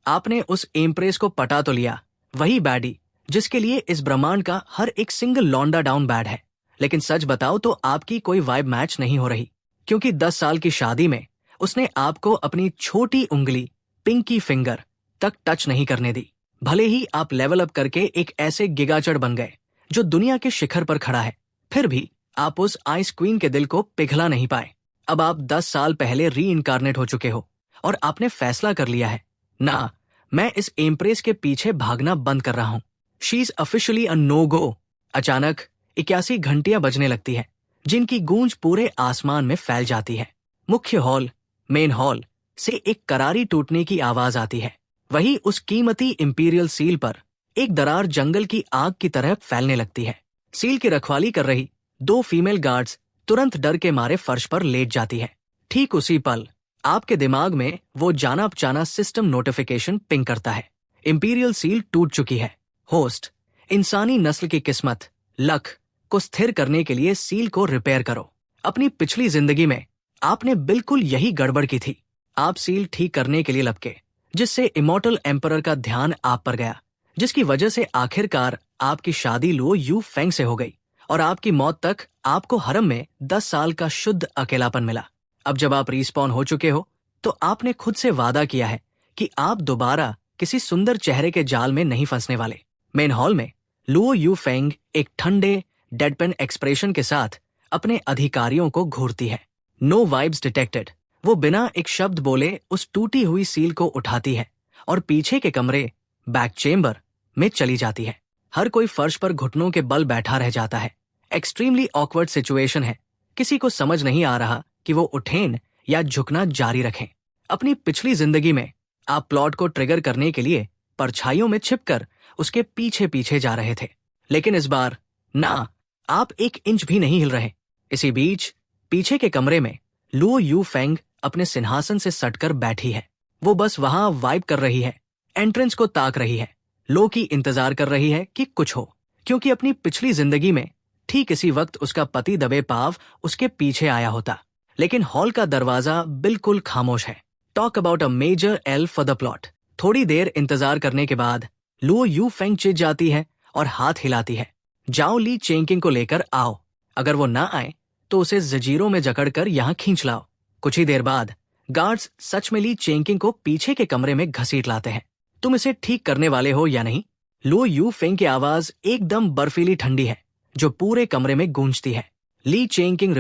आपने उस एम्प्रेस को पटा तो लिया, वही बैडी जिसके लिए इस ब्रह्मांड का हर एक सिंगल लौंडा डाउन बैड है। लेकिन सच बताओ तो आपकी कोई वाइब मैच नहीं हो रही, क्योंकि 10 साल की शादी में उसने आपको अपनी छोटी उंगली पिंकी फिंगर तक टच नहीं करने दी। भले ही आप लेवल अप करके एक ऐसे गिगाचड़ बन गए जो दुनिया के शिखर पर खड़ा है, फिर भी आप उस आइस क्वीन के दिल को पिघला नहीं पाए। अब आप 10 साल पहले री इनकारनेट हो चुके हो और आपने फैसला कर लिया है, ना, मैं इस एम्प्रेस के पीछे भागना बंद कर रहा हूं। She is officially a no go. अचानक 81 घंटियां बजने लगती है, जिनकी गूंज पूरे आसमान में फैल जाती है। मुख्य हॉल, मेन हॉल से एक करारी टूटने की आवाज आती है। वही उस कीमती इंपीरियल सील पर एक दरार जंगल की आग की तरह फैलने लगती है। सील की रखवाली कर रही 2 फीमेल गार्ड्स तुरंत डर के मारे फर्श पर लेट जाती है। ठीक उसी पल आपके दिमाग में वो जाना पहचाना सिस्टम नोटिफिकेशन पिंग करता है। इंपीरियल सील टूट चुकी है। होस्ट, इंसानी नस्ल की किस्मत, लक को स्थिर करने के लिए सील को रिपेयर करो। अपनी पिछली जिंदगी में आपने बिल्कुल यही गड़बड़ की थी। आप सील ठीक करने के लिए लपके, जिससे इमॉर्टल एम्परर का ध्यान आप पर गया, जिसकी वजह से आखिरकार आपकी शादी लुओ यू फेंग से हो गई और आपकी मौत तक आपको हरम में 10 साल का शुद्ध अकेलापन मिला। अब जब आप रिस्पॉन हो चुके हो, तो आपने खुद से वादा किया है कि आप दोबारा किसी सुंदर चेहरे के जाल में नहीं फंसने वाले। मेन हॉल में लुओ यू फेंग एक ठंडे डेडपेन एक्सप्रेशन के साथ अपने अधिकारियों को घूरती है। No vibes detected. वो बिना एक शब्द बोले उस टूटी हुई सील को उठाती है और पीछे के कमरे, बैक चेम्बर में चली जाती है। हर कोई फर्श पर घुटनों के बल बैठा रह जाता है। एक्सट्रीमली ऑकवर्ड सिचुएशन है। किसी को समझ नहीं आ रहा कि वो उठें या झुकना जारी रखें। अपनी पिछली जिंदगी में आप प्लॉट को ट्रिगर करने के लिए परछाइयों में छिपकर उसके पीछे पीछे जा रहे थे, लेकिन इस बार ना, आप 1 इंच भी नहीं हिल रहे। इसी बीच पीछे के कमरे में लुओ यू फेंग अपने सिंहासन से सटकर बैठी है। वो बस वहां वाइब कर रही है, एंट्रेंस को ताक रही है, लो की इंतजार कर रही है कि कुछ हो, क्योंकि अपनी पिछली जिंदगी में ठीक इसी वक्त उसका पति दबे पाव उसके पीछे आया होता। लेकिन हॉल का दरवाजा बिल्कुल खामोश है। Talk about a major L for the plot. थोड़ी देर इंतजार करने के बाद लुओ यू फेंग चिढ़ जाती है और हाथ हिलाती है। जाओ ली चेंकिंग को लेकर आओ। अगर वो ना आए तो उसे जंजीरों में जकड़कर यहाँ खींच लाओ। कुछ ही देर बाद गार्ड्स सच में ली चेंकिंग को पीछे के कमरे में घसीट लाते हैं। तुम इसे ठीक करने वाले हो या नहीं? लुओ यू फेंग की आवाज एकदम बर्फीली ठंडी है, जो पूरे कमरे में गूंजती है। ली चेंकिंग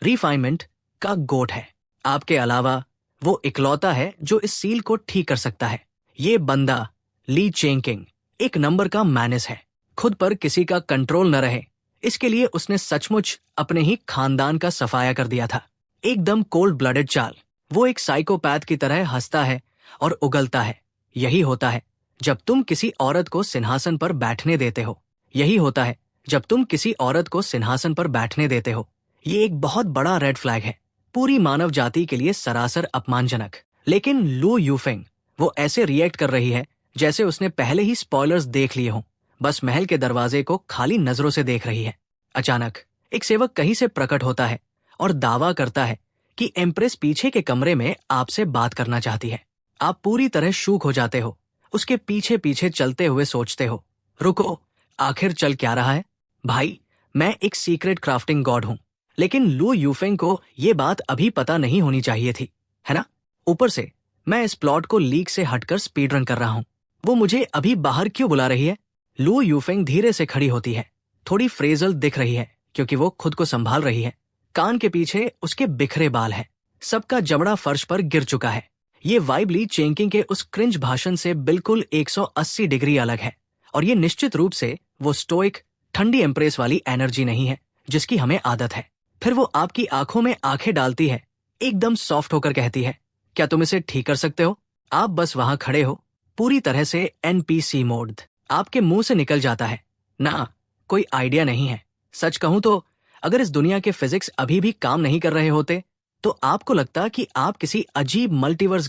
रिफाइनमेंट का गोट है। आपके अलावा वो इकलौता है जो इस सील को ठीक कर सकता है। ये बंदा ली चेंकिंग एक नंबर का मैनेस है। खुद पर किसी का कंट्रोल न रहे, इसके लिए उसने सचमुच अपने ही खानदान का सफाया कर दिया था। एकदम कोल्ड ब्लडेड चाल। वो एक साइकोपैथ की तरह हंसता है और उगलता है। यही होता है जब तुम किसी औरत को सिंहासन पर बैठने देते हो। यही होता है जब तुम किसी औरत को सिंहासन पर बैठने देते हो। ये एक बहुत बड़ा रेड फ्लैग है, पूरी मानव जाति के लिए सरासर अपमानजनक। लेकिन लुओ यू फेंग वो ऐसे रिएक्ट कर रही है जैसे उसने पहले ही स्पॉयलर्स देख लिए हों, बस महल के दरवाजे को खाली नजरों से देख रही है। अचानक एक सेवक कहीं से प्रकट होता है और दावा करता है कि एम्प्रेस पीछे के कमरे में आपसे बात करना चाहती है। आप पूरी तरह शूक हो जाते हो। उसके पीछे पीछे चलते हुए सोचते हो, रुको, आखिर चल क्या रहा है? भाई, मैं एक सीक्रेट क्राफ्टिंग गॉड हूं। लेकिन लुओ यू फेंग को ये बात अभी पता नहीं होनी चाहिए थी, है ना? ऊपर से मैं इस प्लॉट को लीक से हटकर स्पीड रन कर रहा हूं। वो मुझे अभी बाहर क्यों बुला रही है? लुओ यू फेंग धीरे से खड़ी होती है। थोड़ी फ्रेजल दिख रही है क्योंकि वो खुद को संभाल रही है। कान के पीछे उसके बिखरे बाल हैं। सबका जबड़ा फर्श पर गिर चुका है। ये वाइब ली चेंकिंग के उस क्रिंज भाषण से बिल्कुल 180 डिग्री अलग है, और ये निश्चित रूप से वो स्टोइक ठंडी एम्प्रेस वाली एनर्जी नहीं है जिसकी हमें आदत है। फिर वो आपकी आंखों में आंखें डालती है, एकदम सॉफ्ट होकर कहती है, क्या तुम इसे ठीक कर सकते हो? आप बस वहां खड़े हो, पूरी तरह से एनपीसी मोड। आपके मुंह से निकल जाता है, ना, कोई आइडिया नहीं है। सच कहूं तो अगर इस दुनिया के फिजिक्स अभी भी काम नहीं कर रहे होते तो आपको लगता कि आप किसी अजीब मल्टीवर्स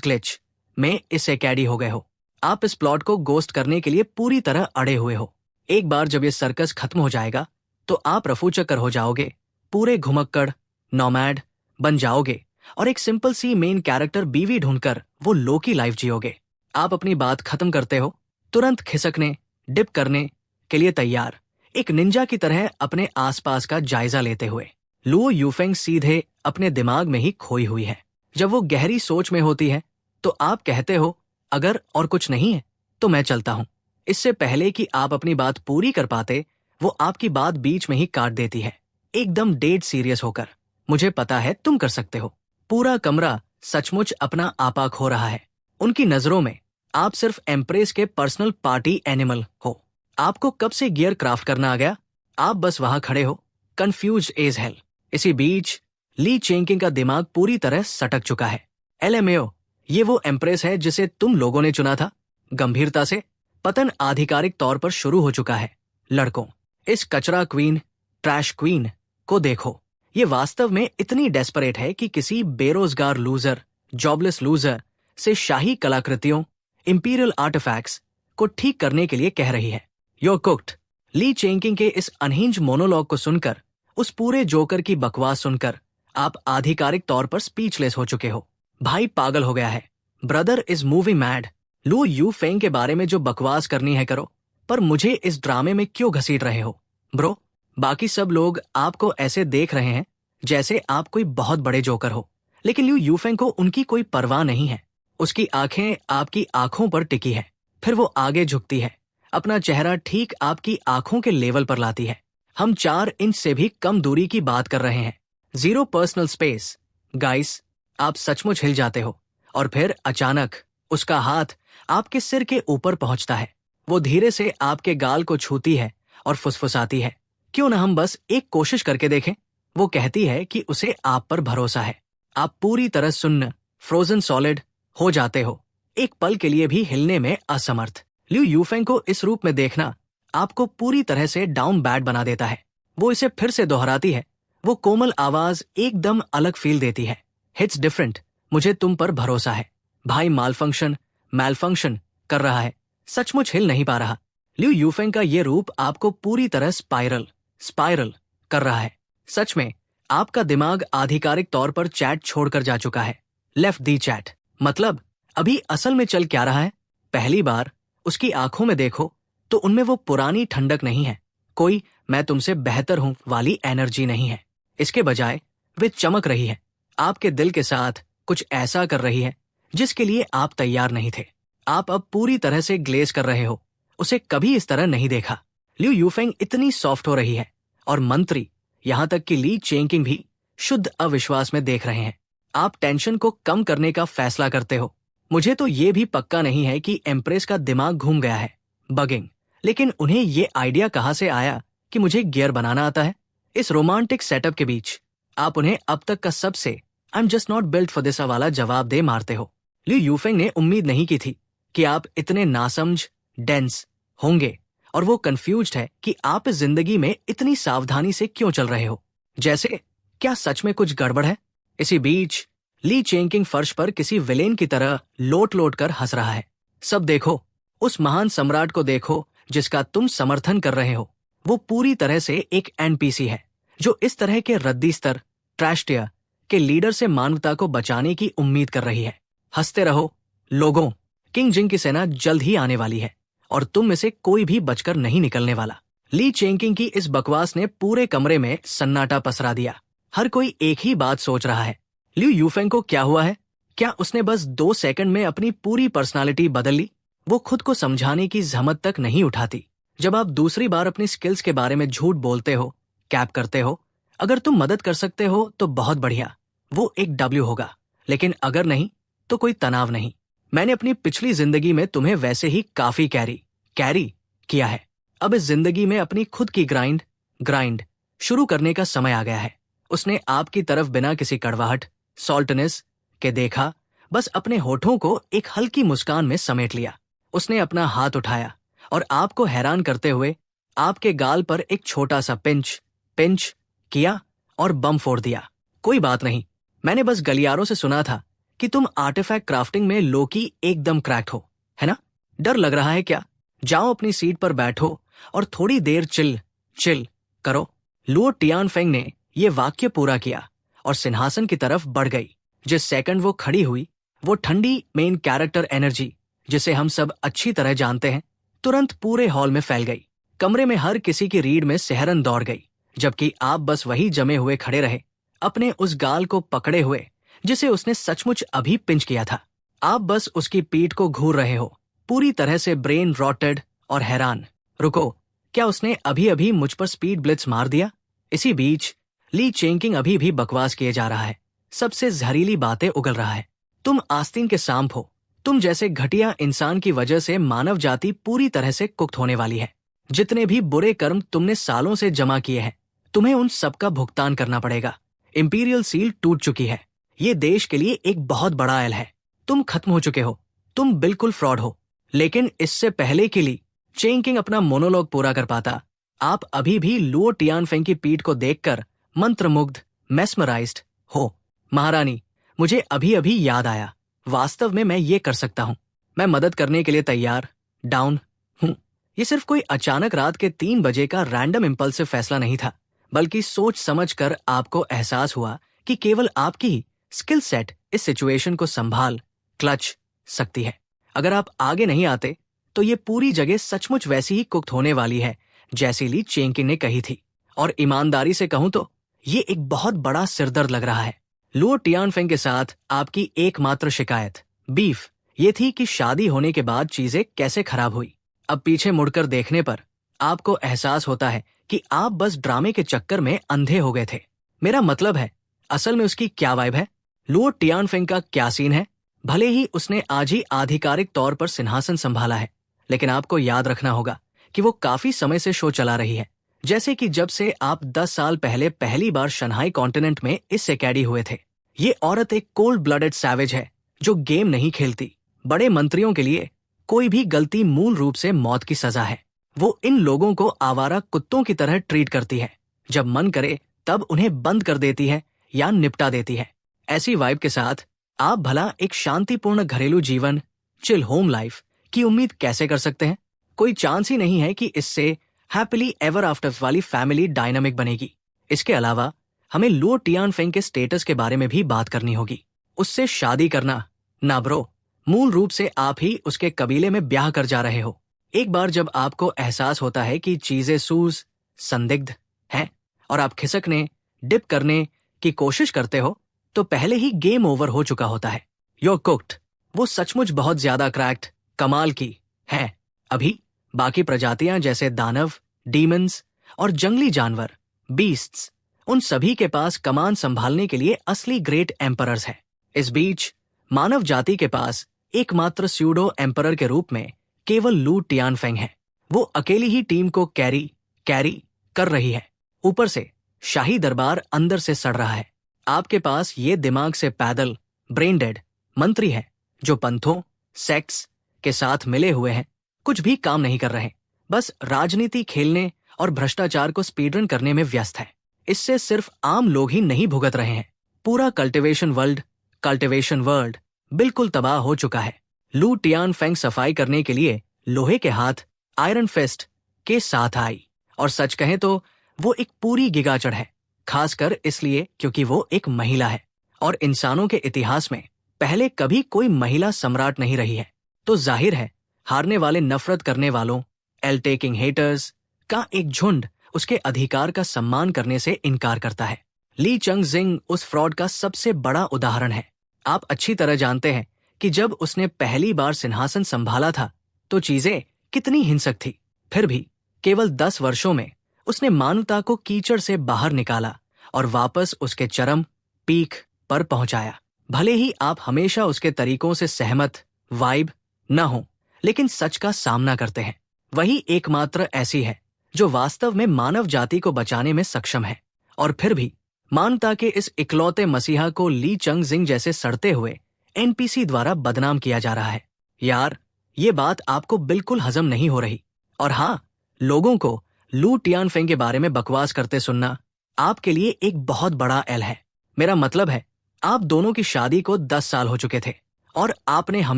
ग्लिच में इससे कैडी हो गए हो। आप इस प्लॉट को गोस्ट करने के लिए पूरी तरह अड़े हुए हो। एक बार जब ये सर्कस खत्म हो जाएगा तो आप रफू चक्कर हो जाओगे, पूरे घुमक्कड़ नॉमैड बन जाओगे और एक सिंपल सी मेन कैरेक्टर बीवी ढूंढकर वो लो की लाइफ जियोगे। आप अपनी बात खत्म करते हो, तुरंत खिसकने, डिप करने के लिए तैयार, एक निंजा की तरह अपने आसपास का जायजा लेते हुए। लुओ यूफेंग सीधे अपने दिमाग में ही खोई हुई है। जब वो गहरी सोच में होती है तो आप कहते हो, अगर और कुछ नहीं है तो मैं चलता हूं। इससे पहले कि आप अपनी बात पूरी कर पाते, वो आपकी बात बीच में ही काट देती है, एकदम डेड सीरियस होकर। मुझे पता है तुम कर सकते हो। पूरा कमरा सचमुच अपना आपा खो रहा है। उनकी नजरों में आप सिर्फ एम्प्रेस के पर्सनल पार्टी एनिमल हो। आपको कब से गियर क्राफ्ट करना आ गया? आप बस वहां खड़े हो, कंफ्यूज एज हेल। इसी बीच ली चेंकिंग का दिमाग पूरी तरह सटक चुका है। एलएमएओ, ये वो एम्प्रेस है जिसे तुम लोगों ने चुना था? गंभीरता से, पतन आधिकारिक तौर पर शुरू हो चुका है। लड़कों, इस कचरा क्वीन, ट्रैश क्वीन को देखो। ये वास्तव में इतनी डेस्परेट है कि किसी बेरोजगार लूजर, जॉबलेस लूजर से शाही कलाकृतियों, इंपीरियल आर्टिफैक्ट्स को ठीक करने के लिए कह रही है। Your cooked. ली चेंकिंग के इस अनहिंज मोनोलॉग को सुनकर, उस पूरे जोकर की बकवास सुनकर आप आधिकारिक तौर पर स्पीचलेस हो चुके हो। भाई पागल हो गया है। Brother is moving mad. लू यू फेंग के बारे में जो बकवास करनी है करो, पर मुझे इस ड्रामे में क्यों घसीट रहे हो? ब्रो, बाकी सब लोग आपको ऐसे देख रहे हैं जैसे आप कोई बहुत बड़े जोकर हो, लेकिन लू यूफेंग को उनकी कोई परवाह नहीं है। उसकी आंखें आपकी आंखों पर टिकी है, फिर वो आगे झुकती है, अपना चेहरा ठीक आपकी आंखों के लेवल पर लाती है। हम 4 इंच से भी कम दूरी की बात कर रहे हैं। 0 पर्सनल स्पेस। गाइस, आप सचमुच हिल जाते हो, और फिर अचानक उसका हाथ आपके सिर के ऊपर पहुंचता है। वो धीरे से आपके गाल को छूती है और फुसफुसाती है, क्यों ना हम बस एक कोशिश करके देखें? वो कहती है कि उसे आप पर भरोसा है। आप पूरी तरह सुन्न, फ्रोजन सॉलिड हो जाते हो, एक पल के लिए भी हिलने में असमर्थ। ल्यू यूफेंग को इस रूप में देखना आपको पूरी तरह से डाउन बैड बना देता है। वो इसे फिर से दोहराती है, वो कोमल आवाज एकदम अलग फील देती है। हिट्स डिफरेंट, मुझे तुम पर भरोसा है। भाई मैलफंक्शन कर रहा है, सचमुच हिल नहीं पा रहा। ल्यू यूफेंग का ये रूप आपको पूरी तरह स्पाइरल कर रहा है। सच में आपका दिमाग आधिकारिक तौर पर चैट छोड़कर जा चुका है। Left the chat. मतलब अभी असल में चल क्या रहा है? पहली बार उसकी आंखों में देखो तो उनमें वो पुरानी ठंडक नहीं है, कोई मैं तुमसे बेहतर हूं वाली एनर्जी नहीं है। इसके बजाय वे चमक रही है, आपके दिल के साथ कुछ ऐसा कर रही है जिसके लिए आप तैयार नहीं थे। आप अब पूरी तरह से ग्लेज कर रहे हो। उसे कभी इस तरह नहीं देखा। ल्यू यूफेंग इतनी सॉफ्ट हो रही है, और मंत्री, यहां तक कि ली चेंकिंग भी शुद्ध अविश्वास में देख रहे हैं। आप टेंशन को कम करने का फैसला करते हो। मुझे तो ये भी पक्का नहीं है कि एम्प्रेस का दिमाग घूम गया है, बगिंग, लेकिन उन्हें ये आइडिया कहां से आया कि मुझे गियर बनाना आता है? इस रोमांटिक सेटअप के बीच आप उन्हें अब तक का सबसे I am just not built for this वाला जवाब दे मारते हो। ल्यू यूफेंग ने उम्मीद नहीं की थी कि आप इतने नासमझ, डेंस होंगे, और वो कंफ्यूज्ड है कि आप इस जिंदगी में इतनी सावधानी से क्यों चल रहे हो, जैसे क्या सच में कुछ गड़बड़ है? इसी बीच ली चेंकिंग फर्श पर किसी विलेन की तरह लोट कर हंस रहा है। सब देखो, उस महान सम्राट को देखो जिसका तुम समर्थन कर रहे हो। वो पूरी तरह से एक एनपीसी है जो इस तरह के रद्दी स्तर, ट्रैश टियर के लीडर से मानवता को बचाने की उम्मीद कर रही है। हंसते रहो लोगों, किंग जिंग की सेना जल्द ही आने वाली है, और तुम में से कोई भी बचकर नहीं निकलने वाला। ली चेंकिंग की इस बकवास ने पूरे कमरे में सन्नाटा पसरा दिया। हर कोई एक ही बात सोच रहा है, ल्यू यूफेंग को क्या हुआ है? क्या उसने बस 2 सेकंड में अपनी पूरी पर्सनालिटी बदल ली? वो खुद को समझाने की जहमत तक नहीं उठाती। जब आप दूसरी बार अपनी स्किल्स के बारे में झूठ बोलते हो, कैप करते हो, अगर तुम मदद कर सकते हो तो बहुत बढ़िया, वो एक डब्ल्यू होगा, लेकिन अगर नहीं तो कोई तनाव नहीं। मैंने अपनी पिछली जिंदगी में तुम्हें वैसे ही काफी कैरी किया है। अब इस जिंदगी में अपनी खुद की ग्राइंड शुरू करने का समय आ गया है। उसने आपकी तरफ बिना किसी कड़वाहट, सॉल्टनेस के देखा, बस अपने होठों को एक हल्की मुस्कान में समेट लिया। उसने अपना हाथ उठाया और आपको हैरान करते हुए आपके गाल पर एक छोटा सा पिंच किया और बम फोड़ दिया। कोई बात नहीं, मैंने बस गलियारों से सुना था कि तुम आर्टिफैक्ट क्राफ्टिंग में लोकी एकदम क्रैक्ड हो, है ना? डर लग रहा है क्या? जाओ अपनी सीट पर बैठो और थोड़ी देर चिल करो। लुओ टियानफेंग ने ये वाक्य पूरा किया और सिंहासन की तरफ बढ़ गई। जिस सेकंड वो खड़ी हुई, वो ठंडी मेन कैरेक्टर एनर्जी, जिसे हम सब अच्छी तरह जानते हैं, तुरंत पूरे हॉल में फैल गई। कमरे में हर किसी की रीढ़ में सिहरन दौड़ गई, जबकि आप बस वही जमे हुए खड़े रहे, अपने उस गाल को पकड़े हुए जिसे उसने सचमुच अभी पिंच किया था। आप बस उसकी पीठ को घूर रहे हो, पूरी तरह से ब्रेन रॉटेड और हैरान। रुको, क्या उसने अभी अभी मुझ पर स्पीड ब्लिट्स मार दिया? इसी बीच ली चेंकिंग अभी भी बकवास किए जा रहा है, सबसे जहरीली बातें उगल रहा है। तुम आस्तीन के सांप हो। तुम जैसे घटिया इंसान की वजह से मानव जाति पूरी तरह से कुक्त होने वाली है। जितने भी बुरे कर्म तुमने सालों से जमा किए हैं, तुम्हें उन सब का भुगतान करना पड़ेगा। इंपीरियल सील टूट चुकी है। ये देश के लिए एक बहुत बड़ा एल है। तुम खत्म हो चुके हो। तुम बिल्कुल फ्रॉड हो। लेकिन इससे पहले कि ली चेंकिंग अपना मोनोलॉग पूरा कर पाता, आप अभी भी लुओ टियानफेंग की पीठ को देखकर मंत्रमुग्ध, मेस्मराइज्ड हो। महारानी, मुझे अभी अभी याद आया, वास्तव में मैं ये कर सकता हूँ। मैं मदद करने के लिए तैयार डाउन हूँ। ये सिर्फ कोई अचानक रात के 3 बजे का रैंडम इम्पल्सिव फैसला नहीं था, बल्कि सोच समझ कर आपको एहसास हुआ कि केवल आपकी ही स्किल सेट इस सिचुएशन को संभाल क्लच सकती है। अगर आप आगे नहीं आते तो ये पूरी जगह सचमुच वैसी ही कुक्त होने वाली है जैसी ली चेंकिंग ने कही थी। और ईमानदारी से कहूं तो ये एक बहुत बड़ा सिरदर्द लग रहा है। लुओ टियानफेंग के साथ आपकी एकमात्र शिकायत बीफ ये थी कि शादी होने के बाद चीजें कैसे खराब हुई। अब पीछे मुड़कर देखने पर आपको एहसास होता है कि आप बस ड्रामे के चक्कर में अंधे हो गए थे। मेरा मतलब है, असल में उसकी क्या वाइब है? लुओ टियानफेंग का क्या सीन है? भले ही उसने आज ही आधिकारिक तौर पर सिंहासन संभाला है, लेकिन आपको याद रखना होगा कि वो काफी समय से शो चला रही है। जैसे कि जब से आप 10 साल पहले पहली बार शंघाई कॉन्टिनेंट में इससे कैडी हुए थे। ये औरत एक कोल्ड ब्लडेड सैवेज है जो गेम नहीं खेलती। बड़े मंत्रियों के लिए कोई भी गलती मूल रूप से मौत की सजा है। वो इन लोगों को आवारा कुत्तों की तरह ट्रीट करती है। जब मन करे तब उन्हें बंद कर देती है या निपटा देती है। ऐसी वाइब के साथ आप भला एक शांतिपूर्ण घरेलू जीवन, चिल होम लाइफ की उम्मीद कैसे कर सकते हैं? कोई चांस ही नहीं है कि इससे हैप्पीली एवर आफ्टर वाली फैमिली डायनामिक बनेगी। इसके अलावा हमें लुओ टियानफेंग के स्टेटस के बारे में भी बात करनी होगी। उससे शादी करना ना ब्रो, मूल रूप से आप ही उसके कबीले में ब्याह कर जा रहे हो। एक बार जब आपको एहसास होता है कि चीजें सूज संदिग्ध हैं और आप खिसकने डिप करने की कोशिश करते हो, तो पहले ही गेम ओवर हो चुका होता है। Your cooked. वो सचमुच बहुत ज्यादा क्रैक्ड कमाल की है। अभी बाकी प्रजातियां जैसे दानव, डीमंस और जंगली जानवर बीस्ट्स, उन सभी के पास कमान संभालने के लिए असली ग्रेट एम्परर्स हैं। इस बीच मानव जाति के पास एकमात्र स्यूडो एम्परर के रूप में केवल लू टियानफेंग है। वो अकेली ही टीम को कैरी कर रही है। ऊपर से शाही दरबार अंदर से सड़ रहा है। आपके पास ये दिमाग से पैदल ब्रेन डेड मंत्री है जो पंथों, सेक्स के साथ मिले हुए हैं, कुछ भी काम नहीं कर रहे, बस राजनीति खेलने और भ्रष्टाचार को स्पीडरन करने में व्यस्त है। इससे सिर्फ आम लोग ही नहीं भुगत रहे हैं, पूरा कल्टिवेशन वर्ल्ड बिल्कुल तबाह हो चुका है। लू टियानफेंग सफाई करने के लिए लोहे के हाथ आयरन फिस्ट के साथ आई, और सच कहें तो वो एक पूरी गिगाचड़ है, खासकर इसलिए क्योंकि वो एक महिला है और इंसानों के इतिहास में पहले कभी कोई महिला सम्राट नहीं रही है। तो जाहिर है हारने वाले नफरत करने वालों, एल टेकिंग हेटर्स का एक झुंड उसके अधिकार का सम्मान करने से इनकार करता है। ली चंगजिंग उस फ्रॉड का सबसे बड़ा उदाहरण है। आप अच्छी तरह जानते हैं कि जब उसने पहली बार सिंहासन संभाला था तो चीजें कितनी हिंसक थी। फिर भी केवल 10 वर्षों में उसने मानवता को कीचड़ से बाहर निकाला और वापस उसके चरम पीक पर पहुंचाया। भले ही आप हमेशा उसके तरीकों से सहमत वाइब न हो, लेकिन सच का सामना करते हैं। वही एकमात्र ऐसी है जो वास्तव में मानव जाति को बचाने में सक्षम है। और फिर भी मानवता के इस इकलौते मसीहा को ली चंगजिंग जैसे सड़ते हुए एनपीसी द्वारा बदनाम किया जा रहा है। यार, ये बात आपको बिल्कुल हजम नहीं हो रही। और हाँ, लोगों को लू टियानफेंग के बारे में बकवास करते सुनना आपके लिए एक बहुत बड़ा एल है। मेरा मतलब है, आप दोनों की शादी को 10 साल हो चुके थे और आप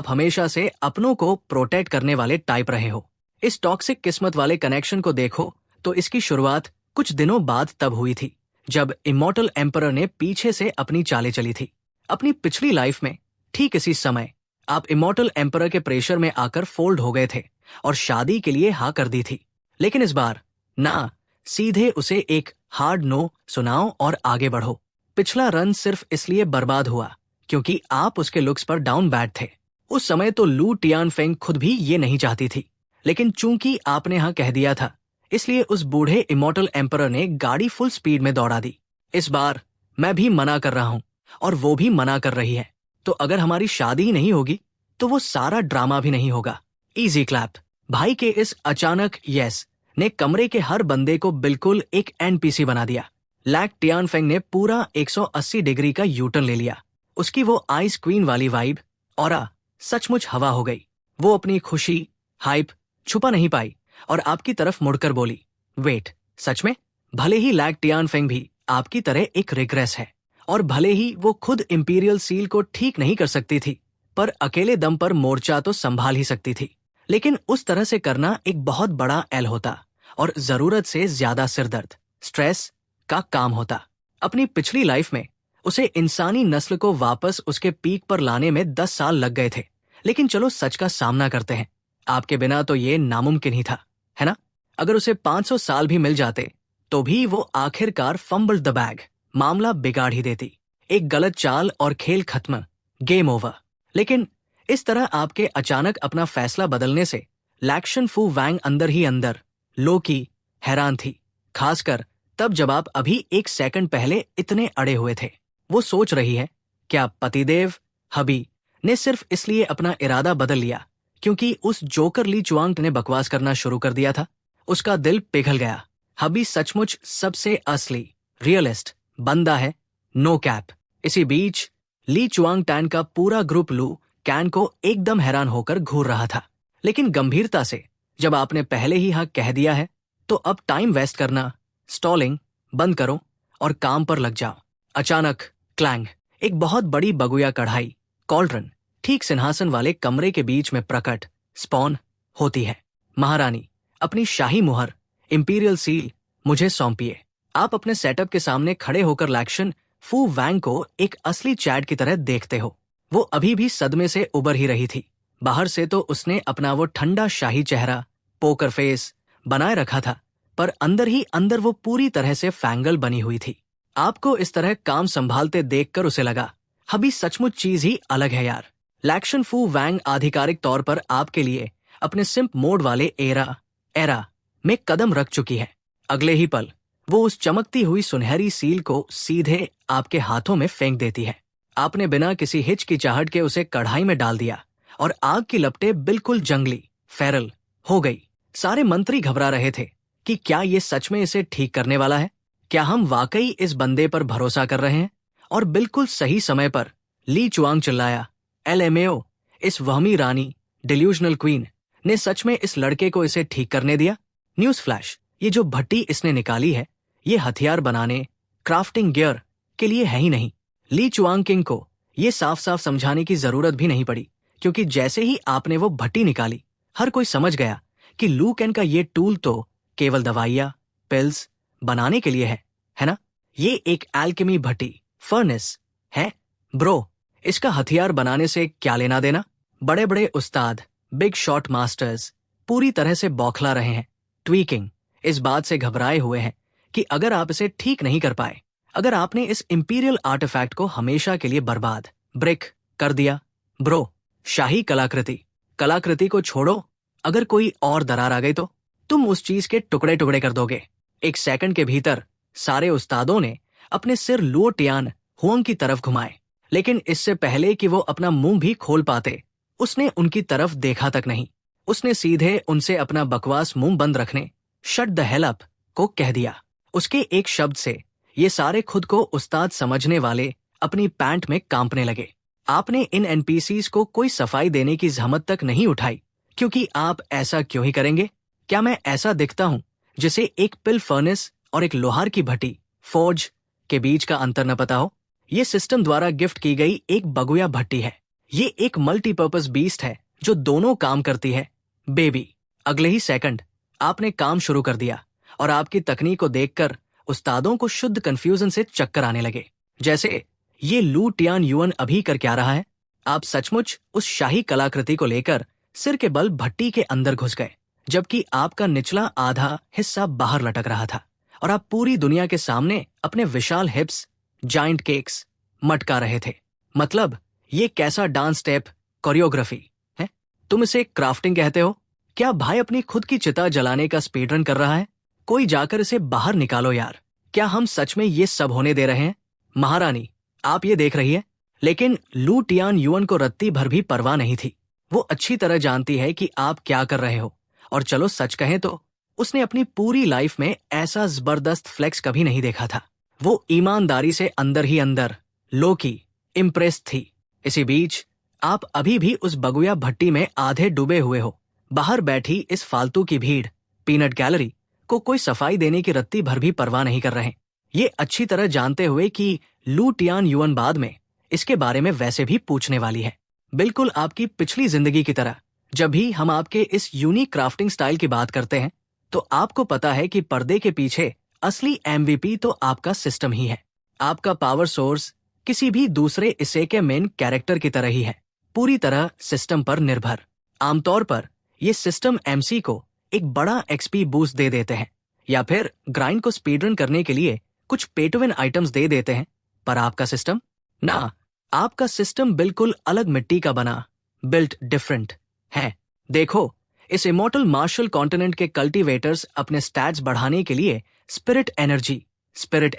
हमेशा से अपनों को प्रोटेक्ट करने वाले टाइप रहे हो। इस टॉक्सिक किस्मत वाले कनेक्शन को देखो तो इसकी शुरुआत कुछ दिनों बाद तब हुई थी जब इमॉर्टल एम्परर ने पीछे से अपनी चालें चली थी। अपनी पिछली लाइफ में ठीक इसी समय आप इमॉर्टल एम्परर के प्रेशर में आकर फोल्ड हो गए थे और शादी के लिए हाँ कर दी थी। लेकिन इस बार ना, सीधे उसे एक हार्ड नो सुनाओ और आगे बढ़ो। पिछला रन सिर्फ इसलिए बर्बाद हुआ क्योंकि आप उसके लुक्स पर डाउन बैड थे। उस समय तो लू टियानफेंग खुद भी ये नहीं चाहती थी, लेकिन चूंकि आपने हाँ कह दिया था, इसलिए उस बूढ़े इमॉर्टल एम्परर ने गाड़ी फुल स्पीड में दौड़ा दी। इस बार मैं भी मना कर रहा हूं और वो भी मना कर रही है, तो अगर हमारी शादी ही नहीं होगी तो वो सारा ड्रामा भी नहीं होगा। Easy clap. भाई के इस अचानक यस ने कमरे के हर बंदे को बिल्कुल एक एनपीसी बना दिया। लैक टियानफेंग ने पूरा 180 डिग्री का यूटर्न ले लिया। उसकी वो आइस क्वीन वाली वाइब और सचमुच हवा हो गई। वो अपनी खुशी, हाइप छुपा नहीं पाई और आपकी तरफ मुड़कर बोली, वेट, सच में? भले ही लैक टियानफेंग भी आपकी तरह एक रिग्रेस है और भले ही वो खुद इंपीरियल सील को ठीक नहीं कर सकती थी, पर अकेले दम पर मोर्चा तो संभाल ही सकती थी। लेकिन उस तरह से करना एक बहुत बड़ा एल होता और जरूरत से ज्यादा सिरदर्द, स्ट्रेस का काम होता। अपनी पिछली लाइफ में उसे इंसानी नस्ल को वापस उसके पीक पर लाने में 10 साल लग गए थे। लेकिन चलो सच का सामना करते हैं, आपके बिना तो ये नामुमकिन ही था, है ना? अगर उसे 500 साल भी मिल जाते तो भी वो आखिरकार फंबल्ड द बैग, मामला बिगाड़ ही देती। एक गलत चाल और खेल खत्म, गेम ओवर। लेकिन इस तरह आपके अचानक अपना फैसला बदलने से लैक्शन फू वैंग अंदर ही अंदर लोकी हैरान थी, खासकर तब जब आप अभी एक सेकंड पहले इतने अड़े हुए थे। वो सोच रही है, क्या पतिदेव हबी ने सिर्फ इसलिए अपना इरादा बदल लिया क्योंकि उस जोकर ली चुआंग ने बकवास करना शुरू कर दिया था? उसका दिल पिघल गया। हबी सचमुच सबसे असली रियलिस्ट बंदा है, नो कैप। इसी बीच ली चुआंग टैन का पूरा ग्रुप लू कैन को एकदम हैरान होकर घूर रहा था। लेकिन गंभीरता से, जब आपने पहले ही हाँ कह दिया है तो अब टाइम वेस्ट करना, स्टॉलिंग बंद करो और काम पर लग जाओ। अचानक क्लैंग, एक बहुत बड़ी बगुया कढ़ाई कॉल्ड्रन ठीक सिंहासन वाले कमरे के बीच में प्रकट स्पॉन होती है। महारानी, अपनी शाही मुहर इंपीरियल सील मुझे सौंपिए। आप अपने सेटअप के सामने खड़े होकर लैक्शन फू वैंग को एक असली चैट की तरह देखते हो। वो अभी भी सदमे से उबर ही रही थी। बाहर से तो उसने अपना वो ठंडा शाही चेहरा, पोकर फेस बनाए रखा था, पर अंदर ही अंदर वो पूरी तरह से फैंगल बनी हुई थी। आपको इस तरह काम संभालते देखकर उसे लगा, हबी सचमुच चीज ही अलग है यार। लैक्शन फू वैंग आधिकारिक तौर पर आपके लिए अपने सिंप मोड वाले एरा में कदम रख चुकी है। अगले ही पल वो उस चमकती हुई सुनहरी सील को सीधे आपके हाथों में फेंक देती है। आपने बिना किसी हिचकिचाहट के उसे कढ़ाई में डाल दिया और आग की लपटें बिल्कुल जंगली फेरल हो गई। सारे मंत्री घबरा रहे थे कि क्या ये सच में इसे ठीक करने वाला है, क्या हम वाकई इस बंदे पर भरोसा कर रहे हैं? और बिल्कुल सही समय पर ली चुआंग चिल्लाया, एलएमएओ, इस वहमी रानी डिल्यूजनल क्वीन ने सच में इस लड़के को इसे ठीक करने दिया? न्यूज फ्लैश, ये जो भट्टी इसने निकाली है ये हथियार बनाने, क्राफ्टिंग गियर के लिए है ही नहीं। ली चुआंग किंग को ये साफ साफ समझाने की जरूरत भी नहीं पड़ी, क्योंकि जैसे ही आपने वो भट्टी निकाली हर कोई समझ गया कि लू कैन का ये टूल तो केवल दवाइयाँ, पिल्स बनाने के लिए है ना? ये एक एल्केमी भट्टी फर्नेस है ब्रो। इसका हथियार बनाने से क्या लेना देना? बड़े बड़े उस्ताद, बिग शॉट मास्टर्स पूरी तरह से बौखला रहे हैं, ट्वीकिंग इस बात से घबराए हुए हैं कि अगर आप इसे ठीक नहीं कर पाए, अगर आपने इस इंपीरियल आर्टिफैक्ट को हमेशा के लिए बर्बाद ब्रेक कर दिया ब्रो, शाही कलाकृति को छोड़ो, अगर कोई और दरार आ गई तो तुम उस चीज के टुकड़े टुकड़े कर दोगे। एक सेकंड के भीतर सारे उस्तादों ने अपने सिर लुओ टियान हुआंग की तरफ घुमाए, लेकिन इससे पहले कि वो अपना मुंह भी खोल पाते उसने उनकी तरफ देखा तक नहीं। उसने सीधे उनसे अपना बकवास मुंह बंद रखने, शट द हेल अप को कह दिया। उसके एक शब्द से ये सारे खुद को उस्ताद समझने वाले अपनी पैंट में कांपने लगे। आपने इन एनपीसीज को कोई सफाई देने की जहमत तक नहीं उठाई, क्योंकि आप ऐसा क्यों ही करेंगे? क्या मैं ऐसा दिखता हूं जिसे एक पिल फर्नेस और एक लोहार की भट्टी फोर्ज के बीच का अंतर न पता हो? ये सिस्टम द्वारा गिफ्ट की गई एक बगुया भट्टी है। ये एक मल्टीपर्पज बीस्ट है जो दोनों काम करती है बेबी। अगले ही सेकंड आपने काम शुरू कर दिया और आपकी तकनीक को देखकर उस्तादों को शुद्ध कंफ्यूजन से चक्कर आने लगे। जैसे, ये लू टियान युअन अभी कर क्या रहा है? आप सचमुच उस शाही कलाकृति को लेकर सिर के बल भट्टी के अंदर घुस गए, जबकि आपका निचला आधा हिस्सा बाहर लटक रहा था और आप पूरी दुनिया के सामने अपने विशाल हिप्स, जाइंट केक्स मटका रहे थे। मतलब, ये कैसा डांस स्टेप कोरियोग्राफी है? तुम इसे क्राफ्टिंग कहते हो? क्या भाई अपनी खुद की चिता जलाने का स्पीड रन कर रहा है? कोई जाकर इसे बाहर निकालो यार। क्या हम सच में ये सब होने दे रहे हैं? महारानी, आप ये देख रही है? लेकिन लू टियान युअन को रत्ती भर भी परवाह नहीं थी। वो अच्छी तरह जानती है कि आप क्या कर रहे हो, और चलो सच कहें तो उसने अपनी पूरी लाइफ में ऐसा जबरदस्त फ्लेक्स कभी नहीं देखा था। वो ईमानदारी से अंदर ही अंदर लोकी इम्प्रेस थी। इसी बीच आप अभी भी उस बगुया भट्टी में आधे डूबे हुए हो। बाहर बैठी इस फालतू की भीड़, पीनट गैलरी को कोई सफाई देने की रत्ती भर भी परवाह नहीं कर रहे, ये अच्छी तरह जानते हुए कि लू टियान युअन बाद में इसके बारे में वैसे भी पूछने वाली है। बिल्कुल आपकी पिछली जिंदगी की तरह। जब भी हम आपके इस यूनिक क्राफ्टिंग स्टाइल की बात करते हैं, तो आपको पता है कि पर्दे के पीछे असली एमवीपी तो आपका सिस्टम ही है। आपका पावर सोर्स किसी भी दूसरे इसे के मेन कैरेक्टर की तरह ही है, पूरी तरह सिस्टम पर निर्भर। आमतौर पर ये सिस्टम एमसी को एक बड़ा एक्सपी बूस्ट दे देते हैं, या फिर ग्राइंड को स्पीडरन करने के लिए कुछ पेटविन आइटम्स दे देते हैं। पर आपका सिस्टम ना, आपका सिस्टम बिल्कुल अलग मिट्टी का बना, बिल्ट डिफरेंट है। देखो, इस इमॉर्टल मार्शल कॉन्टिनेंट के कल्टीवेटर्स अपने स्टैट्स बढ़ाने के लिए स्पिरिट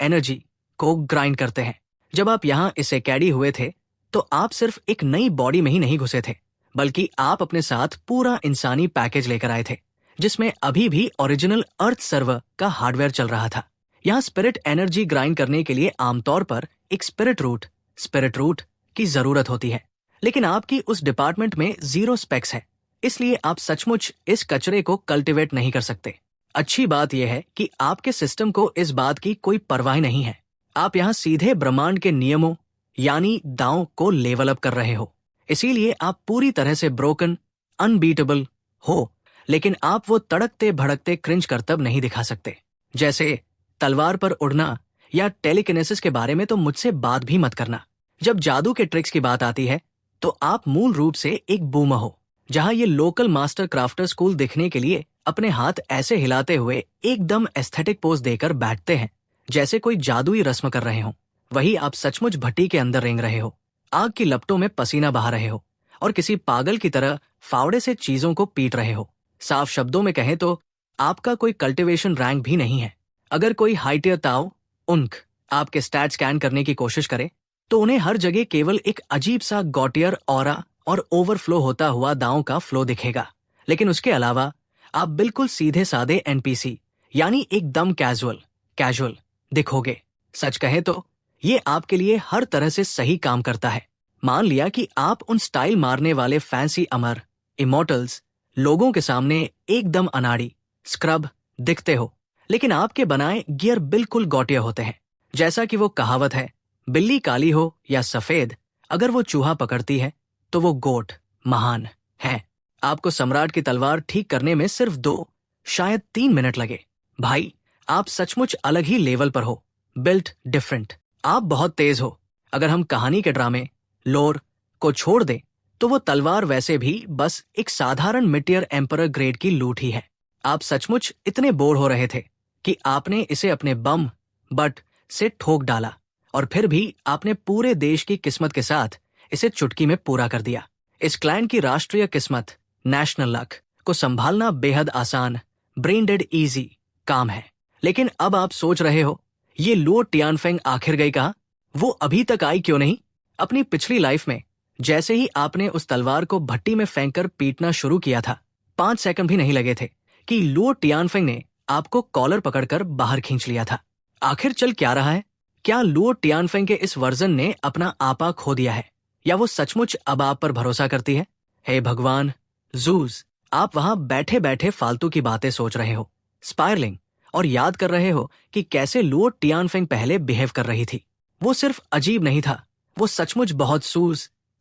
एनर्जी को ग्राइंड करते हैं। जब आप यहाँ इसे कैडी हुए थे, तो आप सिर्फ एक नई बॉडी में ही नहीं घुसे थे, बल्कि आप अपने साथ पूरा इंसानी पैकेज लेकर आए थे, जिसमें अभी भी ओरिजिनल अर्थ सर्वर का हार्डवेयर चल रहा था। यहाँ स्पिरिट एनर्जी ग्राइंड करने के लिए आमतौर पर एक स्पिरिट रूट की जरूरत होती है, लेकिन आपकी उस डिपार्टमेंट में 0 स्पेक्स है, इसलिए आप सचमुच इस कचरे को कल्टीवेट नहीं कर सकते। अच्छी बात यह है कि आपके सिस्टम को इस बात की कोई परवाह नहीं है। आप यहाँ सीधे ब्रह्मांड के नियमों यानी दांव को लेवल अप कर रहे हो, इसीलिए आप पूरी तरह से ब्रोकन, अनबीटेबल हो। लेकिन आप वो तड़कते भड़कते क्रिंज करतब नहीं दिखा सकते, जैसे तलवार पर उड़ना या टेलीकिनेसिस के बारे में तो मुझसे बात भी मत करना। जब जादू के ट्रिक्स की बात आती है, तो आप मूल रूप से एक बूमर हो। जहां ये लोकल मास्टर क्राफ्टर स्कूल दिखने के लिए अपने हाथ ऐसे हिलाते हुए एकदम एस्थेटिक पोज देकर बैठते हैं, जैसे कोई जादुई रस्म कर रहे हो, वही आप सचमुच भट्टी के अंदर रेंग रहे हो, आग की लपटों में पसीना बहा रहे हो और किसी पागल की तरह फावड़े से चीजों को पीट रहे हो। साफ शब्दों में कहें तो आपका कोई कल्टीवेशन रैंक भी नहीं है। अगर कोई हाइटियर ताओ उन्क आपके स्टैट स्कैन करने की कोशिश करे, तो उन्हें हर जगह केवल एक अजीब सा गॉटियर ऑरा और ओवरफ्लो होता हुआ दांव का फ्लो दिखेगा। लेकिन उसके अलावा आप बिल्कुल सीधे साधे एनपीसी यानी एकदम कैजुअल दिखोगे। सच कहें तो ये आपके लिए हर तरह से सही काम करता है। मान लिया कि आप उन स्टाइल मारने वाले फैंसी अमर इमॉर्टल्स लोगों के सामने एकदम अनाड़ी स्क्रब दिखते हो, लेकिन आपके बनाए गियर बिल्कुल गौटिया होते हैं। जैसा कि वो कहावत है, बिल्ली काली हो या सफेद, अगर वो चूहा पकड़ती है तो वो गोट महान है। आपको सम्राट की तलवार ठीक करने में सिर्फ 2 शायद 3 मिनट लगे। भाई, आप सचमुच अलग ही लेवल पर हो, बिल्ट डिफरेंट। आप बहुत तेज हो। अगर हम कहानी के ड्रामे लोर को छोड़ दें, तो वो तलवार वैसे भी बस एक साधारण मिटियर एम्परर ग्रेड की लूट ही है। आप सचमुच इतने बोर हो रहे थे कि आपने इसे अपने बम बट से ठोक डाला, और फिर भी आपने पूरे देश की किस्मत के साथ इसे चुटकी में पूरा कर दिया। इस क्लैन की राष्ट्रीय किस्मत, नेशनल लक को संभालना बेहद आसान, ब्रेन डेड इजी काम है। लेकिन अब आप सोच रहे हो, ये लुओ टियानफेंग आखिर गई कहाँ? वो अभी तक आई क्यों नहीं? अपनी पिछली लाइफ में जैसे ही आपने उस तलवार को भट्टी में फेंककर पीटना शुरू किया था, 5 सेकंड भी नहीं लगे थे कि लुओ टियानफेंग ने आपको कॉलर पकड़कर बाहर खींच लिया था। आखिर चल क्या रहा है? क्या लुओ टियानफेंग के इस वर्जन ने अपना आपा खो दिया है, या वो सचमुच अब आप पर भरोसा करती है? हे भगवान, जूस, आप वहां बैठे बैठे फालतू की बातें सोच रहे हो, स्पायरलिंग, और याद कर रहे हो कि कैसे लुओ टियानफेंग पहले बिहेव कर रही थी। वो सिर्फ अजीब नहीं था, वो सचमुच बहुत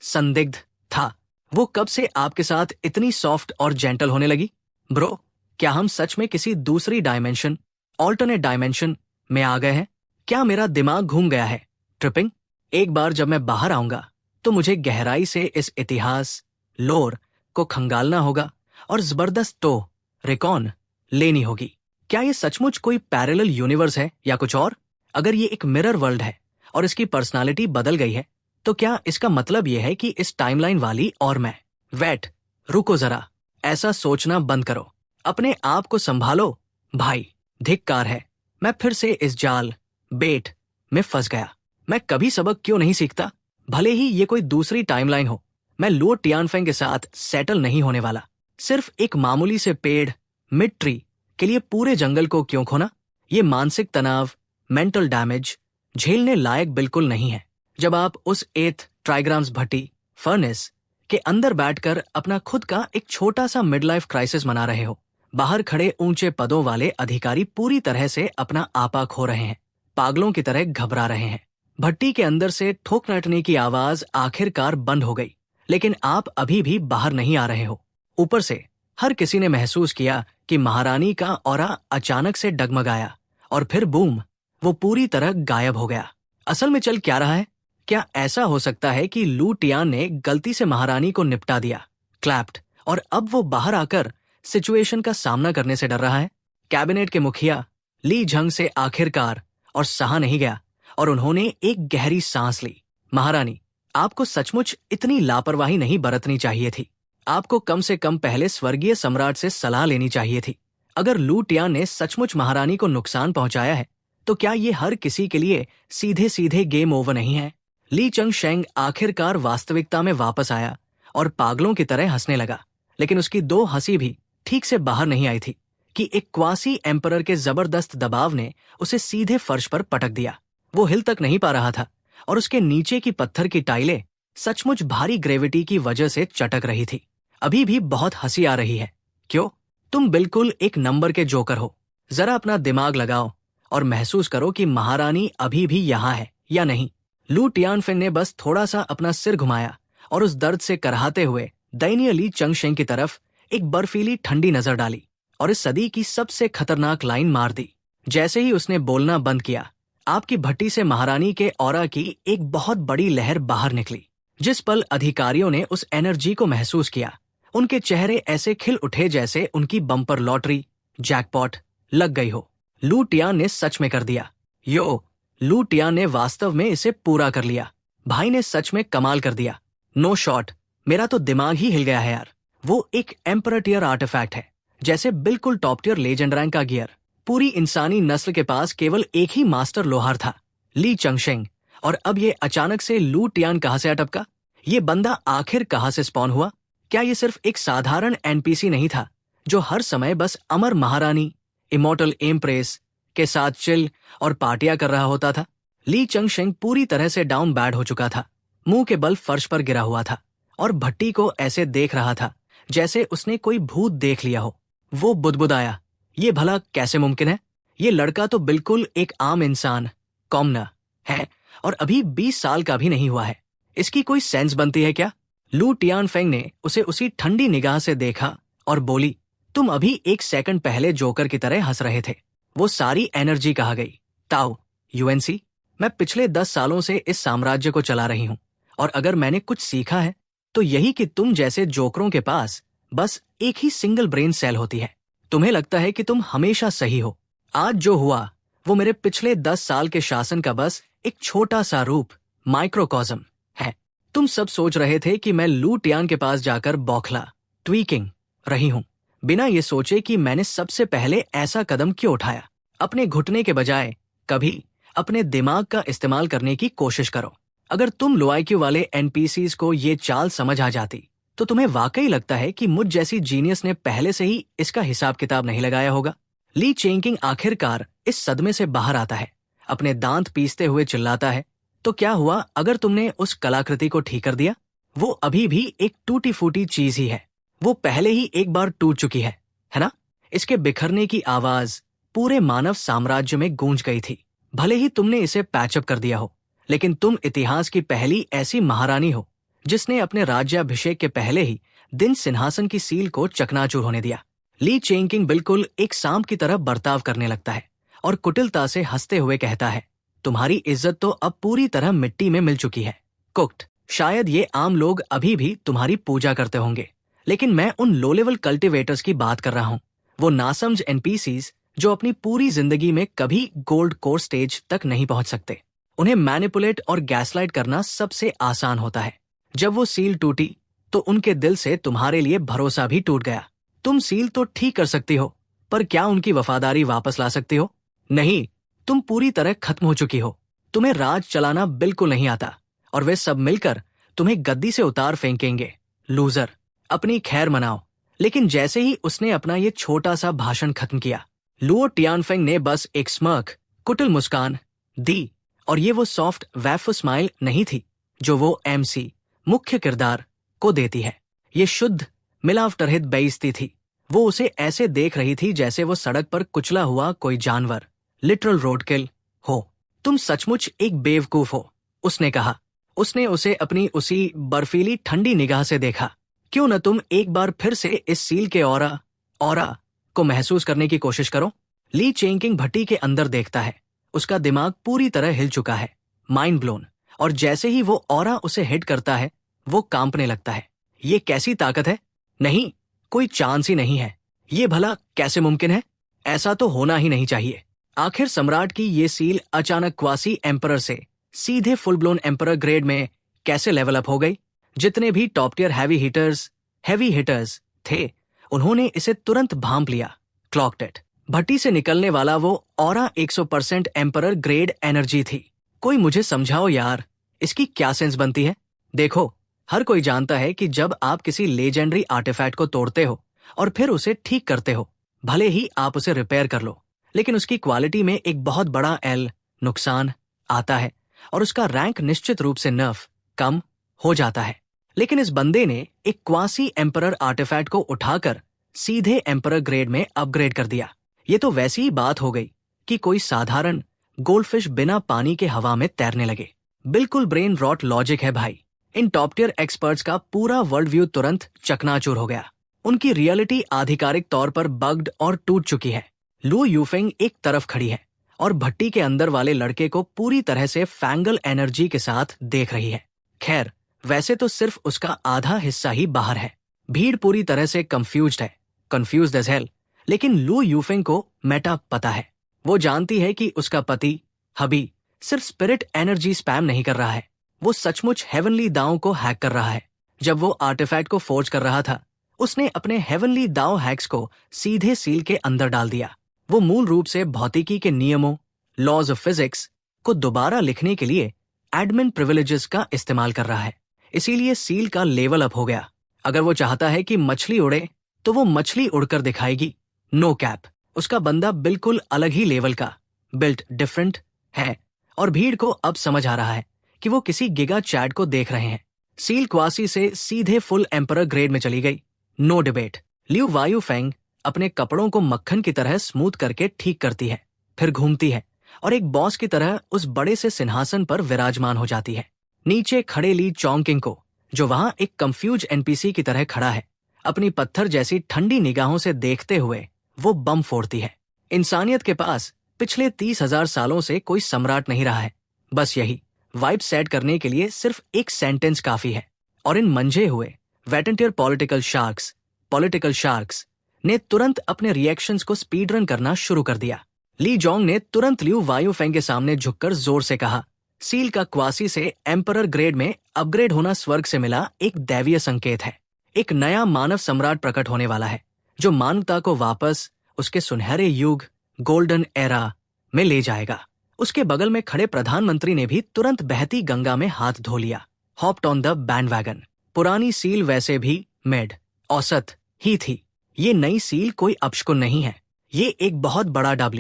संदिग्ध था। वो कब से आपके साथ इतनी सॉफ्ट और जेंटल होने लगी? ब्रो, क्या हम सच में किसी दूसरी डायमेंशन, ऑल्टरनेट डायमेंशन में आ गए हैं? क्या मेरा दिमाग घूम गया है? ट्रिपिंग? एक बार जब मैं बाहर आऊंगा तो मुझे गहराई से इस इतिहास लोर को खंगालना होगा और जबरदस्त रिकॉन लेनी होगी। क्या ये सचमुच कोई पैरेलल यूनिवर्स है या कुछ और? अगर ये एक मिरर वर्ल्ड है और इसकी पर्सनालिटी बदल गई है तो क्या इसका मतलब यह है कि इस टाइमलाइन वाली और मैं वेट, रुको जरा, ऐसा सोचना बंद करो, अपने आप को संभालो भाई। धिक्कार है, मैं फिर से इस जाल बेट में फंस गया। मैं कभी सबक क्यों नहीं सीखता? भले ही ये कोई दूसरी टाइमलाइन हो, मैं लुओ टियानफेंग के साथ सेटल नहीं होने वाला। सिर्फ एक मामूली से पेड़ मिड ट्री के लिए पूरे जंगल को क्यों खोना? ये मानसिक तनाव, मेंटल डैमेज झेलने लायक बिल्कुल नहीं है। जब आप उस एथ ट्राइग्राम्स भट्टी फर्नेस के अंदर बैठकर अपना खुद का एक छोटा सा मिड लाइफ क्राइसिस मना रहे हो, बाहर खड़े ऊंचे पदों वाले अधिकारी पूरी तरह से अपना आपा खो रहे हैं, पागलों की तरह घबरा रहे हैं। भट्टी के अंदर से ठोक नटने की आवाज आखिरकार बंद हो गई, लेकिन आप अभी भी बाहर नहीं आ रहे हो। ऊपर से हर किसी ने महसूस किया कि महारानी का ऑरा अचानक से डगमगाया और फिर बूम, वो पूरी तरह गायब हो गया। असल में चल क्या रहा है? क्या ऐसा हो सकता है कि लू टियान ने गलती से महारानी को निपटा दिया, क्लैप्ड, और अब वो बाहर आकर सिचुएशन का सामना करने से डर रहा है? कैबिनेट के मुखिया ली झंग से आखिरकार और सहा नहीं गया और उन्होंने एक गहरी सांस ली। महारानी, आपको सचमुच इतनी लापरवाही नहीं बरतनी चाहिए थी। आपको कम से कम पहले स्वर्गीय सम्राट से सलाह लेनी चाहिए थी। अगर लू टियान ने सचमुच महारानी को नुकसान पहुंचाया है तो क्या ये हर किसी के लिए सीधे सीधे गेम ओवर नहीं है? ली चंग शेंग आखिरकार वास्तविकता में वापस आया और पागलों की तरह हंसने लगा, लेकिन उसकी दो हंसी भी ठीक से बाहर नहीं आई थी कि एक क्वासी एम्परर के जबरदस्त दबाव ने उसे सीधे फर्श पर पटक दिया। वो हिल तक नहीं पा रहा था और उसके नीचे की पत्थर की टाइलें सचमुच भारी ग्रेविटी की वजह से चटक रही थी। अभी भी बहुत हंसी आ रही है, क्यों? तुम बिल्कुल एक नंबर के जोकर हो। जरा अपना दिमाग लगाओ और महसूस करो कि महारानी अभी भी यहाँ है या नहीं। लू टियानफेंग ने बस थोड़ा सा अपना सिर घुमाया और उस दर्द से करहाते हुए दयनीय ली चंगशेंग की तरफ एक बर्फीली ठंडी नजर डाली और इस सदी की सबसे खतरनाक लाइन मार दी। जैसे ही उसने बोलना बंद किया, आपकी भट्टी से महारानी के ऑरा की एक बहुत बड़ी लहर बाहर निकली। जिस पल अधिकारियों ने उस एनर्जी को महसूस किया, उनके चेहरे ऐसे खिल उठे जैसे उनकी बम्पर लॉटरी जैकपॉट लग गई हो। लू टियान ने सच में कर दिया। लू टियान ने वास्तव में इसे पूरा कर लिया। भाई ने सच में कमाल कर दिया। नो शॉट, मेरा तो दिमाग ही हिल गया है यार। वो एक एम्परर टियर आर्टिफैक्ट है, जैसे बिल्कुल टॉप टियर लेजेंड रैंक का गियर। पूरी इंसानी नस्ल के पास केवल एक ही मास्टर लोहार था, ली चंगशेंग, और अब ये अचानक से लू टियान कहां से अटपका? ये बंदा आखिर कहां से स्पॉन हुआ? क्या ये सिर्फ एक साधारण एनपीसी नहीं था जो हर समय बस अमर महारानी इमॉर्टल एम्प्रेस के साथ चिल और पार्टियां कर रहा होता था? ली चंगशेंग पूरी तरह से डाउन बैड हो चुका था, मुंह के बल फर्श पर गिरा हुआ था और भट्टी को ऐसे देख रहा था जैसे उसने कोई भूत देख लिया हो। वो बुदबुदाया, ये भला कैसे मुमकिन है? ये लड़का तो बिल्कुल एक आम इंसान कॉमनर है और अभी 20 साल का भी नहीं हुआ है। इसकी कोई सेंस बनती है क्या? लू टियानफेंग ने उसे उसी ठंडी निगाह से देखा और बोली, तुम अभी एक सेकंड पहले जोकर की तरह हंस रहे थे। वो सारी एनर्जी कहाँ गई? ताओ, यूएनसी, मैं पिछले 10 सालों से इस साम्राज्य को चला रही हूँ और अगर मैंने कुछ सीखा है तो यही कि तुम जैसे जोकरों के पास बस एक ही सिंगल ब्रेन सेल होती है। तुम्हें लगता है कि तुम हमेशा सही हो। आज जो हुआ वो मेरे पिछले 10 साल के शासन का बस एक छोटा सा रूप, माइक्रोकॉज्म है। तुम सब सोच रहे थे कि मैं लू टियान के पास जाकर बौखला ट्वीकिंग रही हूं, बिना ये सोचे कि मैंने सबसे पहले ऐसा कदम क्यों उठाया। अपने घुटने के बजाय कभी अपने दिमाग का इस्तेमाल करने की कोशिश करो। अगर तुम लो आईक्यू वाले एनपीसीज को ये चाल समझ आ जाती तो तुम्हें वाकई लगता है कि मुझ जैसी जीनियस ने पहले से ही इसका हिसाब किताब नहीं लगाया होगा। ली चेंकिंग आखिरकार इस सदमे से बाहर आता है, अपने दांत पीसते हुए चिल्लाता है, तो क्या हुआ अगर तुमने उस कलाकृति को ठीक कर दिया? वो अभी भी एक टूटी फूटी चीज ही है। वो पहले ही एक बार टूट चुकी है ना? इसके बिखरने की आवाज पूरे मानव साम्राज्य में गूंज गई थी। भले ही तुमने इसे पैचअप कर दिया हो, लेकिन तुम इतिहास की पहली ऐसी महारानी हो जिसने अपने राज्याभिषेक के पहले ही दिन सिंहासन की सील को चकनाचूर होने दिया। ली चेंकिंग बिल्कुल एक सांप की तरह बर्ताव करने लगता है और कुटिलता से हंसते हुए कहता है, तुम्हारी इज्जत तो अब पूरी तरह मिट्टी में मिल चुकी है। कुक्ड, शायद ये आम लोग अभी भी तुम्हारी पूजा करते होंगे, लेकिन मैं उन लो लेवल कल्टिवेटर्स की बात कर रहा हूँ। वो नासमझ एनपीसीज जो अपनी पूरी जिंदगी में कभी गोल्ड कोर स्टेज तक नहीं पहुंच सकते। उन्हें मैनिपुलेट और गैसलाइट करना सबसे आसान होता है। जब वो सील टूटी तो उनके दिल से तुम्हारे लिए भरोसा भी टूट गया। तुम सील तो ठीक कर सकती हो, पर क्या उनकी वफादारी वापस ला सकती हो? नहीं, तुम पूरी तरह खत्म हो चुकी हो। तुम्हें राज चलाना बिल्कुल नहीं आता और वे सब मिलकर तुम्हें गद्दी से उतार फेंकेंगे। लूजर, अपनी खैर मनाओ। लेकिन जैसे ही उसने अपना ये छोटा सा भाषण खत्म किया, लुओ टियानफेंग ने बस एक स्मर्क, कुटिल मुस्कान दी, और ये वो सॉफ्ट वैफ स्माइल नहीं थी जो वो एमसी, मुख्य किरदार, को देती है। ये शुद्ध मिलावटरहित बेइज्जती थी। वो उसे ऐसे देख रही थी जैसे वो सड़क पर कुचला हुआ कोई जानवर, लिटरल रोडकिल हो। तुम सचमुच एक बेवकूफ हो, उसने कहा। उसने उसे अपनी उसी बर्फीली ठंडी निगाह से देखा। क्यों न तुम एक बार फिर से इस सील के ऑरा को महसूस करने की कोशिश करो। ली चेंकिंग भट्टी के अंदर देखता है। उसका दिमाग पूरी तरह हिल चुका है, माइंड ब्लोन। और जैसे ही वो ऑरा उसे हिट करता है, वो कांपने लगता है। ये कैसी ताकत है? नहीं, कोई चांस ही नहीं है। ये भला कैसे मुमकिन है? ऐसा तो होना ही नहीं चाहिए। आखिर सम्राट की ये सील अचानक क्वासी एम्परर से सीधे फुल ब्लोन एम्परर ग्रेड में कैसे लेवल अप हो गई? जितने भी टॉप टियर हैवी हिटर्स थे, उन्होंने इसे तुरंत भांप लिया। Clogged it. भट्टी से निकलने वाला वो ऑरा 100% एम्परर ग्रेड एनर्जी थी। कोई मुझे समझाओ यार, इसकी क्या सेंस बनती है? देखो, हर कोई जानता है कि जब आप किसी लेजेंडरी आर्टिफैक्ट को तोड़ते हो और फिर उसे ठीक करते हो, भले ही आप उसे रिपेयर कर लो, लेकिन उसकी क्वालिटी में एक बहुत बड़ा नुकसान आता है और उसका रैंक निश्चित रूप से नर्फ कम हो जाता है। लेकिन इस बंदे ने एक क्वासी एम्परर आर्टिफैक्ट को उठाकर सीधे एम्परर ग्रेड में अपग्रेड कर दिया। ये तो वैसी ही बात हो गई कि कोई साधारण गोल्डफिश बिना पानी के हवा में तैरने लगे। बिल्कुल ब्रेन रॉट लॉजिक है भाई। इन टॉप टियर एक्सपर्ट्स का पूरा वर्ल्ड व्यू तुरंत चकनाचूर हो गया। उनकी रियलिटी आधिकारिक तौर पर बग्ड और टूट चुकी है। लू यूफेंग एक तरफ खड़ी है और भट्टी के अंदर वाले लड़के को पूरी तरह से फैंगल एनर्जी के साथ देख रही है। खैर, वैसे तो सिर्फ उसका आधा हिस्सा ही बाहर है। भीड़ पूरी तरह से कंफ्यूज्ड एज हेल। लेकिन लू यूफेंग को मेटा पता है। वो जानती है कि उसका पति हबी सिर्फ स्पिरिट एनर्जी स्पैम नहीं कर रहा है, वो सचमुच हेवनली दाव को हैक कर रहा है। जब वो आर्टिफैक्ट को फोर्ज कर रहा था, उसने अपने हेवनली दाव हैक्स को सीधे सील के अंदर डाल दिया। वो मूल रूप से भौतिकी के नियमों, लॉज ऑफ फिजिक्स, को दोबारा लिखने के लिए एडमिन प्रिविलेजेस का इस्तेमाल कर रहा है। इसीलिए सील का लेवल अप हो गया। अगर वो चाहता है कि मछली उड़े, तो वो मछली उड़कर दिखाएगी। No cap. उसका बंदा बिल्कुल अलग ही लेवल का, बिल्ट डिफरेंट है। और भीड़ को अब समझ आ रहा है कि वो किसी गिगा चैट को देख रहे हैं। सील क्वासी से सीधे फुल एम्परर ग्रेड में चली गई। No debate. लियू वायु फेंग अपने कपड़ों को मक्खन की तरह स्मूथ करके ठीक करती है, फिर घूमती है और एक बॉस की तरह उस बड़े से सिंहासन पर विराजमान हो जाती है। नीचे खड़े ली चोंगकिंग को, जो वहां एक कंफ्यूज एनपीसी की तरह खड़ा है, अपनी पत्थर जैसी ठंडी निगाहों से देखते हुए वो बम फोड़ती है। इंसानियत के पास पिछले 30,000 सालों से कोई सम्राट नहीं रहा है। बस यही वाइब सेट करने के लिए सिर्फ एक सेंटेंस काफी है। और इन मंझे हुए वेटेंटियर पॉलिटिकल शार्क्स ने तुरंत अपने रिएक्शंस को स्पीड रन करना शुरू कर दिया। ली जोंग ने तुरंत लियू वायु फेंग के सामने झुककर जोर से कहा, सील का क्वासी से एम्परर ग्रेड में अपग्रेड होना स्वर्ग से मिला एक दैवीय संकेत है। एक नया मानव सम्राट प्रकट होने वाला है, जो मानवता को वापस उसके सुनहरे युग, गोल्डन एरा में ले जाएगा। उसके बगल में खड़े प्रधानमंत्री ने भी तुरंत बहती गंगा में हाथ धो लिया। Hopped on the bandwagon. पुरानी सील वैसे भी औसत ही थी। ये नई सील कोई अपशकुन नहीं है। ये एक बहुत बड़ा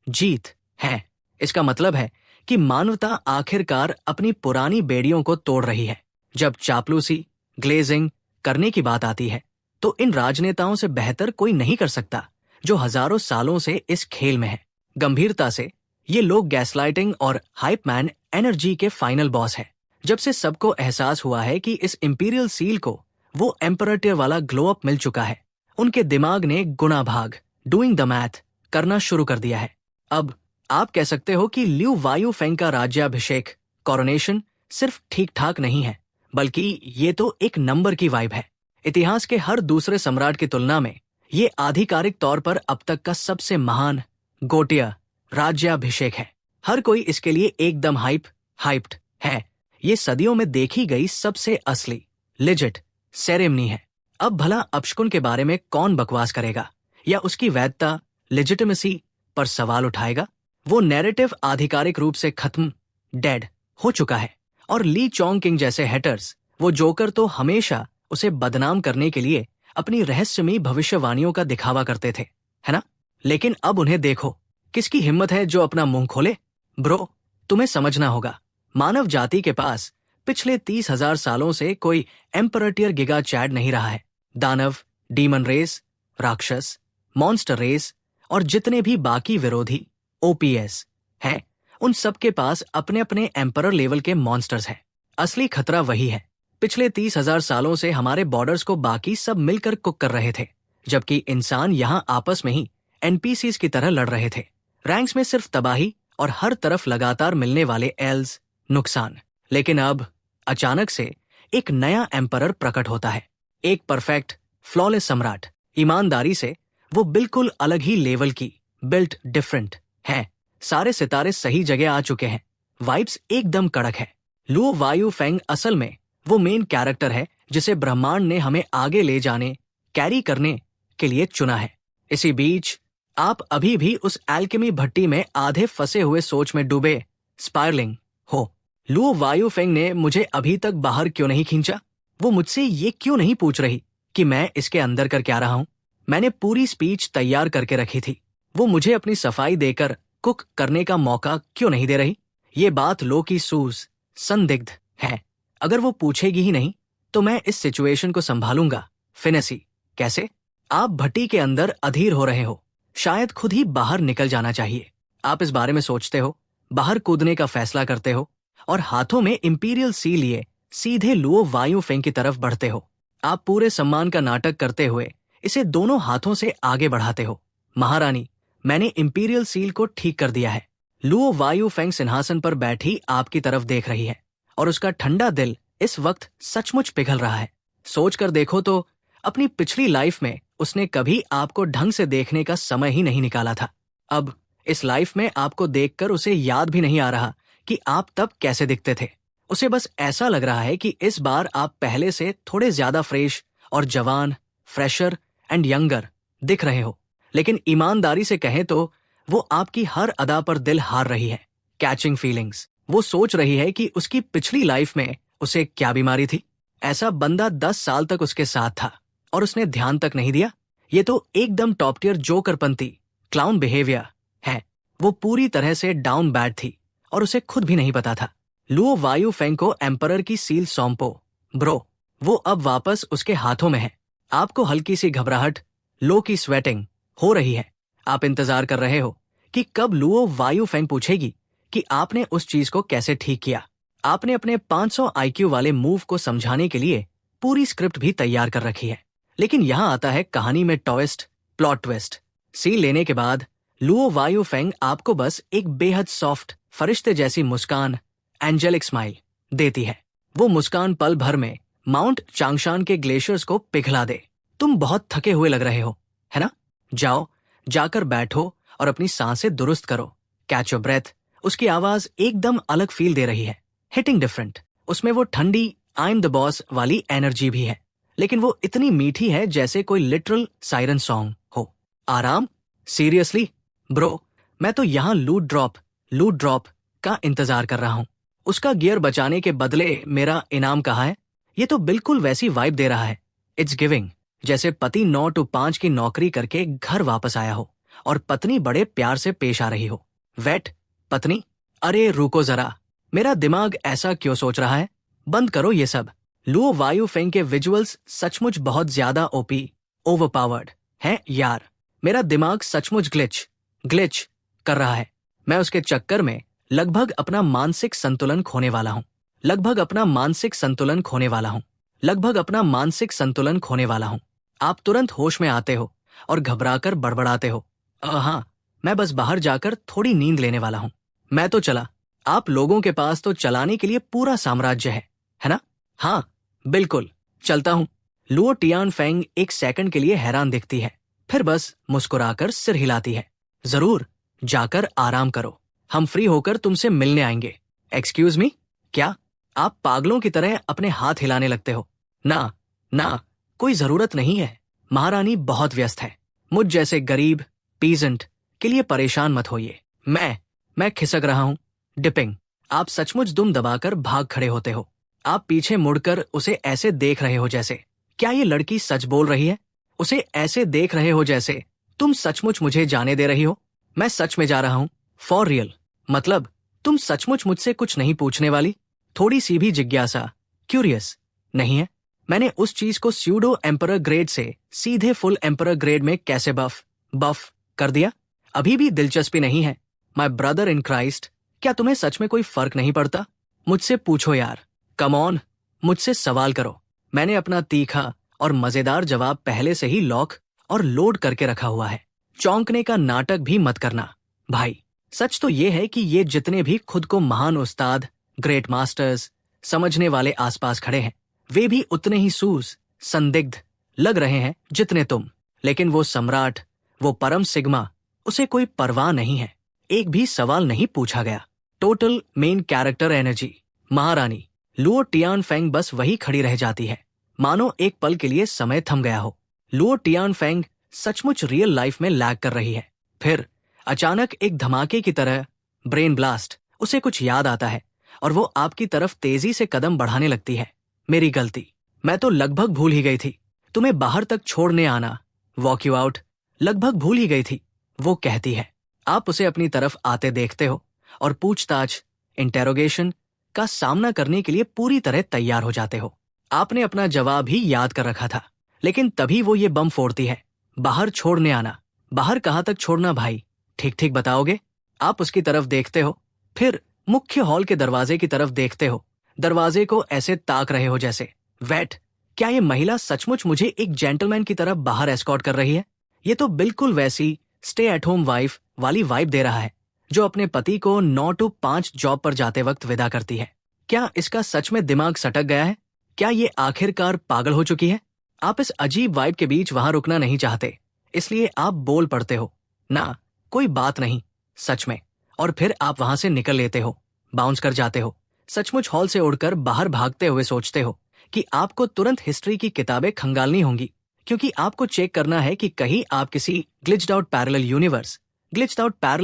जीत है। इसका मतलब है कि मानवता आखिरकार अपनी पुरानी बेड़ियों को तोड़ रही है। जब चापलूसी, ग्लेजिंग करने की बात आती है, तो इन राजनेताओं से बेहतर कोई नहीं कर सकता, जो हजारों सालों से इस खेल में है। गंभीरता से, ये लोग गैसलाइटिंग और हाइपमैन एनर्जी के फाइनल बॉस है। जब से सबको एहसास हुआ है कि इस इंपीरियल सील को वो एम्परर टियर वाला ग्लो अप मिल चुका है, उनके दिमाग ने गुणा भाग, डूइंग द मैथ, करना शुरू कर दिया है। अब आप कह सकते हो कि ल्यू वायु फेंग का राज्याभिषेक कोरोनेशन सिर्फ ठीक ठाक नहीं है, बल्कि ये तो एक नंबर की वाइब है। इतिहास के हर दूसरे सम्राट की तुलना में ये आधिकारिक तौर पर अब तक का सबसे महान गोटिया राज्याभिषेक है। हर कोई इसके लिए एकदम हाइप्ड है। ये सदियों में देखी गई सबसे असली लिजिट सेरेमनी है। अब भला अपशकुन के बारे में कौन बकवास करेगा या उसकी वैधता लेजिटिमेसी पर सवाल उठाएगा? वो नैरेटिव आधिकारिक रूप से खत्म डेड हो चुका है। और ली चोंग किंग जैसे हेटर्स, वो जोकर तो हमेशा उसे बदनाम करने के लिए अपनी रहस्यमयी भविष्यवाणियों का दिखावा करते थे, है ना? लेकिन अब उन्हें देखो, किसकी हिम्मत है जो अपना मुंह खोले? ब्रो, तुम्हें समझना होगा, मानव जाति के पास पिछले 30,000 सालों से कोई एम्परर टियर गिगा चैड नहीं रहा है। दानव, डीमन रेस, राक्षस, मॉन्स्टर रेस और जितने भी बाकी विरोधी ओपीएस हैं, उन सब के पास अपने अपने एम्परर लेवल के मॉन्स्टर्स हैं। असली खतरा वही है। पिछले 30,000 सालों से हमारे बॉर्डर्स को बाकी सब मिलकर कुक कर रहे थे, जबकि इंसान यहाँ आपस में ही एनपीसीज की तरह लड़ रहे थे। रैंक्स में सिर्फ तबाही और हर तरफ लगातार मिलने वाले एल्स नुकसान। लेकिन अब अचानक से एक नया एम्परर प्रकट होता है, एक परफेक्ट फ्लॉलेस सम्राट। ईमानदारी से वो बिल्कुल अलग ही लेवल की, बिल्ट डिफरेंट है। सारे सितारे सही जगह आ चुके हैं, वाइब्स एकदम कड़क है। लुओ वायु फेंग असल में वो मेन कैरेक्टर है जिसे ब्रह्मांड ने हमें आगे ले जाने, कैरी करने के लिए चुना है। इसी बीच आप अभी भी उस एल्केमी भट्टी में आधे फंसे हुए सोच में डूबे स्पायरलिंग हो। लुओ वायु फेंग ने मुझे अभी तक बाहर क्यों नहीं खींचा? वो मुझसे ये क्यों नहीं पूछ रही कि मैं इसके अंदर कर क्या रहा हूं? मैंने पूरी स्पीच तैयार करके रखी थी। वो मुझे अपनी सफाई देकर कुक करने का मौका क्यों नहीं दे रही? ये बात लो की सूज संदिग्ध है। अगर वो पूछेगी ही नहीं तो मैं इस सिचुएशन को संभालूंगा। फिनेसी, कैसे? आप भट्टी के अंदर अधीर हो रहे हो, शायद खुद ही बाहर निकल जाना चाहिए। आप इस बारे में सोचते हो, बाहर कूदने का फैसला करते हो और हाथों में इंपीरियल सी लिए सीधे लुओ वायु फेंग की तरफ बढ़ते हो। आप पूरे सम्मान का नाटक करते हुए इसे दोनों हाथों से आगे बढ़ाते हो। महारानी, मैंने इंपीरियल सील को ठीक कर दिया है। लुओ वायु फेंग सिंहासन पर बैठी आपकी तरफ देख रही है और उसका ठंडा दिल इस वक्त सचमुच पिघल रहा है। सोच कर देखो तो अपनी पिछली लाइफ में उसने कभी आपको ढंग से देखने का समय ही नहीं निकाला था। अब इस लाइफ में आपको देखकर उसे याद भी नहीं आ रहा कि आप तब कैसे दिखते थे। उसे बस ऐसा लग रहा है कि इस बार आप पहले से थोड़े ज्यादा फ्रेश और जवान, फ्रेशर एंड यंगर दिख रहे हो। लेकिन ईमानदारी से कहें तो वो आपकी हर अदा पर दिल हार रही है। Catching feelings. वो सोच रही है कि उसकी पिछली लाइफ में उसे क्या बीमारी थी। ऐसा बंदा 10 साल तक उसके साथ था और उसने ध्यान तक नहीं दिया। ये तो एकदम टॉप टियर जोकरपंती क्लाउन बिहेवियर है। वो पूरी तरह से डाउन बैड थी और उसे खुद भी नहीं पता था। लुओ वायु फेंग को एम्परर की सील सौंपो ब्रो। वो अब वापस उसके हाथों में है। आपको हल्की सी घबराहट, लो की स्वेटिंग हो रही है। आप इंतजार कर रहे हो कि कब लुओ वायु फेंग पूछेगी कि आपने उस चीज को कैसे ठीक किया। आपने अपने 500 आईक्यू वाले मूव को समझाने के लिए पूरी स्क्रिप्ट भी तैयार कर रखी है। लेकिन यहां आता है कहानी में प्लॉट ट्विस्ट। सील लेने के बाद लुओ वायु फेंग आपको बस एक बेहद सॉफ्ट फरिश्ते जैसी मुस्कान, एंजेलिक स्माइल देती है। वो मुस्कान पल भर में माउंट चांगशान के ग्लेशियर्स को पिघला दे। तुम बहुत थके हुए लग रहे हो, है ना? जाओ, जाकर बैठो और अपनी सांसें दुरुस्त करो। Catch your breath. उसकी आवाज एकदम अलग फील दे रही है, हिटिंग डिफरेंट। उसमें वो ठंडी आई एम द बॉस वाली एनर्जी भी है, लेकिन वो इतनी मीठी है जैसे कोई लिटरल सायरन सॉन्ग हो। आराम? सीरियसली ब्रो, मैं तो यहाँ लूट ड्रॉप का इंतजार कर रहा हूँ। उसका गियर बचाने के बदले मेरा इनाम कहाँ है? ये तो बिल्कुल वैसी वाइब दे रहा है। इट्स गिविंग जैसे पति 9 to 5 की नौकरी करके घर वापस आया हो और पत्नी बड़े प्यार से पेश आ रही हो। वेट पत्नी? अरे रुको जरा, मेरा दिमाग ऐसा क्यों सोच रहा है? बंद करो ये सब। लुओ वायु फेंग के विजुअल्स सचमुच बहुत ज्यादा ओपी, ओवरपावर्ड हैं यार। मेरा दिमाग सचमुच ग्लिच कर रहा है। मैं उसके चक्कर में लगभग अपना मानसिक संतुलन खोने वाला हूँ। आप तुरंत होश में आते हो और घबराकर बड़बड़ाते हो, हाँ मैं बस बाहर जाकर थोड़ी नींद लेने वाला हूँ। मैं तो चला। आप लोगों के पास तो चलाने के लिए पूरा साम्राज्य है ना? हाँ, बिल्कुल, चलता हूँ। लुओ टियानफेंग एक सेकंड के लिए हैरान दिखती है, फिर बस मुस्कुराकर सिर हिलाती है। जरूर, जाकर आराम करो। हम फ्री होकर तुमसे मिलने आएंगे। Excuse me? क्या? आप पागलों की तरह अपने हाथ हिलाने लगते हो। ना ना, कोई जरूरत नहीं है। महारानी बहुत व्यस्त है। मुझ जैसे गरीब पीजेंट के लिए परेशान मत होइए। मैं खिसक रहा हूँ। डिपिंग। आप सचमुच दुम दबाकर भाग खड़े होते हो। आप पीछे मुड़कर उसे ऐसे देख रहे हो जैसे, क्या ये लड़की सच बोल रही है? उसे ऐसे देख रहे हो जैसे तुम सचमुच मुझे जाने दे रही हो। मैं सच में जा रहा हूँ, फॉर रियल। मतलब, तुम सचमुच मुझसे कुछ नहीं पूछने वाली? थोड़ी सी भी जिज्ञासा, क्यूरियस नहीं है? मैंने उस चीज को स्यूडो एम्परर ग्रेड से सीधे फुल एम्परर ग्रेड में कैसे बफ कर दिया? अभी भी दिलचस्पी नहीं है? माय ब्रदर इन क्राइस्ट, क्या तुम्हें सच में कोई फर्क नहीं पड़ता? मुझसे पूछो यार, कम ऑन, मुझसे सवाल करो। मैंने अपना तीखा और मजेदार जवाब पहले से ही लॉक और लोड करके रखा हुआ है। चौंकने का नाटक भी मत करना भाई। सच तो ये है कि ये जितने भी खुद को महान उस्ताद, ग्रेट मास्टर्स समझने वाले आसपास खड़े हैं, वे भी उतने ही संदिग्ध लग रहे हैं जितने तुम। लेकिन वो सम्राट, वो परम सिग्मा, उसे कोई परवाह नहीं है। एक भी सवाल नहीं पूछा गया। Total main character energy. महारानी लुओ टियानफेंग बस वही खड़ी रह जाती है, मानो एक पल के लिए समय थम गया हो। लुओ टियानफेंग सचमुच रियल लाइफ में लैग कर रही है। फिर अचानक एक धमाके की तरह ब्रेन ब्लास्ट, उसे कुछ याद आता है और वो आपकी तरफ तेजी से कदम बढ़ाने लगती है। मेरी गलती, मैं तो लगभग भूल ही गई थी। तुम्हें बाहर तक छोड़ने आना, वॉक यू आउट, लगभग भूल ही गई थी, वो कहती है। आप उसे अपनी तरफ आते देखते हो और पूछताछ, इंटेरोगेशन का सामना करने के लिए पूरी तरह तैयार हो जाते हो। आपने अपना जवाब ही याद कर रखा था, लेकिन तभी वो ये बम फोड़ती है। बाहर छोड़ने आना। बाहर कहाँ तक छोड़ना भाई? ठीक ठीक बताओगे? आप उसकी तरफ देखते हो, फिर मुख्य हॉल के दरवाजे की तरफ देखते हो। दरवाजे को ऐसे ताक रहे हो जैसे, वेट, क्या ये महिला सचमुच मुझे एक जेंटलमैन की तरफ बाहर एस्कॉर्ट कर रही है? ये तो बिल्कुल वैसी स्टे एट होम वाइफ वाली वाइब दे रहा है जो अपने पति को 9 to 5 जॉब पर जाते वक्त विदा करती है। क्या इसका सच में दिमाग सटक गया है? क्या ये आखिरकार पागल हो चुकी है? आप इस अजीब वाइब के बीच वहां रुकना नहीं चाहते, इसलिए आप बोल पड़ते हो, ना कोई बात नहीं, सच में। और फिर आप वहां से निकल लेते हो, बाउंस कर जाते हो, सचमुच हॉल से उड़कर बाहर भागते हुए सोचते हो कि आपको तुरंत हिस्ट्री की किताबें खंगालनी होंगी, क्योंकि आपको चेक करना है कि कहीं आप किसी ग्लिच्ड आउट पैरेलल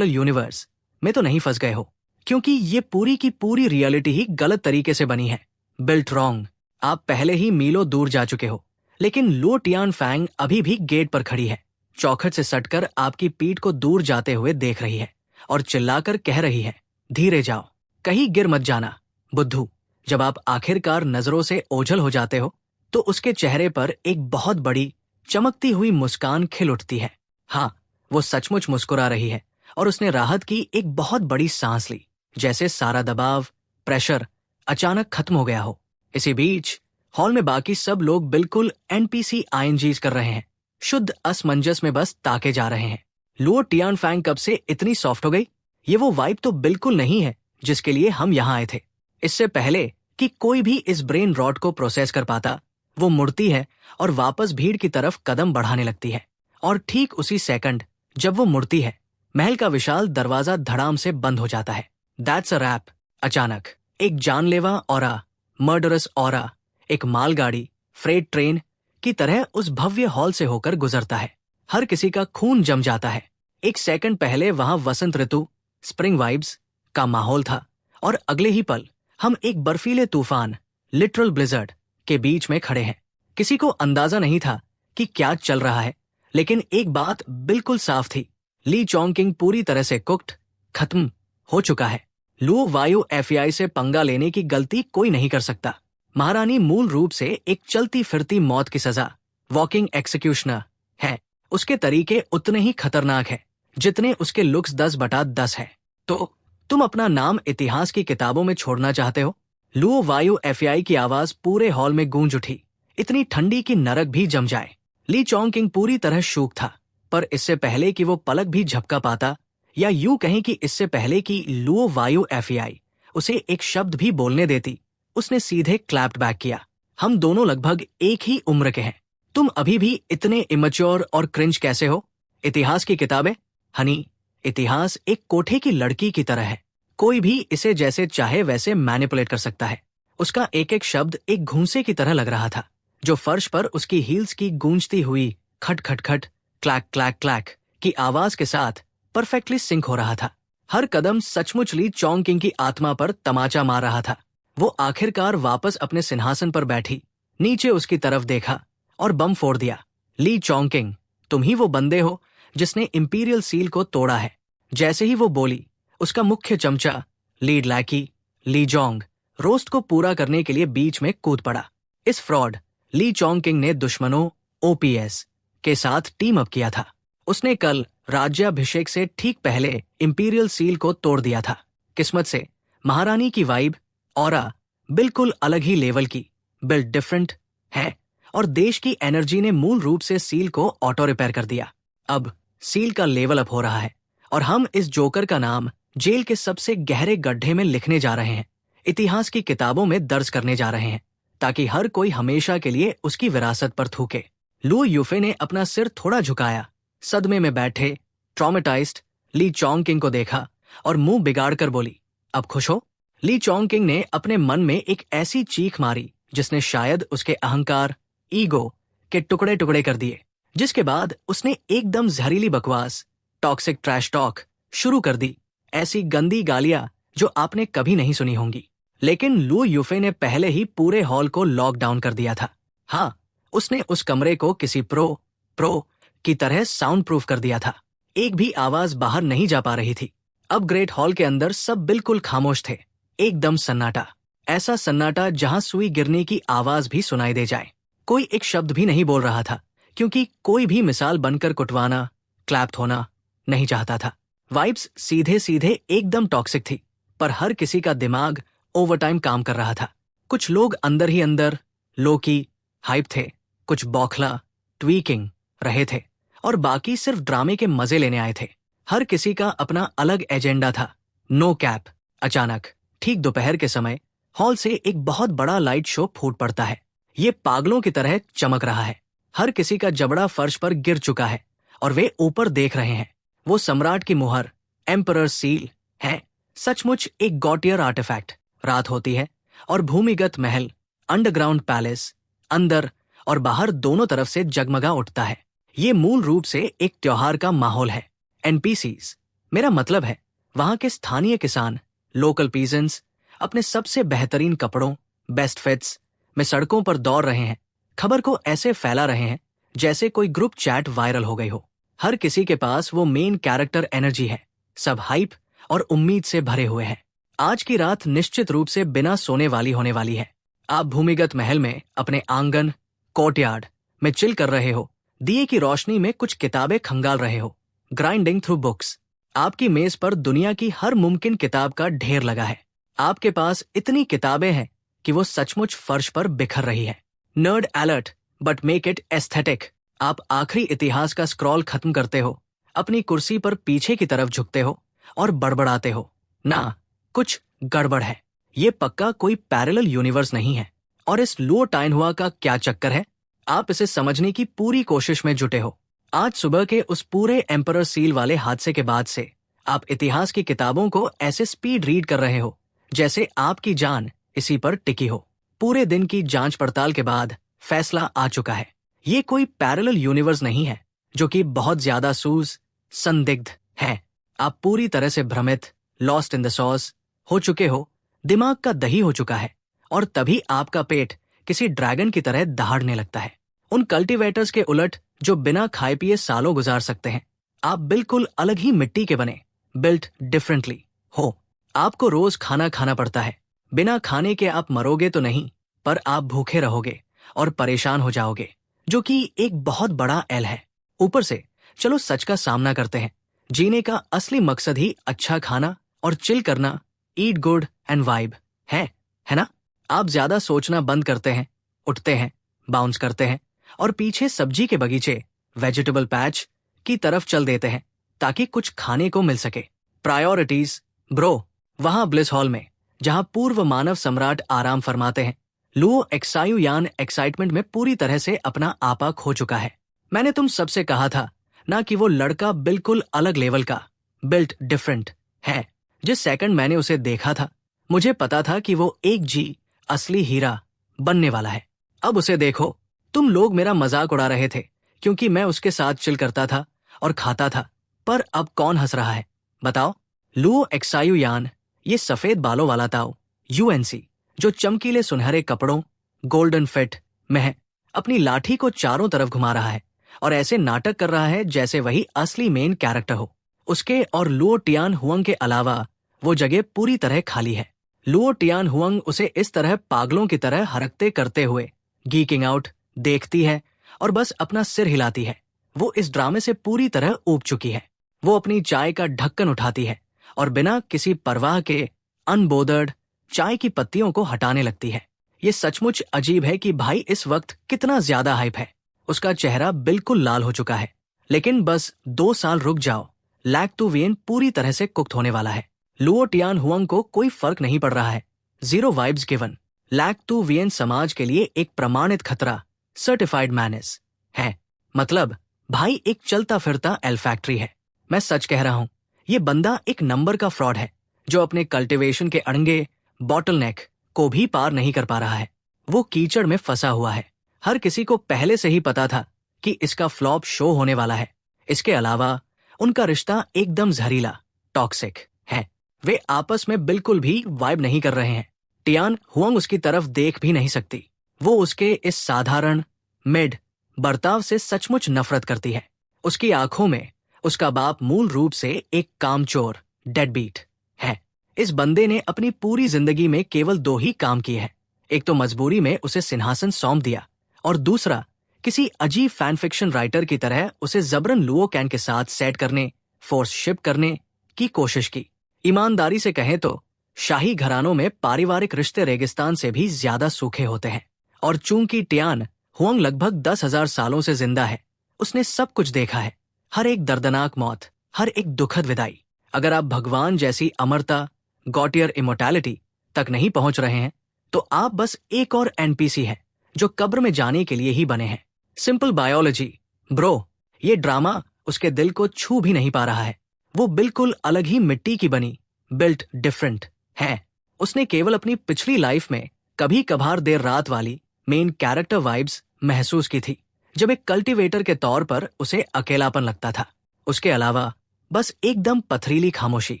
यूनिवर्स में तो नहीं फंस गए हो, क्योंकि ये पूरी की पूरी रियलिटी ही गलत तरीके से बनी है, बिल्ट रॉन्ग। आप पहले ही मीलों दूर जा चुके हो, लेकिन लुओ टियानफेंग अभी भी गेट पर खड़ी है, चौखट से सटकर आपकी पीठ को दूर जाते हुए देख रही है और चिल्लाकर कह रही है, धीरे जाओ, कहीं गिर मत जाना, बुद्धू। जब आप आखिरकार नजरों से ओझल हो जाते हो, तो उसके चेहरे पर एक बहुत बड़ी चमकती हुई मुस्कान खिल उठती है। हाँ, वो सचमुच मुस्कुरा रही है और उसने राहत की एक बहुत बड़ी सांस ली, जैसे सारा दबाव, प्रेशर अचानक खत्म हो गया हो। इसी बीच हॉल में बाकी सब लोग बिल्कुल एनपीसी आईएनजीज कर रहे हैं, शुद्ध असमंजस में बस ताके जा रहे हैं। लुओ टियानफेंग कब से इतनी सॉफ्ट हो गई? ये वो वाइब तो बिल्कुल नहीं है जिसके लिए हम यहाँ आए थे। इससे पहले कि कोई भी इस ब्रेन रॉट को प्रोसेस कर पाता, वो मुड़ती है और वापस भीड़ की तरफ कदम बढ़ाने लगती है। और ठीक उसी सेकंड जब वो मुड़ती है, महल का विशाल दरवाजा धड़ाम से बंद हो जाता है। That's a wrap. अचानक एक जानलेवा ऑरा, मर्डरस ऑरा, एक मालगाड़ी, फ्रेट ट्रेन की तरह उस भव्य हॉल से होकर गुजरता है। हर किसी का खून जम जाता है। एक सेकंड पहले वहां वसंत ऋतु, स्प्रिंग वाइब्स का माहौल था, और अगले ही पल हम एक बर्फीले तूफान, लिटरल ब्लिजर्ड के बीच में खड़े हैं। किसी को अंदाजा नहीं था कि क्या चल रहा है, लेकिन एक बात बिल्कुल साफ थी, ली चोंगकिंग पूरी तरह से कुक्ड, खत्म हो चुका है। लुओ वायु एफआई से पंगा लेने की गलती कोई नहीं कर सकता। महारानी मूल रूप से एक चलती फिरती मौत की सजा, वॉकिंग एक्सिक्यूशनर है। उसके तरीके उतने ही खतरनाक है जितने उसके लुक्स 10/10 है। तो तुम अपना नाम इतिहास की किताबों में छोड़ना चाहते हो? लुओ वायु एफआई की आवाज पूरे हॉल में गूंज उठी, इतनी ठंडी कि नरक भी जम जाए। ली चोंगकिंग पूरी तरह शूक था, पर इससे पहले कि वो पलक भी झपका पाता, या यूं कहें कि इससे पहले कि लुओ वायु एफईआई उसे एक शब्द भी बोलने देती, उसने सीधे क्लैप्ड बैक किया। हम दोनों लगभग एक ही उम्र के हैं। तुम अभी भी इतने इमैच्योर और क्रिंज कैसे हो? इतिहास की किताबें? हनी, इतिहास एक कोठे की लड़की की तरह है। कोई भी इसे जैसे चाहे वैसे मैनिपुलेट कर सकता है। उसका एक एक शब्द एक घूंसे की तरह लग रहा था, जो फर्श पर उसकी हील्स की गूंजती हुई खट खट खट, क्लैक क्लैक क्लैक की आवाज के साथ परफेक्टली सिंक हो रहा था। हर कदम सचमुच ली चोंगकिंग की आत्मा पर तमाचा मार रहा था। वो आखिरकार वापस अपने सिंहासन पर बैठी, नीचे उसकी तरफ देखा और बम फोड़ दिया। ली चोंगकिंग, तुम ही वो बंदे हो जिसने इंपीरियल सील को तोड़ा है। जैसे ही वो बोली, उसका मुख्य चमचा लीड लैकी ली जोंग रोस्ट को पूरा करने के लिए बीच में कूद पड़ा। इस फ्रॉड ली चोंगकिंग ने दुश्मनों ओपीएस के साथ टीम अप किया था। उसने कल राज्याभिषेक से ठीक पहले इंपीरियल सील को तोड़ दिया था। किस्मत से महारानी की वाइब, ऑरा बिल्कुल अलग ही लेवल की, बिल्ड डिफरेंट है, और देश की एनर्जी ने मूल रूप से सील को ऑटो रिपेयर कर दिया। अब सील का लेवल अप हो रहा है और हम इस जोकर का नाम जेल के सबसे गहरे गड्ढे में लिखने जा रहे हैं, इतिहास की किताबों में दर्ज करने जा रहे हैं, ताकि हर कोई हमेशा के लिए उसकी विरासत पर थूके। लू यूफे ने अपना सिर थोड़ा झुकाया, सदमे में बैठे ट्रॉमेटाइज्ड ली चोंगकिंग को देखा और मुंह बिगाड़कर बोली, अब खुश हो? ली चोंगकिंग ने अपने मन में एक ऐसी चीख मारी जिसने शायद उसके अहंकार, ईगो के टुकड़े टुकड़े कर दिए। जिसके बाद उसने एकदम जहरीली बकवास, टॉक्सिक ट्रैश टॉक शुरू कर दी। ऐसी गंदी गालियां जो आपने कभी नहीं सुनी होंगी। लेकिन लू यूफे ने पहले ही पूरे हॉल को लॉकडाउन कर दिया था। हाँ, उसने उस कमरे को किसी प्रो की तरह साउंड प्रूफ कर दिया था। एक भी आवाज बाहर नहीं जा पा रही थी। अब ग्रेट हॉल के अंदर सब बिल्कुल खामोश थे, एकदम सन्नाटा। ऐसा सन्नाटा जहां सुई गिरने की आवाज भी सुनाई दे जाए। कोई एक शब्द भी नहीं बोल रहा था, क्योंकि कोई भी मिसाल बनकर कुटवाना, क्लैप्ड होना नहीं चाहता था। वाइब्स सीधे सीधे एकदम टॉक्सिक थी, पर हर किसी का दिमाग ओवरटाइम काम कर रहा था। कुछ लोग अंदर ही अंदर लोकी हाइप थे, कुछ बौखला ट्वीकिंग रहे थे, और बाकी सिर्फ ड्रामे के मजे लेने आए थे। हर किसी का अपना अलग एजेंडा था। नो कैप, अचानक ठीक दोपहर के समय हॉल से एक बहुत बड़ा लाइट शो फूट पड़ता है। ये पागलों की तरह चमक रहा है। हर किसी का जबड़ा फर्श पर गिर चुका है और वे ऊपर देख रहे हैं। वो सम्राट की मुहर, एम्परर सील है, सचमुच एक गॉटियर आर्टिफैक्ट। रात होती है और भूमिगत महल, अंडरग्राउंड पैलेस, अंदर और बाहर दोनों तरफ से जगमगा उठता है। ये मूल रूप से एक त्योहार का माहौल है। एनपीसीज, मेरा मतलब है वहां के स्थानीय किसान, लोकल पीजेंट्स, अपने सबसे बेहतरीन कपड़ों, बेस्ट फिट्स में सड़कों पर दौड़ रहे हैं, खबर को ऐसे फैला रहे हैं जैसे कोई ग्रुप चैट वायरल हो गई हो। हर किसी के पास वो मेन कैरेक्टर एनर्जी है। सब हाइप और उम्मीद से भरे हुए हैं। आज की रात निश्चित रूप से बिना सोने वाली होने वाली है। आप भूमिगत महल में अपने आंगन, कोर्टयार्ड में चिल कर रहे हो, दिए की रोशनी में कुछ किताबें खंगाल रहे हो, ग्राइंडिंग थ्रू बुक्स। आपकी मेज पर दुनिया की हर मुमकिन किताब का ढेर लगा है। आपके पास इतनी किताबें हैं कि वो सचमुच फर्श पर बिखर रही है। Nerd alert, but make it aesthetic. आप आखिरी इतिहास का स्क्रॉल खत्म करते हो, अपनी कुर्सी पर पीछे की तरफ झुकते हो और बड़बड़ाते हो, ना, कुछ गड़बड़ है। ये पक्का कोई पैरेलल यूनिवर्स नहीं है। और इस लुओ टाइनहुआ का क्या चक्कर है? आप इसे समझने की पूरी कोशिश में जुटे हो। आज सुबह के उस पूरे एम्परर सील वाले हादसे के बाद से आप इतिहास की किताबों को ऐसे स्पीड रीड कर रहे हो जैसे आपकी जान इसी पर टिकी हो। पूरे दिन की जांच पड़ताल के बाद फैसला आ चुका है। ये कोई पैरेलल यूनिवर्स नहीं है, जो कि बहुत ज्यादा संदिग्ध है। आप पूरी तरह से भ्रमित, लॉस्ट इन द सॉस हो चुके हो, दिमाग का दही हो चुका है, और तभी आपका पेट किसी ड्रैगन की तरह दहाड़ने लगता है। उन कल्टीवेटर्स के उलट जो बिना खाए पिए सालों गुजार सकते हैं। आप बिल्कुल अलग ही मिट्टी के बने, बिल्ट डिफरेंटली हो। आपको रोज खाना खाना पड़ता है। बिना खाने के आप मरोगे तो नहीं, पर आप भूखे रहोगे और परेशान हो जाओगे, जो कि एक बहुत बड़ा एल है। ऊपर से चलो सच का सामना करते हैं। जीने का असली मकसद ही अच्छा खाना और चिल करना, ईट गुड एंड वाइब है ना? आप ज्यादा सोचना बंद करते हैं, उठते हैं, बाउंस करते हैं और पीछे सब्जी के बगीचे, वेजिटेबल पैच की तरफ चल देते हैं। ताकि कुछ खाने को मिल सके। Priorities bro. वहां ब्लिस हॉल में, जहां पूर्व मानव सम्राट आराम फरमाते हैं, लुओ एक्सायुयान एक्साइटमेंट में पूरी तरह से अपना आपा खो चुका है। मैंने तुम सबसे कहा था ना कि वो लड़का बिल्कुल अलग लेवल का, बिल्ट डिफरेंट है। जिस सेकंड मैंने उसे देखा था, मुझे पता था कि वो एक जी असली हीरा बनने वाला है। अब उसे देखो। तुम लोग मेरा मजाक उड़ा रहे थे क्योंकि मैं उसके साथ चिल करता था और खाता था, पर अब कौन हंस रहा है बताओ? लुओ एक्सायुयान, ये सफेद बालों वाला ताऊ यूएनसी, जो चमकीले सुनहरे कपड़ों गोल्डन फिट में है, अपनी लाठी को चारों तरफ घुमा रहा है और ऐसे नाटक कर रहा है जैसे वही असली मेन कैरेक्टर हो। उसके और लुओ टियान हुआंग के अलावा वो जगह पूरी तरह खाली है। लुओ टियान हुआंग उसे इस तरह पागलों की तरह हरकते करते हुए गीकिंग आउट देखती है और बस अपना सिर हिलाती है। वो इस ड्रामे से पूरी तरह ऊब चुकी है। वो अपनी चाय का ढक्कन उठाती है और बिना किसी परवाह के अनबोदर्ड चाय की पत्तियों को हटाने लगती है। ये सचमुच अजीब है कि भाई इस वक्त कितना ज्यादा हाइप है। उसका चेहरा बिल्कुल लाल हो चुका है। लेकिन बस 2 साल रुक जाओ, लैक टू वियन पूरी तरह से कुक्ड होने वाला है। लुओ टियान हुआंग को कोई फर्क नहीं पड़ रहा है। 0 वाइब्स गिवन। लैक टू वियन समाज के लिए एक प्रमाणित खतरा, सर्टिफाइड मैनेस है। मतलब भाई एक चलता फिरता एल फैक्ट्री है। मैं सच कह रहा हूं, ये बंदा एक नंबर का फ्रॉड है जो अपने कल्टीवेशन के अड़ंगे बॉटलनेक को भी पार नहीं कर पा रहा है। वो कीचड़ में फंसा हुआ है। हर किसी को पहले से ही पता था कि इसका फ्लॉप शो होने वाला है। इसके अलावा उनका रिश्ता एकदम जहरीला, टॉक्सिक है। वे आपस में बिल्कुल भी वाइब नहीं कर रहे हैं। टियान हुआंग उसकी तरफ देख भी नहीं सकती। वो उसके इस साधारण मिड बर्ताव से सचमुच नफरत करती है। उसकी आंखों में उसका बाप मूल रूप से एक कामचोर डेडबीट है। इस बंदे ने अपनी पूरी जिंदगी में केवल 2 ही काम किए हैं। एक तो मजबूरी में उसे सिंहासन सौंप दिया और दूसरा किसी अजीब फैन फिक्शन राइटर की तरह उसे जबरन लुओ कैन के साथ सेट करने, फोर्स शिप करने की कोशिश की। ईमानदारी से कहें तो शाही घरानों में पारिवारिक रिश्ते रेगिस्तान से भी ज्यादा सूखे होते हैं। और चूंकि टियान हुआंग लगभग 10,000 सालों से जिंदा है, उसने सब कुछ देखा है। हर एक दर्दनाक मौत, हर एक दुखद विदाई। अगर आप भगवान जैसी अमरता, गॉटियर इमोर्टैलिटी तक नहीं पहुंच रहे हैं, तो आप बस एक और एनपीसी है जो कब्र में जाने के लिए ही बने हैं। Simple biology bro. ये ड्रामा उसके दिल को छू भी नहीं पा रहा है। वो बिल्कुल अलग ही मिट्टी की बनी, बिल्ट डिफरेंट है। उसने केवल अपनी पिछली लाइफ में कभी कभार देर रात वाली मेन कैरेक्टर वाइब्स महसूस की थी, जब एक कल्टीवेटर के तौर पर उसे अकेलापन लगता था। उसके अलावा बस एकदम पथरीली खामोशी।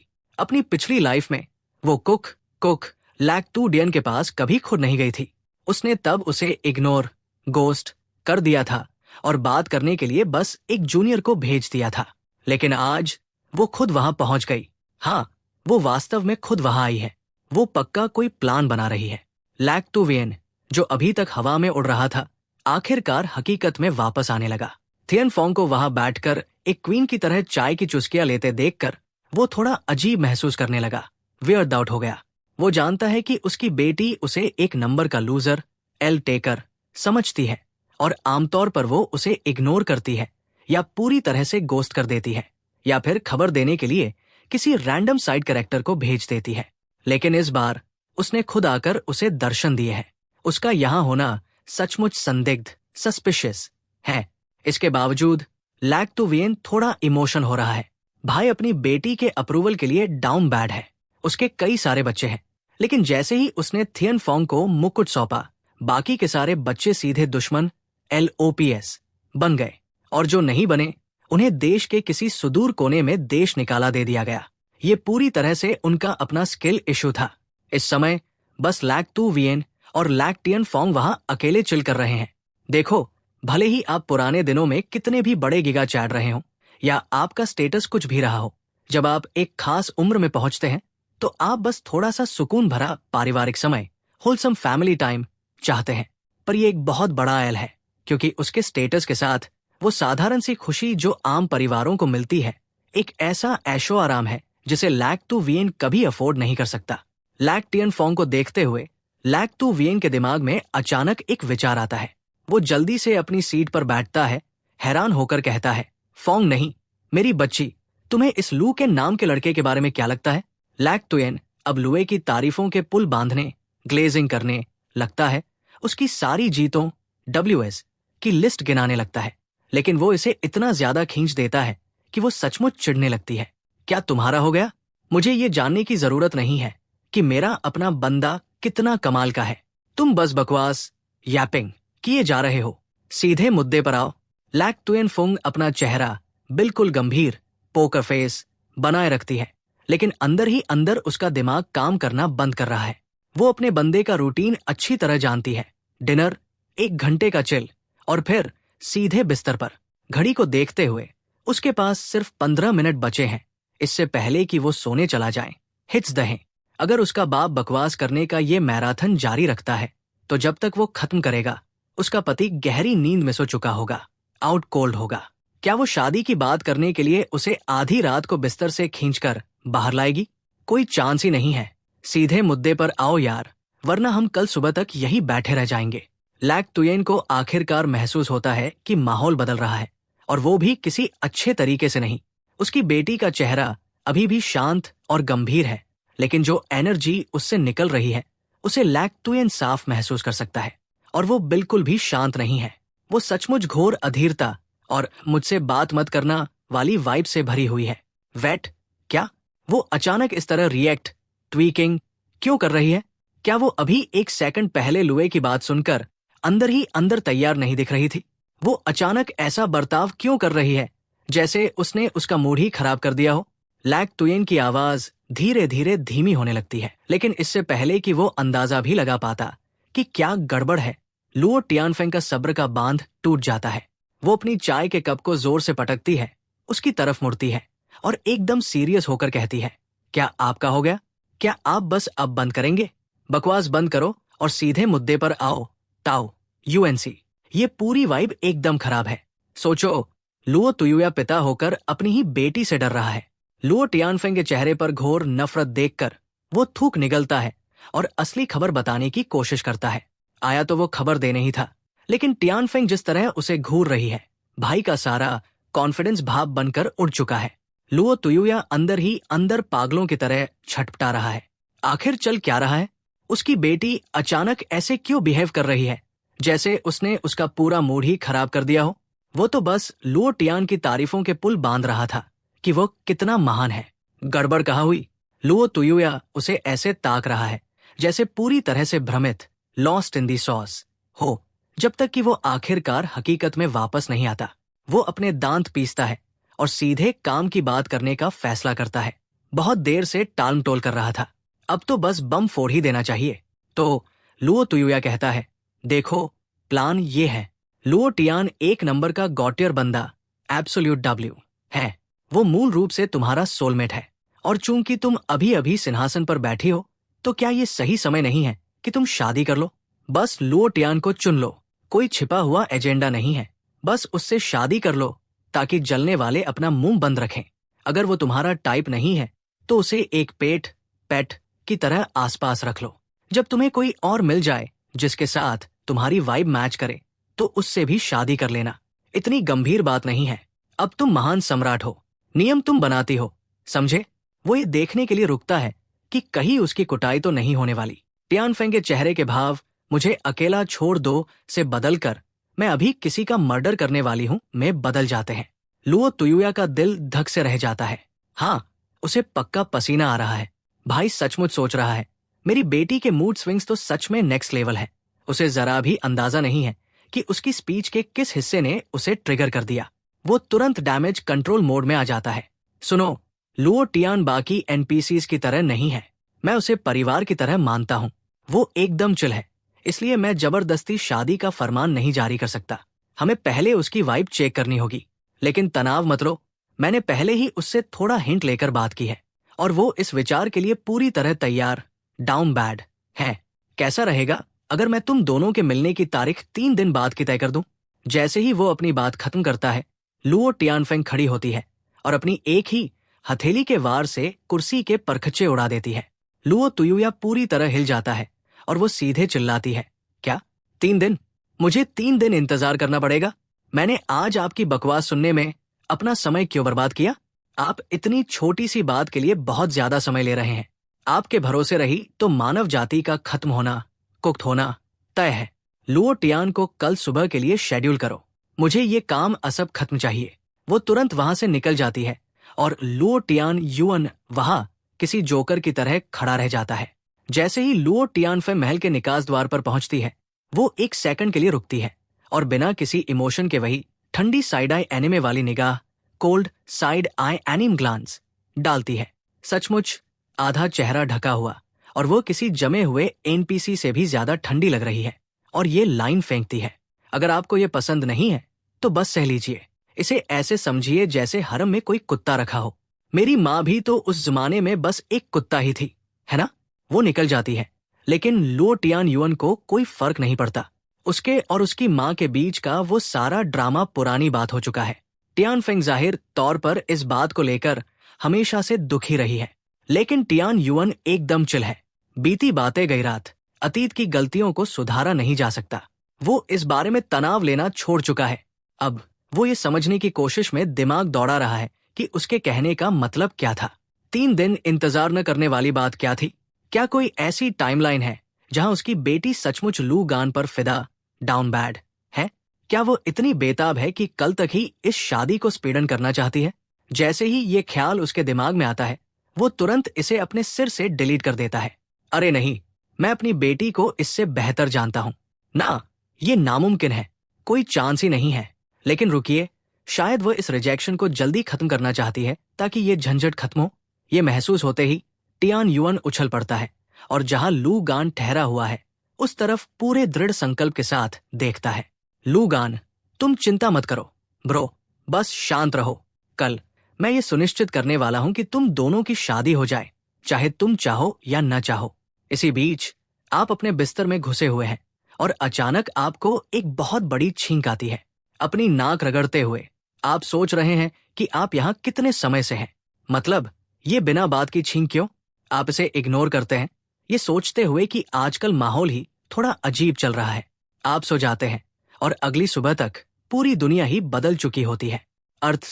अपनी पिछली लाइफ में वो कुक लैक टू डियन के पास कभी खुद नहीं गई थी। उसने तब उसे इग्नोर, गोस्ट कर दिया था और बात करने के लिए बस एक जूनियर को भेज दिया था। लेकिन आज वो खुद वहां पहुंच गई। हाँ, वो वास्तव में खुद वहां आई है। वो पक्का कोई प्लान बना रही है। लैक टू वियन, जो अभी तक हवा में उड़ रहा था, आखिरकार हकीकत में वापस आने लगा। थियन फोंग को वहां बैठकर एक क्वीन की तरह चाय की चुस्कियां लेते देखकर वो थोड़ा अजीब महसूस करने लगा। वियर्ड आउट हो गया। वो जानता है कि उसकी बेटी उसे एक नंबर का लूजर, एल टेकर समझती है और आमतौर पर वो उसे इग्नोर करती है या पूरी तरह से गोस्ट कर देती है या फिर खबर देने के लिए किसी रैंडम साइड कैरेक्टर को भेज देती है। लेकिन इस बार उसने खुद आकर उसे दर्शन दिए हैं। उसका यहाँ होना सचमुच संदिग्ध, सस्पिशियस है। इसके बावजूद लैक टू वियन थोड़ा इमोशन हो रहा है। भाई अपनी बेटी के अप्रूवल के लिए डाउन बैड है। उसके कई सारे बच्चे हैं, लेकिन जैसे ही उसने थियन फोंग को मुकुट सौंपा, बाकी के सारे बच्चे सीधे दुश्मन LOPS बन गए और जो नहीं बने उन्हें देश के किसी सुदूर कोने में देश निकाला दे दिया गया। ये पूरी तरह से उनका अपना स्किल इशू था। इस समय बस लैक टू वियन और लैक टियन फोंग वहां अकेले चिल कर रहे हैं। देखो, भले ही आप पुराने दिनों में कितने भी बड़े गिगा चैट रहे हो या आपका स्टेटस कुछ भी रहा हो, जब आप एक खास उम्र में पहुंचते हैं तो आप बस थोड़ा सा सुकून भरा पारिवारिक समय, होलसम फैमिली टाइम चाहते हैं। पर ये एक बहुत बड़ा एल है, क्योंकि उसके स्टेटस के साथ वो साधारण सी खुशी जो आम परिवारों को मिलती है, एक ऐसा ऐशो आराम है जिसे लैक टू वियन कभी अफोर्ड नहीं कर सकता। लैक टियन फोंग को देखते हुए लैक टू वियन के दिमाग में अचानक एक विचार आता है। वो जल्दी से अपनी सीट पर बैठता है, हैरान होकर कहता है, फोंग नहीं, मेरी बच्ची, तुम्हें इस लू के नाम के लड़के के बारे में क्या लगता है? लैक तुयन अब लुए की तारीफों के पुल बांधने, ग्लेजिंग करने लगता है, उसकी सारी जीतों WS की लिस्ट गिनाने लगता है, लेकिन वो इसे इतना ज्यादा खींच देता है कि वो सचमुच चिढ़ने लगती है। क्या तुम्हारा हो गया? मुझे ये जानने की जरूरत नहीं है कि मेरा अपना बंदा कितना कमाल का है। तुम बस बकवास यापिंग किए जा रहे हो। सीधे मुद्दे पर आओ। लैक तुयन फुंग अपना चेहरा बिल्कुल गंभीर पोकर फेस बनाए रखती है, लेकिन अंदर ही अंदर उसका दिमाग काम करना बंद कर रहा है। वो अपने बंदे का रूटीन अच्छी तरह जानती है। डिनर, 1 घंटे का चिल और फिर सीधे बिस्तर पर। घड़ी को देखते हुए उसके पास सिर्फ 15 मिनट बचे हैं, इससे पहले कि वो सोने चला जाए। हिट्स दहें, अगर उसका बाप बकवास करने का ये मैराथन जारी रखता है तो जब तक वो खत्म करेगा उसका पति गहरी नींद में सो चुका होगा, आउट कोल्ड होगा। क्या वो शादी की बात करने के लिए उसे आधी रात को बिस्तर से खींचकर बाहर लाएगी? कोई चांस ही नहीं है। सीधे मुद्दे पर आओ यार, वरना हम कल सुबह तक यही बैठे रह जाएंगे। लैक तुयेन को आखिरकार महसूस होता है कि माहौल बदल रहा है, और वो भी किसी अच्छे तरीके से नहीं। उसकी बेटी का चेहरा अभी भी शांत और गंभीर है, लेकिन जो एनर्जी उससे निकल रही है उसे लैक तुयेन साफ महसूस कर सकता है। और वो बिल्कुल भी शांत नहीं है। वो सचमुच घोर अधीरता और मुझसे बात मत करना वाली वाइब से भरी हुई है। वेट, क्या वो अचानक इस तरह रिएक्ट, ट्वीकिंग क्यों कर रही है? क्या वो अभी 1 सेकंड पहले लुए की बात सुनकर अंदर ही अंदर तैयार नहीं दिख रही थी? वो अचानक ऐसा बर्ताव क्यों कर रही है जैसे उसने उसका मूड ही खराब कर दिया हो? लैक तुयेन की आवाज धीरे धीरे धीमी होने लगती है, लेकिन इससे पहले कि वो अंदाजा भी लगा पाता कि क्या गड़बड़ है, लुओ टियानफेंग का सब्र का बांध टूट जाता है। वो अपनी चाय के कप को जोर से पटकती है, उसकी तरफ मुड़ती है और एकदम सीरियस होकर कहती है, क्या आपका हो गया? क्या आप बस अब बंद करेंगे? बकवास बंद करो और सीधे मुद्दे पर आओ। ताओ, UNC। ये पूरी वाइब एकदम खराब है। सोचो, लुओ तुयुया पिता होकर अपनी ही बेटी से डर रहा है। लुओ टियानफेंग के चेहरे पर घोर नफरत देखकर वो थूक निगलता है और असली खबर बताने की कोशिश करता है। आया तो वो खबर देने ही था, लेकिन टियानफेंग जिस तरह उसे घूर रही है, भाई का सारा कॉन्फिडेंस भाप बनकर उड़ चुका है। लुओ तुयुया अंदर ही अंदर पागलों की तरह छटपटा रहा है। आखिर चल क्या रहा है? उसकी बेटी अचानक ऐसे क्यों बिहेव कर रही है जैसे उसने उसका पूरा मूड ही खराब कर दिया हो? वो तो बस लुओ टियान की तारीफों के पुल बांध रहा था कि वो कितना महान है। गड़बड़ कहाँ हुई? लुओ तुयुया उसे ऐसे ताक रहा है जैसे पूरी तरह से भ्रमित, लॉस्ट इन दी सॉस हो, जब तक कि वो आखिरकार हकीकत में वापस नहीं आता। वो अपने दांत पीसता है और सीधे काम की बात करने का फैसला करता है। बहुत देर से टाल मटोल कर रहा था, अब तो बस बम फोड़ ही देना चाहिए। तो लुओ तुयुया कहता है, देखो, प्लान ये है। लुओ टियान 1 नंबर का गॉटियर बंदा, एब्सोल्यूट W है। वो मूल रूप से तुम्हारा सोलमेट है, और चूंकि तुम अभी अभी सिंहासन पर बैठी हो, तो क्या ये सही समय नहीं है कि तुम शादी कर लो? बस लुओ टियान को चुन लो, कोई छिपा हुआ एजेंडा नहीं है। बस उससे शादी कर लो ताकि जलने वाले अपना मुंह बंद रखें। अगर वो तुम्हारा टाइप नहीं है तो उसे एक पेट की तरह आसपास रख लो। जब तुम्हें कोई और मिल जाए जिसके साथ तुम्हारी वाइब मैच करे तो उससे भी शादी कर लेना। इतनी गंभीर बात नहीं है। अब तुम महान सम्राट हो, नियम तुम बनाती हो, समझे? वो ये देखने के लिए रुकता है कि कहीं उसकी कुटाई तो नहीं होने वाली। टियानफेंग के चेहरे के भाव मुझे अकेला छोड़ दो से बदलकर मैं अभी किसी का मर्डर करने वाली हूं में बदल जाते हैं। लुओ तुयुया का दिल धक से रह जाता है। हाँ, उसे पक्का पसीना आ रहा है। भाई सचमुच सोच रहा है, मेरी बेटी के मूड स्विंग्स तो सच में नेक्स्ट लेवल है। उसे जरा भी अंदाजा नहीं है कि उसकी स्पीच के किस हिस्से ने उसे ट्रिगर कर दिया। वो तुरंत डैमेज कंट्रोल मोड में आ जाता है। सुनो, लुओ टियान बाकी NPCs की तरह नहीं है। मैं उसे परिवार की तरह मानता हूँ। वो एकदम चिल है, इसलिए मैं जबरदस्ती शादी का फरमान नहीं जारी कर सकता। हमें पहले उसकी वाइब चेक करनी होगी। लेकिन तनाव मत लो, मैंने पहले ही उससे थोड़ा हिंट लेकर बात की है और वो इस विचार के लिए पूरी तरह तैयार, डाउन बैड है। कैसा रहेगा अगर मैं तुम दोनों के मिलने की तारीख 3 दिन बाद की तय कर दूं? जैसे ही वो अपनी बात खत्म करता है, लुओ टियानफेंग खड़ी होती है और अपनी एक ही हथेली के वार से कुर्सी के परखच्चे उड़ा देती है। लुओ तुयुया पूरी तरह हिल जाता है और वो सीधे चिल्लाती है, क्या 3 दिन? मुझे 3 दिन इंतजार करना पड़ेगा? मैंने आज आपकी बकवास सुनने में अपना समय क्यों बर्बाद किया? आप इतनी छोटी सी बात के लिए बहुत ज्यादा समय ले रहे हैं। आपके भरोसे रही तो मानव जाति का खत्म होना, कुख्त होना तय है। लुओ टियान को कल सुबह के लिए शेड्यूल करो। मुझे ये काम असब खत्म चाहिए। वो तुरंत वहां से निकल जाती है और लुओ टियान युअन वहां किसी जोकर की तरह खड़ा रह जाता है। जैसे ही लुओ टियानफे महल के निकास द्वार पर पहुंचती है, वो एक सेकंड के लिए रुकती है और बिना किसी इमोशन के वही ठंडी साइड आई एनिमे वाली निगाह, cold side eye anime glance डालती है। सचमुच आधा चेहरा ढका हुआ और वो किसी जमे हुए एनपीसी से भी ज्यादा ठंडी लग रही है और ये लाइन फेंकती है, अगर आपको ये पसंद नहीं है तो बस सह लीजिए। इसे ऐसे समझिए जैसे हरम में कोई कुत्ता रखा हो। मेरी माँ भी तो उस जमाने में बस एक कुत्ता ही थी, है ना? वो निकल जाती है, लेकिन लुओ टियान युअन को कोई फर्क नहीं पड़ता। उसके और उसकी माँ के बीच का वो सारा ड्रामा पुरानी बात हो चुका है। टियानफेंग जाहिर तौर पर इस बात को लेकर हमेशा से दुखी रही है, लेकिन टियान युअन एकदम चिल है। बीती बातें गई रात, अतीत की गलतियों को सुधारा नहीं जा सकता। वो इस बारे में तनाव लेना छोड़ चुका है। अब वो ये समझने की कोशिश में दिमाग दौड़ा रहा है कि उसके कहने का मतलब क्या था। 3 दिन इंतजार न करने वाली बात क्या थी? क्या कोई ऐसी टाइमलाइन है जहां उसकी बेटी सचमुच लू गान पर फिदा, डाउन बैड है? क्या वो इतनी बेताब है कि कल तक ही इस शादी को स्पीडन करना चाहती है? जैसे ही ये ख्याल उसके दिमाग में आता है, वो तुरंत इसे अपने सिर से डिलीट कर देता है। अरे नहीं, मैं अपनी बेटी को इससे बेहतर जानता हूं। ना, ये नामुमकिन है, कोई चांस ही नहीं है। लेकिन रुकिए, शायद वो इस रिजेक्शन को जल्दी खत्म करना चाहती है ताकि ये झंझट खत्म हो। ये महसूस होते ही टियान युअन उछल पड़ता है और जहां लू गान ठहरा हुआ है उस तरफ पूरे दृढ़ संकल्प के साथ देखता है। लू गान, तुम चिंता मत करो ब्रो, बस शांत रहो। कल मैं ये सुनिश्चित करने वाला हूं कि तुम दोनों की शादी हो जाए, चाहे तुम चाहो या न चाहो। इसी बीच आप अपने बिस्तर में घुसे हुए हैं और अचानक आपको एक बहुत बड़ी छींक आती है। अपनी नाक रगड़ते हुए आप सोच रहे हैं कि आप यहाँ कितने समय से हैं। मतलब ये बिना बात की छींक क्यों? आप इसे इग्नोर करते हैं, ये सोचते हुए कि आजकल माहौल ही थोड़ा अजीब चल रहा है। आप सो जाते हैं और अगली सुबह तक पूरी दुनिया ही बदल चुकी होती है। अर्थ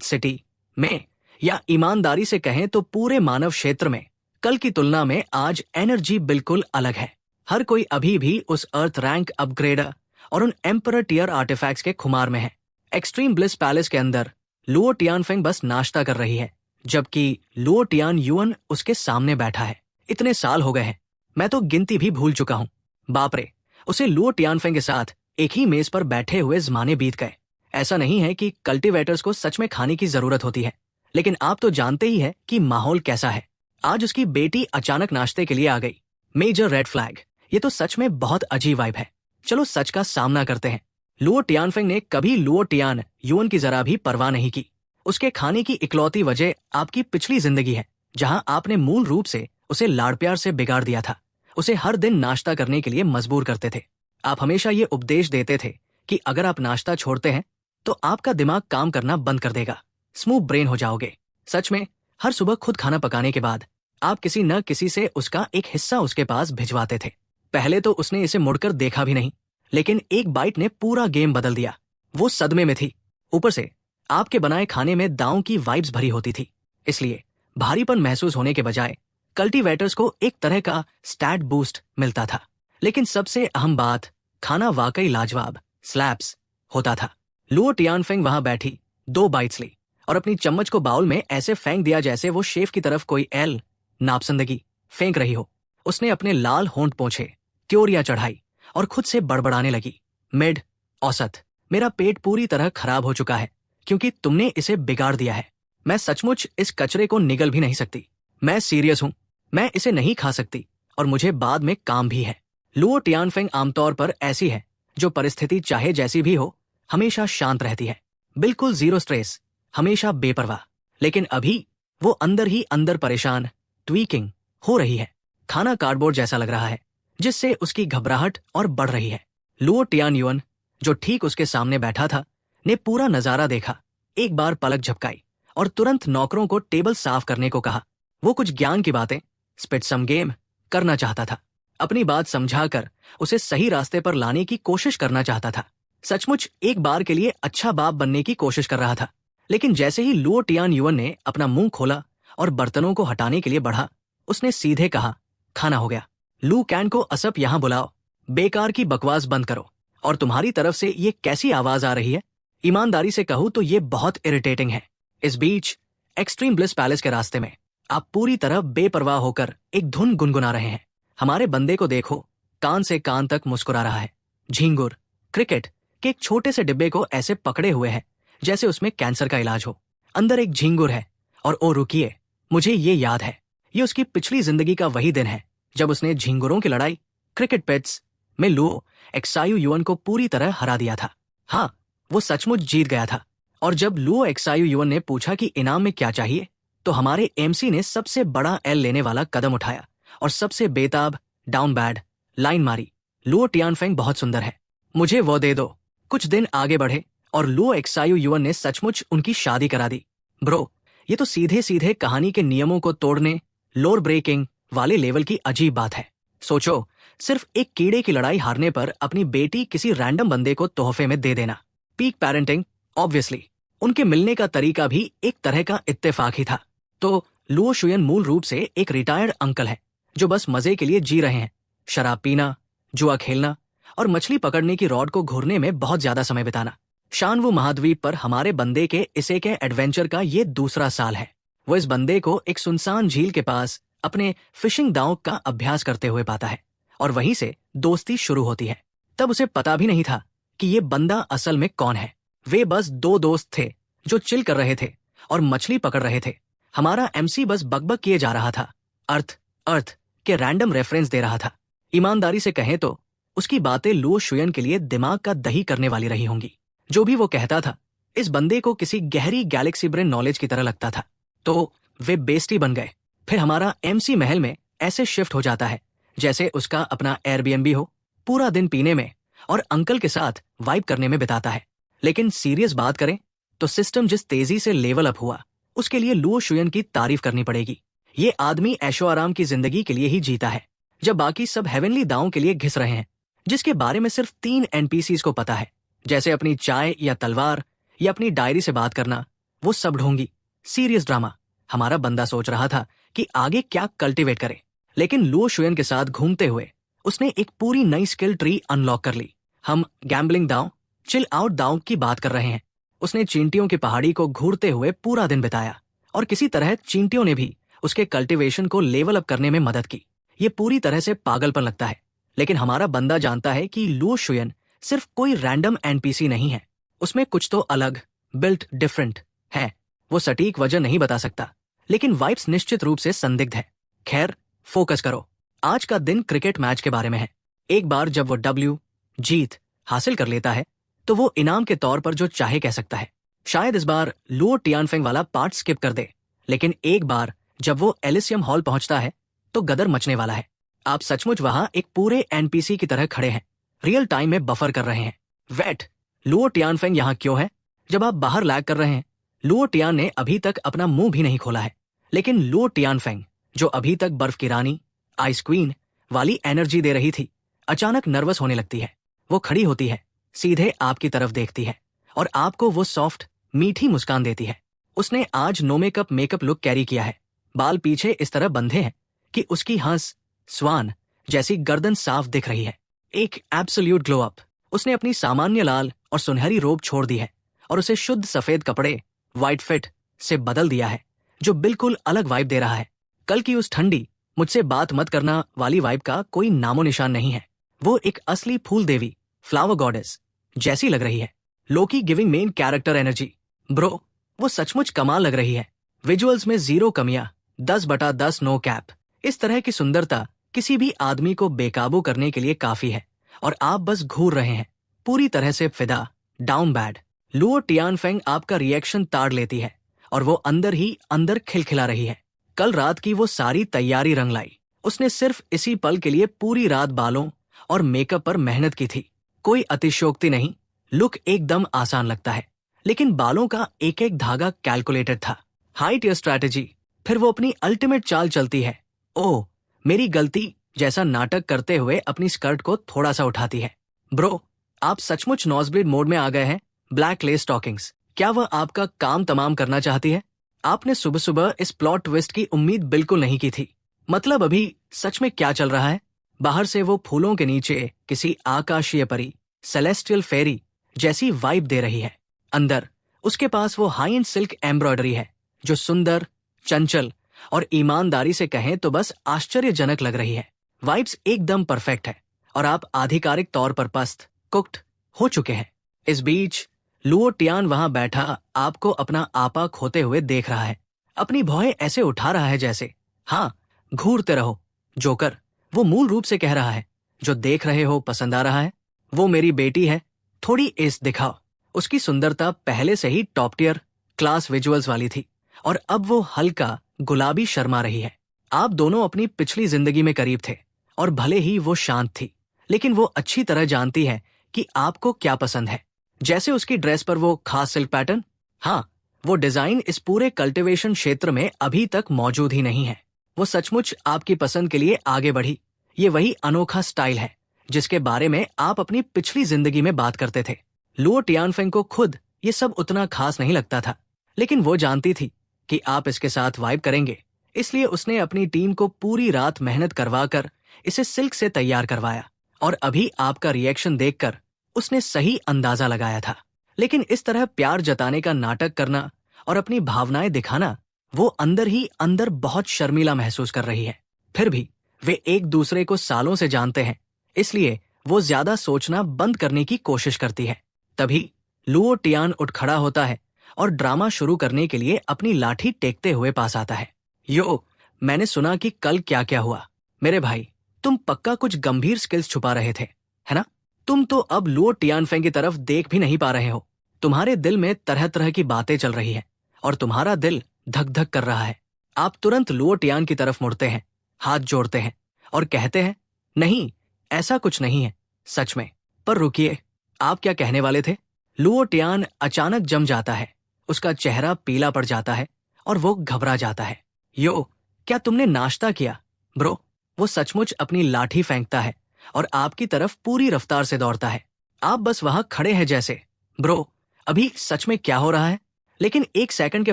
सिटी में, या ईमानदारी से कहें तो पूरे मानव क्षेत्र में कल की तुलना में आज एनर्जी बिल्कुल अलग है। हर कोई अभी भी उस अर्थ रैंक अपग्रेडर और उन एम्परर टियर आर्टिफैक्ट्स के खुमार में है। एक्सट्रीम ब्लिस पैलेस के अंदर लुओ टियानफेंग बस नाश्ता कर रही है, जबकि लुओ टियान युअन उसके सामने बैठा है। इतने साल हो गए हैं, मैं तो गिनती भी भूल चुका हूँ। बाप रे, उसे लुओ टियानफेंग के साथ एक ही मेज पर बैठे हुए जमाने बीत गए। ऐसा नहीं है कि कल्टीवेटर्स को सच में खाने की जरूरत होती है, लेकिन आप तो जानते ही है कि माहौल कैसा है। आज उसकी बेटी अचानक नाश्ते के लिए आ गई। Major red flag. ये तो सच में बहुत अजीब वाइब है। चलो सच का सामना करते हैं। लुओ टियानफेंग ने कभी लुओ टियान युअन की जरा भी परवाह नहीं की। उसके खाने की इकलौती वजह आपकी पिछली जिंदगी है, जहां आपने मूल रूप से उसे लाड़ प्यार से बिगाड़ दिया था। उसे हर दिन नाश्ता करने के लिए मजबूर करते थे। आप हमेशा ये उपदेश देते थे कि अगर आप नाश्ता छोड़ते हैं तो आपका दिमाग काम करना बंद कर देगा, स्मूथ ब्रेन हो जाओगे। सच में हर सुबह खुद खाना पकाने के बाद आप किसी न किसी से उसका एक हिस्सा उसके पास भिजवाते थे। पहले तो उसने इसे मुड़कर देखा भी नहीं, लेकिन एक बाइट ने पूरा गेम बदल दिया। वो सदमे में थी। ऊपर से आपके बनाए खाने में दांव की वाइब्स भरी होती थी, इसलिए भारीपन महसूस होने के बजाय कल्टीवेटर्स को एक तरह का स्टैट बूस्ट मिलता था। लेकिन सबसे अहम बात, खाना वाकई लाजवाब स्लैप्स होता था। लुओ टियानफेंग वहां बैठी 2 बाइट्स ली और अपनी चम्मच को बाउल में ऐसे फेंक दिया जैसे वो शेफ की तरफ कोई एल नापसंदगी फेंक रही हो। उसने अपने लाल होंठ पोंछे, त्योरियां चढ़ाई और खुद से बड़बड़ाने लगी। मिड औसत, मेरा पेट पूरी तरह खराब हो चुका है क्योंकि तुमने इसे बिगाड़ दिया है। मैं सचमुच इस कचरे को निगल भी नहीं सकती। मैं सीरियस हूं, मैं इसे नहीं खा सकती और मुझे बाद में काम भी है। लुओ टियानफेंग आमतौर पर ऐसी है जो परिस्थिति चाहे जैसी भी हो हमेशा शांत रहती है, बिल्कुल जीरो स्ट्रेस, हमेशा बेपरवाह। लेकिन अभी वो अंदर ही अंदर परेशान, ट्वीकिंग हो रही है। खाना कार्डबोर्ड जैसा लग रहा है, जिससे उसकी घबराहट और बढ़ रही है। लुओ टियान युअन, जो ठीक उसके सामने बैठा था, ने पूरा नजारा देखा, एक बार पलक झपकाई और तुरंत नौकरों को टेबल साफ करने को कहा। वो कुछ ज्ञान की बातें, स्पिट सम गेम करना चाहता था। अपनी बात समझाकर उसे सही रास्ते पर लाने की कोशिश करना चाहता था। सचमुच एक बार के लिए अच्छा बाप बनने की कोशिश कर रहा था। लेकिन जैसे ही लुओ टियान युअन ने अपना मुंह खोला और बर्तनों को हटाने के लिए बढ़ा, उसने सीधे कहा, खाना हो गया। लू कैन को असप यहां बुलाओ, बेकार की बकवास बंद करो। और तुम्हारी तरफ से ये कैसी आवाज आ रही है? ईमानदारी से कहूं तो ये बहुत इरिटेटिंग है। इस बीच एक्सट्रीम ब्लिस पैलेस के रास्ते में आप पूरी तरह बेपरवाह होकर एक धुन गुनगुना रहे हैं। हमारे बंदे को देखो, कान से कान तक मुस्कुरा रहा है। झींगुर क्रिकेट के एक छोटे से डिब्बे को ऐसे पकड़े हुए है जैसे उसमें कैंसर का इलाज हो। अंदर एक झींगुर है। और ओ रुकिए, मुझे ये याद है, ये उसकी पिछली जिंदगी का वही दिन है जब उसने झींगुरों की लड़ाई क्रिकेट पेट्स में लुओ एक्सायु युअन को पूरी तरह हरा दिया था। हाँ, वो सचमुच जीत गया था। और जब लुओ एक्सायु युअन ने पूछा कि इनाम में क्या चाहिए, तो हमारे एमसी ने सबसे बड़ा एल लेने वाला कदम उठाया और सबसे बेताब डाउन बैड लाइन मारी, लुओ टियानफेंग बहुत सुंदर है, मुझे वो दे दो। कुछ दिन आगे बढ़े और लुओ एक्सायु युअन ने सचमुच उनकी शादी करा दी। ब्रो, ये तो सीधे सीधे कहानी के नियमों को तोड़ने, लोर ब्रेकिंग वाले लेवल की अजीब बात है। सोचो, सिर्फ एक कीड़े की लड़ाई हारने पर अपनी बेटी किसी रैंडम बंदे को तोहफे में दे देना। Peak parenting, obviously. उनके मिलने का तरीका भी एक तरह का इत्तेफाक ही था। तो लुओ शुयन मूल रूप से एक रिटायर्ड अंकल है जो बस मजे के लिए जी रहे हैं। शराब पीना, जुआ खेलना और मछली पकड़ने की रॉड को घूरने में बहुत ज्यादा समय बिताना। शानवू महाद्वीप पर हमारे बंदे के इसे के एडवेंचर का ये दूसरा साल है। वो इस बंदे को एक सुनसान झील के पास अपने फिशिंग दांव का अभ्यास करते हुए पाता है और वहीं से दोस्ती शुरू होती है। तब उसे पता भी नहीं था कि ये बंदा असल में कौन है। वे बस दो दोस्त थे जो चिल कर रहे थे और मछली पकड़ रहे थे। हमारा एमसी बस बकबक किए जा रहा था, अर्थ अर्थ के रैंडम रेफरेंस दे रहा था। ईमानदारी से कहें तो उसकी बातें लुओ शुयन के लिए दिमाग का दही करने वाली रही होंगी। जो भी वो कहता था, इस बंदे को किसी गहरी गैलेक्सी ब्रेन नॉलेज की तरह लगता था। तो वे बेस्टी बन गए। फिर हमारा एमसी महल में ऐसे शिफ्ट हो जाता है जैसे उसका अपना एयरबीएनबी हो। पूरा दिन पीने में और अंकल के साथ वाइब करने में बिताता है। लेकिन सीरियस बात करें तो सिस्टम जिस तेजी से लेवल अप हुआ, उसके लिए लुओ शुयन की तारीफ करनी पड़ेगी। ये आदमी ऐशो आराम की जिंदगी के लिए ही जीता है, जब बाकी सब हेवनली दांव के लिए घिस रहे हैं, जिसके बारे में सिर्फ 3 एनपीसीज को पता है, जैसे अपनी चाय या तलवार या अपनी डायरी से बात करना। वो सब ढोंगी सीरियस ड्रामा। हमारा बंदा सोच रहा था कि आगे क्या कल्टीवेट करे, लेकिन लुओ शुयन के साथ घूमते हुए उसने एक पूरी नई स्किल ट्री अनलॉक कर ली। हम गैम्बलिंग दांव, चिल आउट दांव की बात कर रहे हैं। उसने चींटियों की पहाड़ी को घूरते हुए पूरा दिन बिताया और किसी तरह चींटियों ने भी उसके कल्टीवेशन को लेवल अप करने में मदद की। ये पूरी तरह से पागलपन लगता है, लेकिन हमारा बंदा जानता है कि लुओ शुयन सिर्फ कोई रैंडम एनपीसी नहीं है। उसमें कुछ तो अलग, बिल्ट डिफरेंट है। वो सटीक वजह नहीं बता सकता, लेकिन वाइब्स निश्चित रूप से संदिग्ध है। खैर, फोकस करो। आज का दिन क्रिकेट मैच के बारे में है। एक बार जब वो जीत हासिल कर लेता है, तो वो इनाम के तौर पर जो चाहे कह सकता है। शायद इस बार लुओ टियानफेंग वाला पार्ट स्किप कर दे, लेकिन एक बार जब वो एलिसियम हॉल पहुंचता है तो गदर मचने वाला है। आप सचमुच वहां एक पूरे एनपीसी की तरह खड़े हैं, रियल टाइम में बफर कर रहे हैं। वेट, लुओ टियानफेंग यहाँ क्यों है? जब आप बाहर लैग कर रहे हैं, लुओ टियान ने अभी तक अपना मुंह भी नहीं खोला है, लेकिन लुओ टियानफेंग, जो अभी तक बर्फ की रानी, आइस क्वीन वाली एनर्जी दे रही थी, अचानक नर्वस होने लगती है। वो खड़ी होती है, सीधे आपकी तरफ देखती है और आपको वो सॉफ्ट मीठी मुस्कान देती है। उसने आज नो मेकअप लुक कैरी किया है। बाल पीछे इस तरह बंधे हैं कि उसकी हंस स्वान जैसी गर्दन साफ दिख रही है। एक एब्सोल्यूट ग्लो अप। उसने अपनी सामान्य लाल और सुनहरी रोब छोड़ दी है और उसे शुद्ध सफेद कपड़े व्हाइट फिट से बदल दिया है, जो बिल्कुल अलग वाइब दे रहा है। कल की उस ठंडी मुझसे बात मत करना वाली वाइब का कोई नामो निशान नहीं है। वो एक असली फूल देवी, फ्लावर गॉडेस जैसी लग रही है। Loki giving main character energy. Bro, वो सचमुच कमाल लग रही है। विजुअल्स में 0 कमियां, 10/10 नो कैप। इस तरह की सुंदरता किसी भी आदमी को बेकाबू करने के लिए काफी है और आप बस घूर रहे हैं, पूरी तरह से फिदा, डाउन बैड। लुओ टियानफेंग आपका रिएक्शन ताड़ लेती है और वो अंदर ही अंदर खिलखिला रही है। कल रात की वो सारी तैयारी रंग लाई। उसने सिर्फ इसी पल के लिए पूरी रात बालों और मेकअप पर मेहनत की थी। कोई अतिशयोक्ति नहीं, लुक एकदम आसान लगता है, लेकिन बालों का एक एक धागा कैलकुलेटेड था। हाइट या स्ट्रैटेजी, फिर वो अपनी अल्टीमेट चाल चलती है। ओह, मेरी गलती जैसा नाटक करते हुए अपनी स्कर्ट को थोड़ा सा उठाती है। ब्रो, आप सचमुच नॉजब्लेड मोड में आ गए हैं। ब्लैक लेस स्टॉकिंग्स, क्या वह आपका काम तमाम करना चाहती है? आपने सुबह सुबह इस प्लॉट ट्विस्ट की उम्मीद बिल्कुल नहीं की थी। मतलब अभी सच में क्या चल रहा है? बाहर से वो फूलों के नीचे किसी आकाशीय परी, सेलेस्टियल फेरी जैसी वाइब दे रही है। अंदर उसके पास वो हाई एंड सिल्क एम्ब्रॉयडरी है जो सुंदर, चंचल और ईमानदारी से कहें तो बस आश्चर्यजनक लग रही है। वाइब्स एकदम परफेक्ट है और आप आधिकारिक तौर पर पस्त, कुक्ड हो चुके हैं। इस बीच लुओ टियान वहां बैठा आपको अपना आपा खोते हुए देख रहा है। अपनी भौहें ऐसे उठा रहा है जैसे, हाँ, घूरते रहो जोकर। वो मूल रूप से कह रहा है, जो देख रहे हो पसंद आ रहा है? वो मेरी बेटी है, थोड़ी एस दिखाओ। उसकी सुंदरता पहले से ही टॉप टियर क्लास विजुअल्स वाली थी और अब वो हल्का गुलाबी शर्मा रही है। आप दोनों अपनी पिछली जिंदगी में करीब थे और भले ही वो शांत थी, लेकिन वो अच्छी तरह जानती है कि आपको क्या पसंद है। जैसे उसकी ड्रेस पर वो खास सिल्क पैटर्न, हाँ, वो डिजाइन इस पूरे कल्टीवेशन क्षेत्र में अभी तक मौजूद ही नहीं है। वो सचमुच आपकी पसंद के लिए आगे बढ़ी। ये वही अनोखा स्टाइल है जिसके बारे में आप अपनी पिछली जिंदगी में बात करते थे। लुओ टियानफेंग को खुद ये सब उतना खास नहीं लगता था, लेकिन वो जानती थी कि आप इसके साथ वाइब करेंगे, इसलिए उसने अपनी टीम को पूरी रात मेहनत करवाकर इसे सिल्क से तैयार करवाया और अभी आपका रिएक्शन देखकर उसने सही अंदाजा लगाया था। लेकिन इस तरह प्यार जताने का नाटक करना और अपनी भावनाएं दिखाना, वो अंदर ही अंदर बहुत शर्मीला महसूस कर रही है। फिर भी वे एक दूसरे को सालों से जानते हैं, इसलिए वो ज्यादा सोचना बंद करने की कोशिश करती है। तभी लुओ टियान उठ खड़ा होता है और ड्रामा शुरू करने के लिए अपनी लाठी टेकते हुए पास आता है। यो, मैंने सुना कि कल क्या क्या हुआ। मेरे भाई, तुम पक्का कुछ गंभीर स्किल्स छुपा रहे थे, है ना? तुम तो अब लुओ टियानफेंग की तरफ देख भी नहीं पा रहे हो। तुम्हारे दिल में तरह तरह की बातें चल रही है और तुम्हारा दिल धक धक कर रहा है। आप तुरंत लुओ टियान की तरफ मुड़ते हैं, हाथ जोड़ते हैं और कहते हैं, नहीं, ऐसा कुछ नहीं है, सच में। पर रुकिए, आप क्या कहने वाले थे? लुओ टियान अचानक जम जाता है, उसका चेहरा पीला पड़ जाता है और वो घबरा जाता है। यो, क्या तुमने नाश्ता किया? ब्रो, वो सचमुच अपनी लाठी फेंकता है और आपकी तरफ पूरी रफ्तार से दौड़ता है। आप बस वहां खड़े हैं जैसे, ब्रो, अभी सच में क्या हो रहा है? लेकिन एक सेकंड के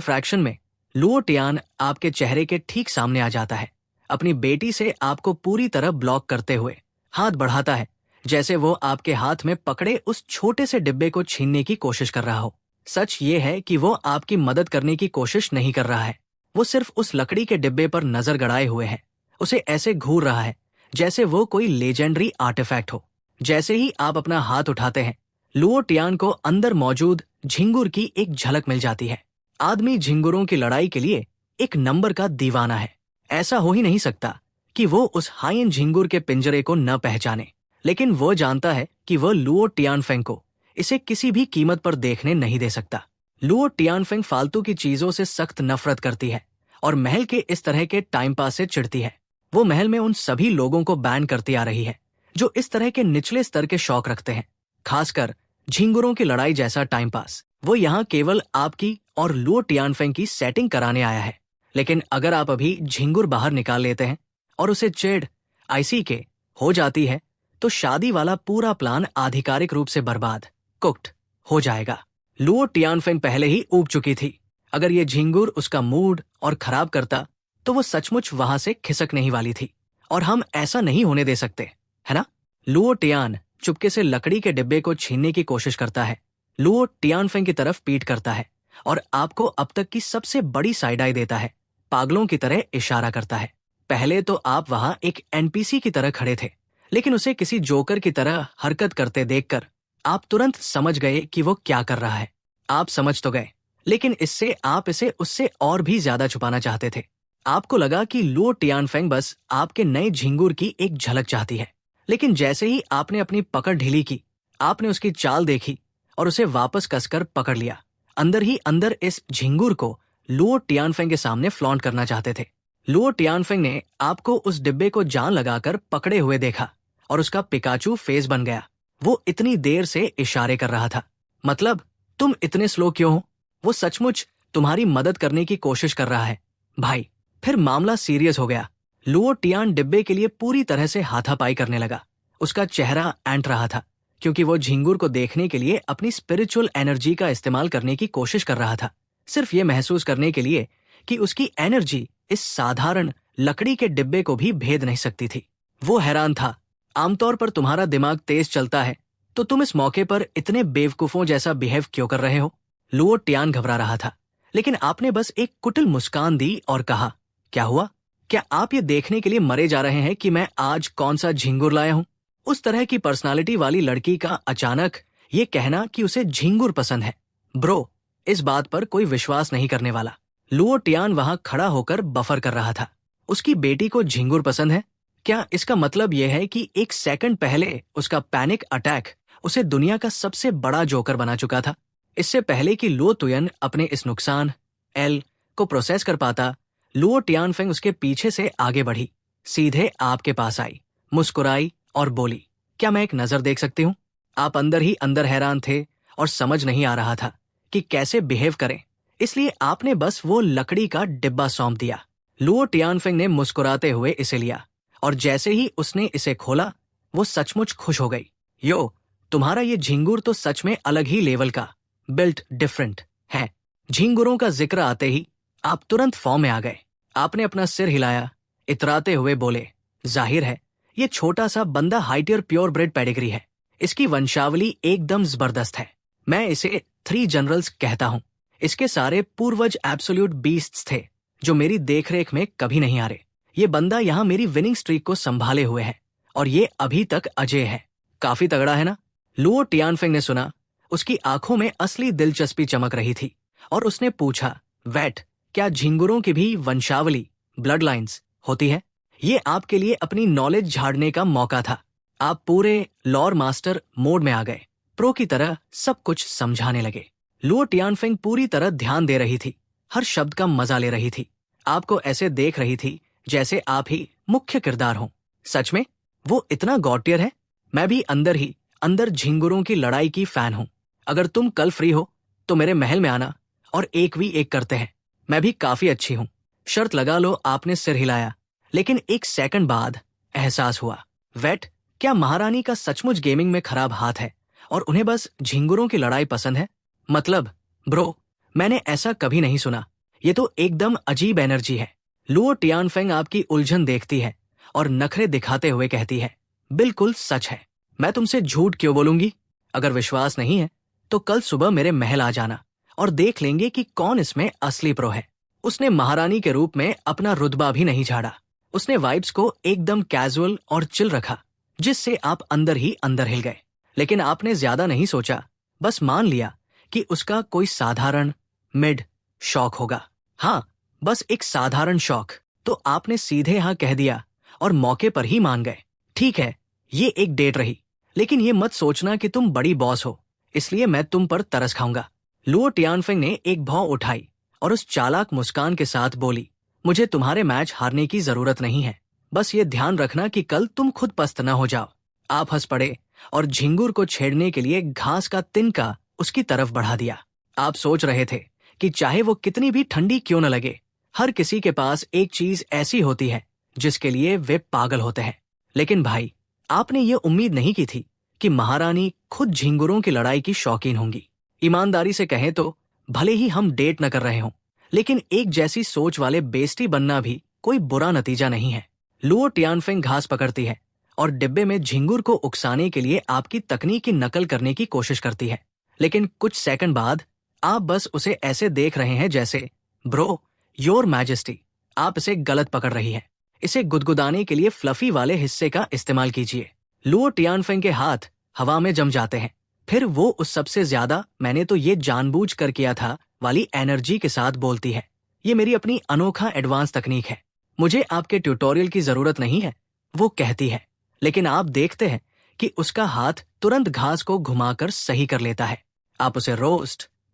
फ्रैक्शन में लुओ टियान आपके चेहरे के ठीक सामने आ जाता है, अपनी बेटी से आपको पूरी तरह ब्लॉक करते हुए हाथ बढ़ाता है, जैसे वो आपके हाथ में पकड़े उस छोटे से डिब्बे को छीनने की कोशिश कर रहा हो। सच ये है कि वो आपकी मदद करने की कोशिश नहीं कर रहा है, वो सिर्फ उस लकड़ी के डिब्बे पर नजर गड़ाए हुए है, उसे ऐसे घूर रहा है जैसे वो कोई लेजेंडरी आर्टिफैक्ट हो। जैसे ही आप अपना हाथ उठाते हैं, लुओ टियान को अंदर मौजूद झिंगुर की एक झलक मिल जाती है। आदमी झिंगुरों की लड़ाई के लिए एक नंबर का दीवाना है। ऐसा हो ही नहीं सकता कि वो उस हाई एंड झिंगुर के पिंजरे को न पहचाने, लेकिन वो जानता है कि वह लुओ टियानफेंग को इसे किसी भी कीमत पर देखने नहीं दे सकता। लुओ टियानफेंग फालतू की चीजों से सख्त नफरत करती है और महल के इस तरह के टाइम पास से चिढ़ती है। वो महल में उन सभी लोगों को बैन करती आ रही है जो इस तरह के निचले स्तर के शौक रखते हैं, खासकर झिंगुरों की लड़ाई जैसा टाइम पास। वो यहाँ केवल आपकी और लुओ टियानफेंग की सेटिंग कराने आया है, लेकिन अगर आप अभी झिंगुर बाहर निकाल लेते हैं और उसे चिढ़ आईसी के हो जाती है, तो शादी वाला पूरा प्लान आधिकारिक रूप से बर्बाद, कुक्ड हो जाएगा। लुओ टियानफेंग पहले ही ऊब चुकी थी। अगर ये झिंगुर उसका मूड और खराब करता तो वो सचमुच वहां से खिसकने ही वाली थी, और हम ऐसा नहीं होने दे सकते, है ना? लुओ टियान चुपके से लकड़ी के डिब्बे को छीनने की कोशिश करता है। लुओ टियानफेंग की तरफ पीठ करता है और आपको अब तक की सबसे बड़ी साइड आई देता है, पागलों की तरह इशारा करता है। पहले तो आप वहां एक एनपीसी की तरह खड़े थे, लेकिन उसे किसी जोकर की तरह हरकत करते देखकर आप तुरंत समझ गए कि वो क्या कर रहा है। आप समझ तो गए, लेकिन इससे आप इसे उससे और भी ज्यादा छुपाना चाहते थे। आपको लगा कि लुओ टियानफेंग बस आपके नए झिंगुर की एक झलक चाहती है, लेकिन जैसे ही आपने अपनी पकड़ ढीली की, आपने उसकी चाल देखी और उसे वापस कसकर पकड़ लिया। अंदर ही अंदर इस झिंगुर को लुओ टियानफेंग के सामने फ्लॉन्ट करना चाहते थे। लुओ टियानफेंग ने आपको उस डिब्बे को जान लगाकर पकड़े हुए देखा और उसका पिकाचू फेस बन गया। वो इतनी देर से इशारे कर रहा था, मतलब तुम इतने स्लो क्यों हो? वो सचमुच तुम्हारी मदद करने की कोशिश कर रहा है भाई। फिर मामला सीरियस हो गया। लुओ टियान डिब्बे के लिए पूरी तरह से हाथापाई करने लगा। उसका चेहरा ऐंठ रहा था क्योंकि वो झिंगुर को देखने के लिए अपनी स्पिरिचुअल एनर्जी का इस्तेमाल करने की कोशिश कर रहा था, सिर्फ ये महसूस करने के लिए कि उसकी एनर्जी इस साधारण लकड़ी के डिब्बे को भी भेद नहीं सकती थी। वो हैरान था। आमतौर पर तुम्हारा दिमाग तेज चलता है, तो तुम इस मौके पर इतने बेवकूफों जैसा बिहेव क्यों कर रहे हो? लुओ टियान घबरा रहा था, लेकिन आपने बस एक कुटिल मुस्कान दी और कहा, क्या हुआ? क्या आप ये देखने के लिए मरे जा रहे हैं कि मैं आज कौन सा झिंगुर लाया हूं? उस तरह की पर्सनालिटी वाली लड़की का अचानक ये कहना कि उसे झिंगुर पसंद है। ब्रो, इस बात पर कोई विश्वास नहीं करने वाला। लुओ टियान वहां खड़ा होकर बफर कर रहा था। उसकी बेटी को झिंगुर पसंद है? क्या इसका मतलब यह है कि एक सेकंड पहले उसका पैनिक अटैक उसे दुनिया का सबसे बड़ा जोकर बना चुका था? इससे पहले कि लुओ तुयन अपने इस नुकसान एल को प्रोसेस कर पाता, लुओ टियानफेंग उसके पीछे से आगे बढ़ी, सीधे आपके पास आई, मुस्कुराई और बोली, क्या मैं एक नजर देख सकती हूँ? आप अंदर ही अंदर हैरान थे और समझ नहीं आ रहा था कि कैसे बिहेव करें, इसलिए आपने बस वो लकड़ी का डिब्बा सौंप दिया। लुओ टियानफेंग ने मुस्कुराते हुए इसे लिया और जैसे ही उसने इसे खोला, वो सचमुच खुश हो गई। यो, तुम्हारा ये झिंगुर तो सच में अलग ही लेवल का, बिल्ट डिफरेंट है। झिंगुरों का जिक्र आते ही आप तुरंत फॉर्म में आ गए। आपने अपना सिर हिलाया, इतराते हुए बोले, जाहिर है ये छोटा सा बंदा हाइटियर प्योर ब्रेड पेडिग्री है। इसकी वंशावली एकदम जबरदस्त है। मैं इसे 3 जनरल्स कहता हूँ। इसके सारे पूर्वज एब्सोल्यूट बीस्ट्स थे जो मेरी देखरेख में कभी नहीं हारे। ये बंदा यहाँ मेरी विनिंग स्ट्रीक को संभाले हुए है और ये अभी तक अजय है। काफी तगड़ा है ना? लुओ टियानफेंग ने सुना। उसकी आंखों में असली दिलचस्पी चमक रही थी और उसने पूछा, वेट, क्या झिंगुरों की भी वंशावली ब्लड लाइन्स होती है? ये आपके लिए अपनी नॉलेज झाड़ने का मौका था। आप पूरे लॉर मास्टर मोड में आ गए, प्रो की तरह सब कुछ समझाने लगे। लुओ टियानफेंग पूरी तरह ध्यान दे रही थी, हर शब्द का मजा ले रही थी, आपको ऐसे देख रही थी जैसे आप ही मुख्य किरदार हो। सच में वो इतना गॉटियर है? मैं भी अंदर ही अंदर झिंगुरों की लड़ाई की फैन हूँ। अगर तुम कल फ्री हो तो मेरे महल में आना और 1v1 करते हैं। मैं भी काफी अच्छी हूँ, शर्त लगा लो। आपने सिर हिलाया, लेकिन एक सेकंड बाद एहसास हुआ, वेट, क्या महारानी का सचमुच गेमिंग में खराब हाथ है और उन्हें बस झिंगुरों की लड़ाई पसंद है? मतलब ब्रो, मैंने ऐसा कभी नहीं सुना। ये तो एकदम अजीब एनर्जी है। लुओ टियानफेंग आपकी उलझन देखती है और नखरे दिखाते हुए कहती है, बिल्कुल सच है। मैं तुमसे झूठ क्यों बोलूंगी? अगर विश्वास नहीं है तो कल सुबह मेरे महल आ जाना और देख लेंगे कि कौन इसमें असली प्रो है। उसने महारानी के रूप में अपना रुतबा भी नहीं झाड़ा। उसने वाइब्स को एकदम कैजुअल और चिल रखा, जिससे आप अंदर ही अंदर हिल गए। लेकिन आपने ज्यादा नहीं सोचा, बस मान लिया कि उसका कोई साधारण मिड शौक होगा। हाँ, बस एक साधारण शौक। तो आपने सीधे हाँ कह दिया और मौके पर ही मान गए। ठीक है, ये एक डेट रही, लेकिन ये मत सोचना कि तुम बड़ी बॉस हो, इसलिए मैं तुम पर तरस खाऊंगा। लुओ टियानफेंग ने एक भौं उठाई और उस चालाक मुस्कान के साथ बोली, मुझे तुम्हारे मैच हारने की जरूरत नहीं है। बस ये ध्यान रखना कि कल तुम खुद पस्त न हो जाओ। आप हंस पड़े और झिंगुर को छेड़ने के लिए घास का तिनका उसकी तरफ बढ़ा दिया। आप सोच रहे थे कि चाहे वो कितनी भी ठंडी क्यों न लगे, हर किसी के पास एक चीज ऐसी होती है जिसके लिए वे पागल होते हैं। लेकिन भाई, आपने ये उम्मीद नहीं की थी कि महारानी खुद झिंगुरों की लड़ाई की शौकीन होंगी। ईमानदारी से कहें तो भले ही हम डेट न कर रहे हों, लेकिन एक जैसी सोच वाले बेस्टी बनना भी कोई बुरा नतीजा नहीं है। लुओ टियानफेंग घास पकड़ती है और डिब्बे में झिंगुर को उकसाने के लिए आपकी तकनीक की नकल करने की कोशिश करती है। लेकिन कुछ सेकंड बाद आप बस उसे ऐसे देख रहे हैं जैसे, ब्रो, योर मैजेस्टी, आप इसे गलत पकड़ रही है। इसे गुदगुदाने के लिए फ्लफी वाले हिस्से का इस्तेमाल कीजिए। लुओ टियानफेंग के हाथ हवा में जम जाते हैं। फिर वो उस सबसे ज्यादा मैंने तो ये जानबूझ कर किया था वाली एनर्जी के साथ बोलती है, ये मेरी अपनी अनोखा एडवांस तकनीक है, मुझे आपके ट्यूटोरियल की जरूरत नहीं है, वो कहती है। लेकिन आप देखते हैं कि उसका हाथ तुरंत घास को घुमाकर सही कर लेता है। आप उसे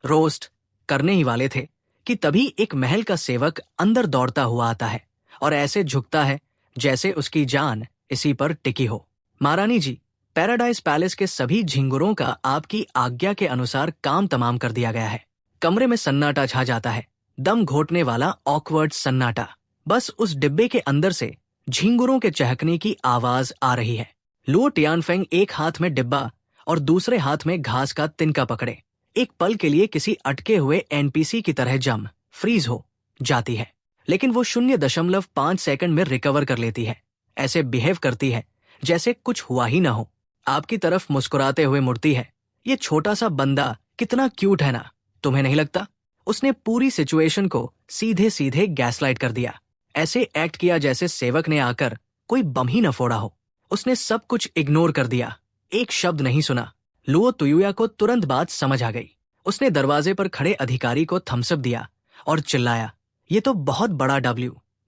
रोस्ट करने ही वाले थे कि तभी एक महल का सेवक अंदर दौड़ता हुआ आता है और ऐसे झुकता है जैसे उसकी जान इसी पर टिकी हो। महारानी जी, पैराडाइज पैलेस के सभी झिंगुरों का आपकी आज्ञा के अनुसार काम तमाम कर दिया गया है। कमरे में सन्नाटा छा जाता है, दम घोटने वाला ऑकवर्ड सन्नाटा। बस उस डिब्बे के अंदर से झिंगुरों के चहकने की आवाज आ रही है। लुओ टियानफेंग एक हाथ में डिब्बा और दूसरे हाथ में घास का तिनका पकड़े, एक पल के लिए किसी अटके हुए एनपीसी की तरह जम फ्रीज हो जाती है। लेकिन वो 0.5 सेकंड में रिकवर कर लेती है। ऐसे बिहेव करती है जैसे कुछ हुआ ही ना हो। आपकी तरफ मुस्कुराते हुए मुड़ती है। ये छोटा सा बंदा कितना क्यूट है ना, तुम्हें नहीं लगता? उसने पूरी सिचुएशन को सीधे सीधे गैसलाइट कर दिया। ऐसे एक्ट किया जैसे सेवक ने आकर कोई बम ही न फोड़ा हो। उसने सब कुछ इग्नोर कर दिया, एक शब्द नहीं सुना। लुओ तुयुया को तुरंत बात समझ आ गई। उसने दरवाजे पर खड़े अधिकारी को थम्सअप दिया और चिल्लाया, ये तो बहुत बड़ा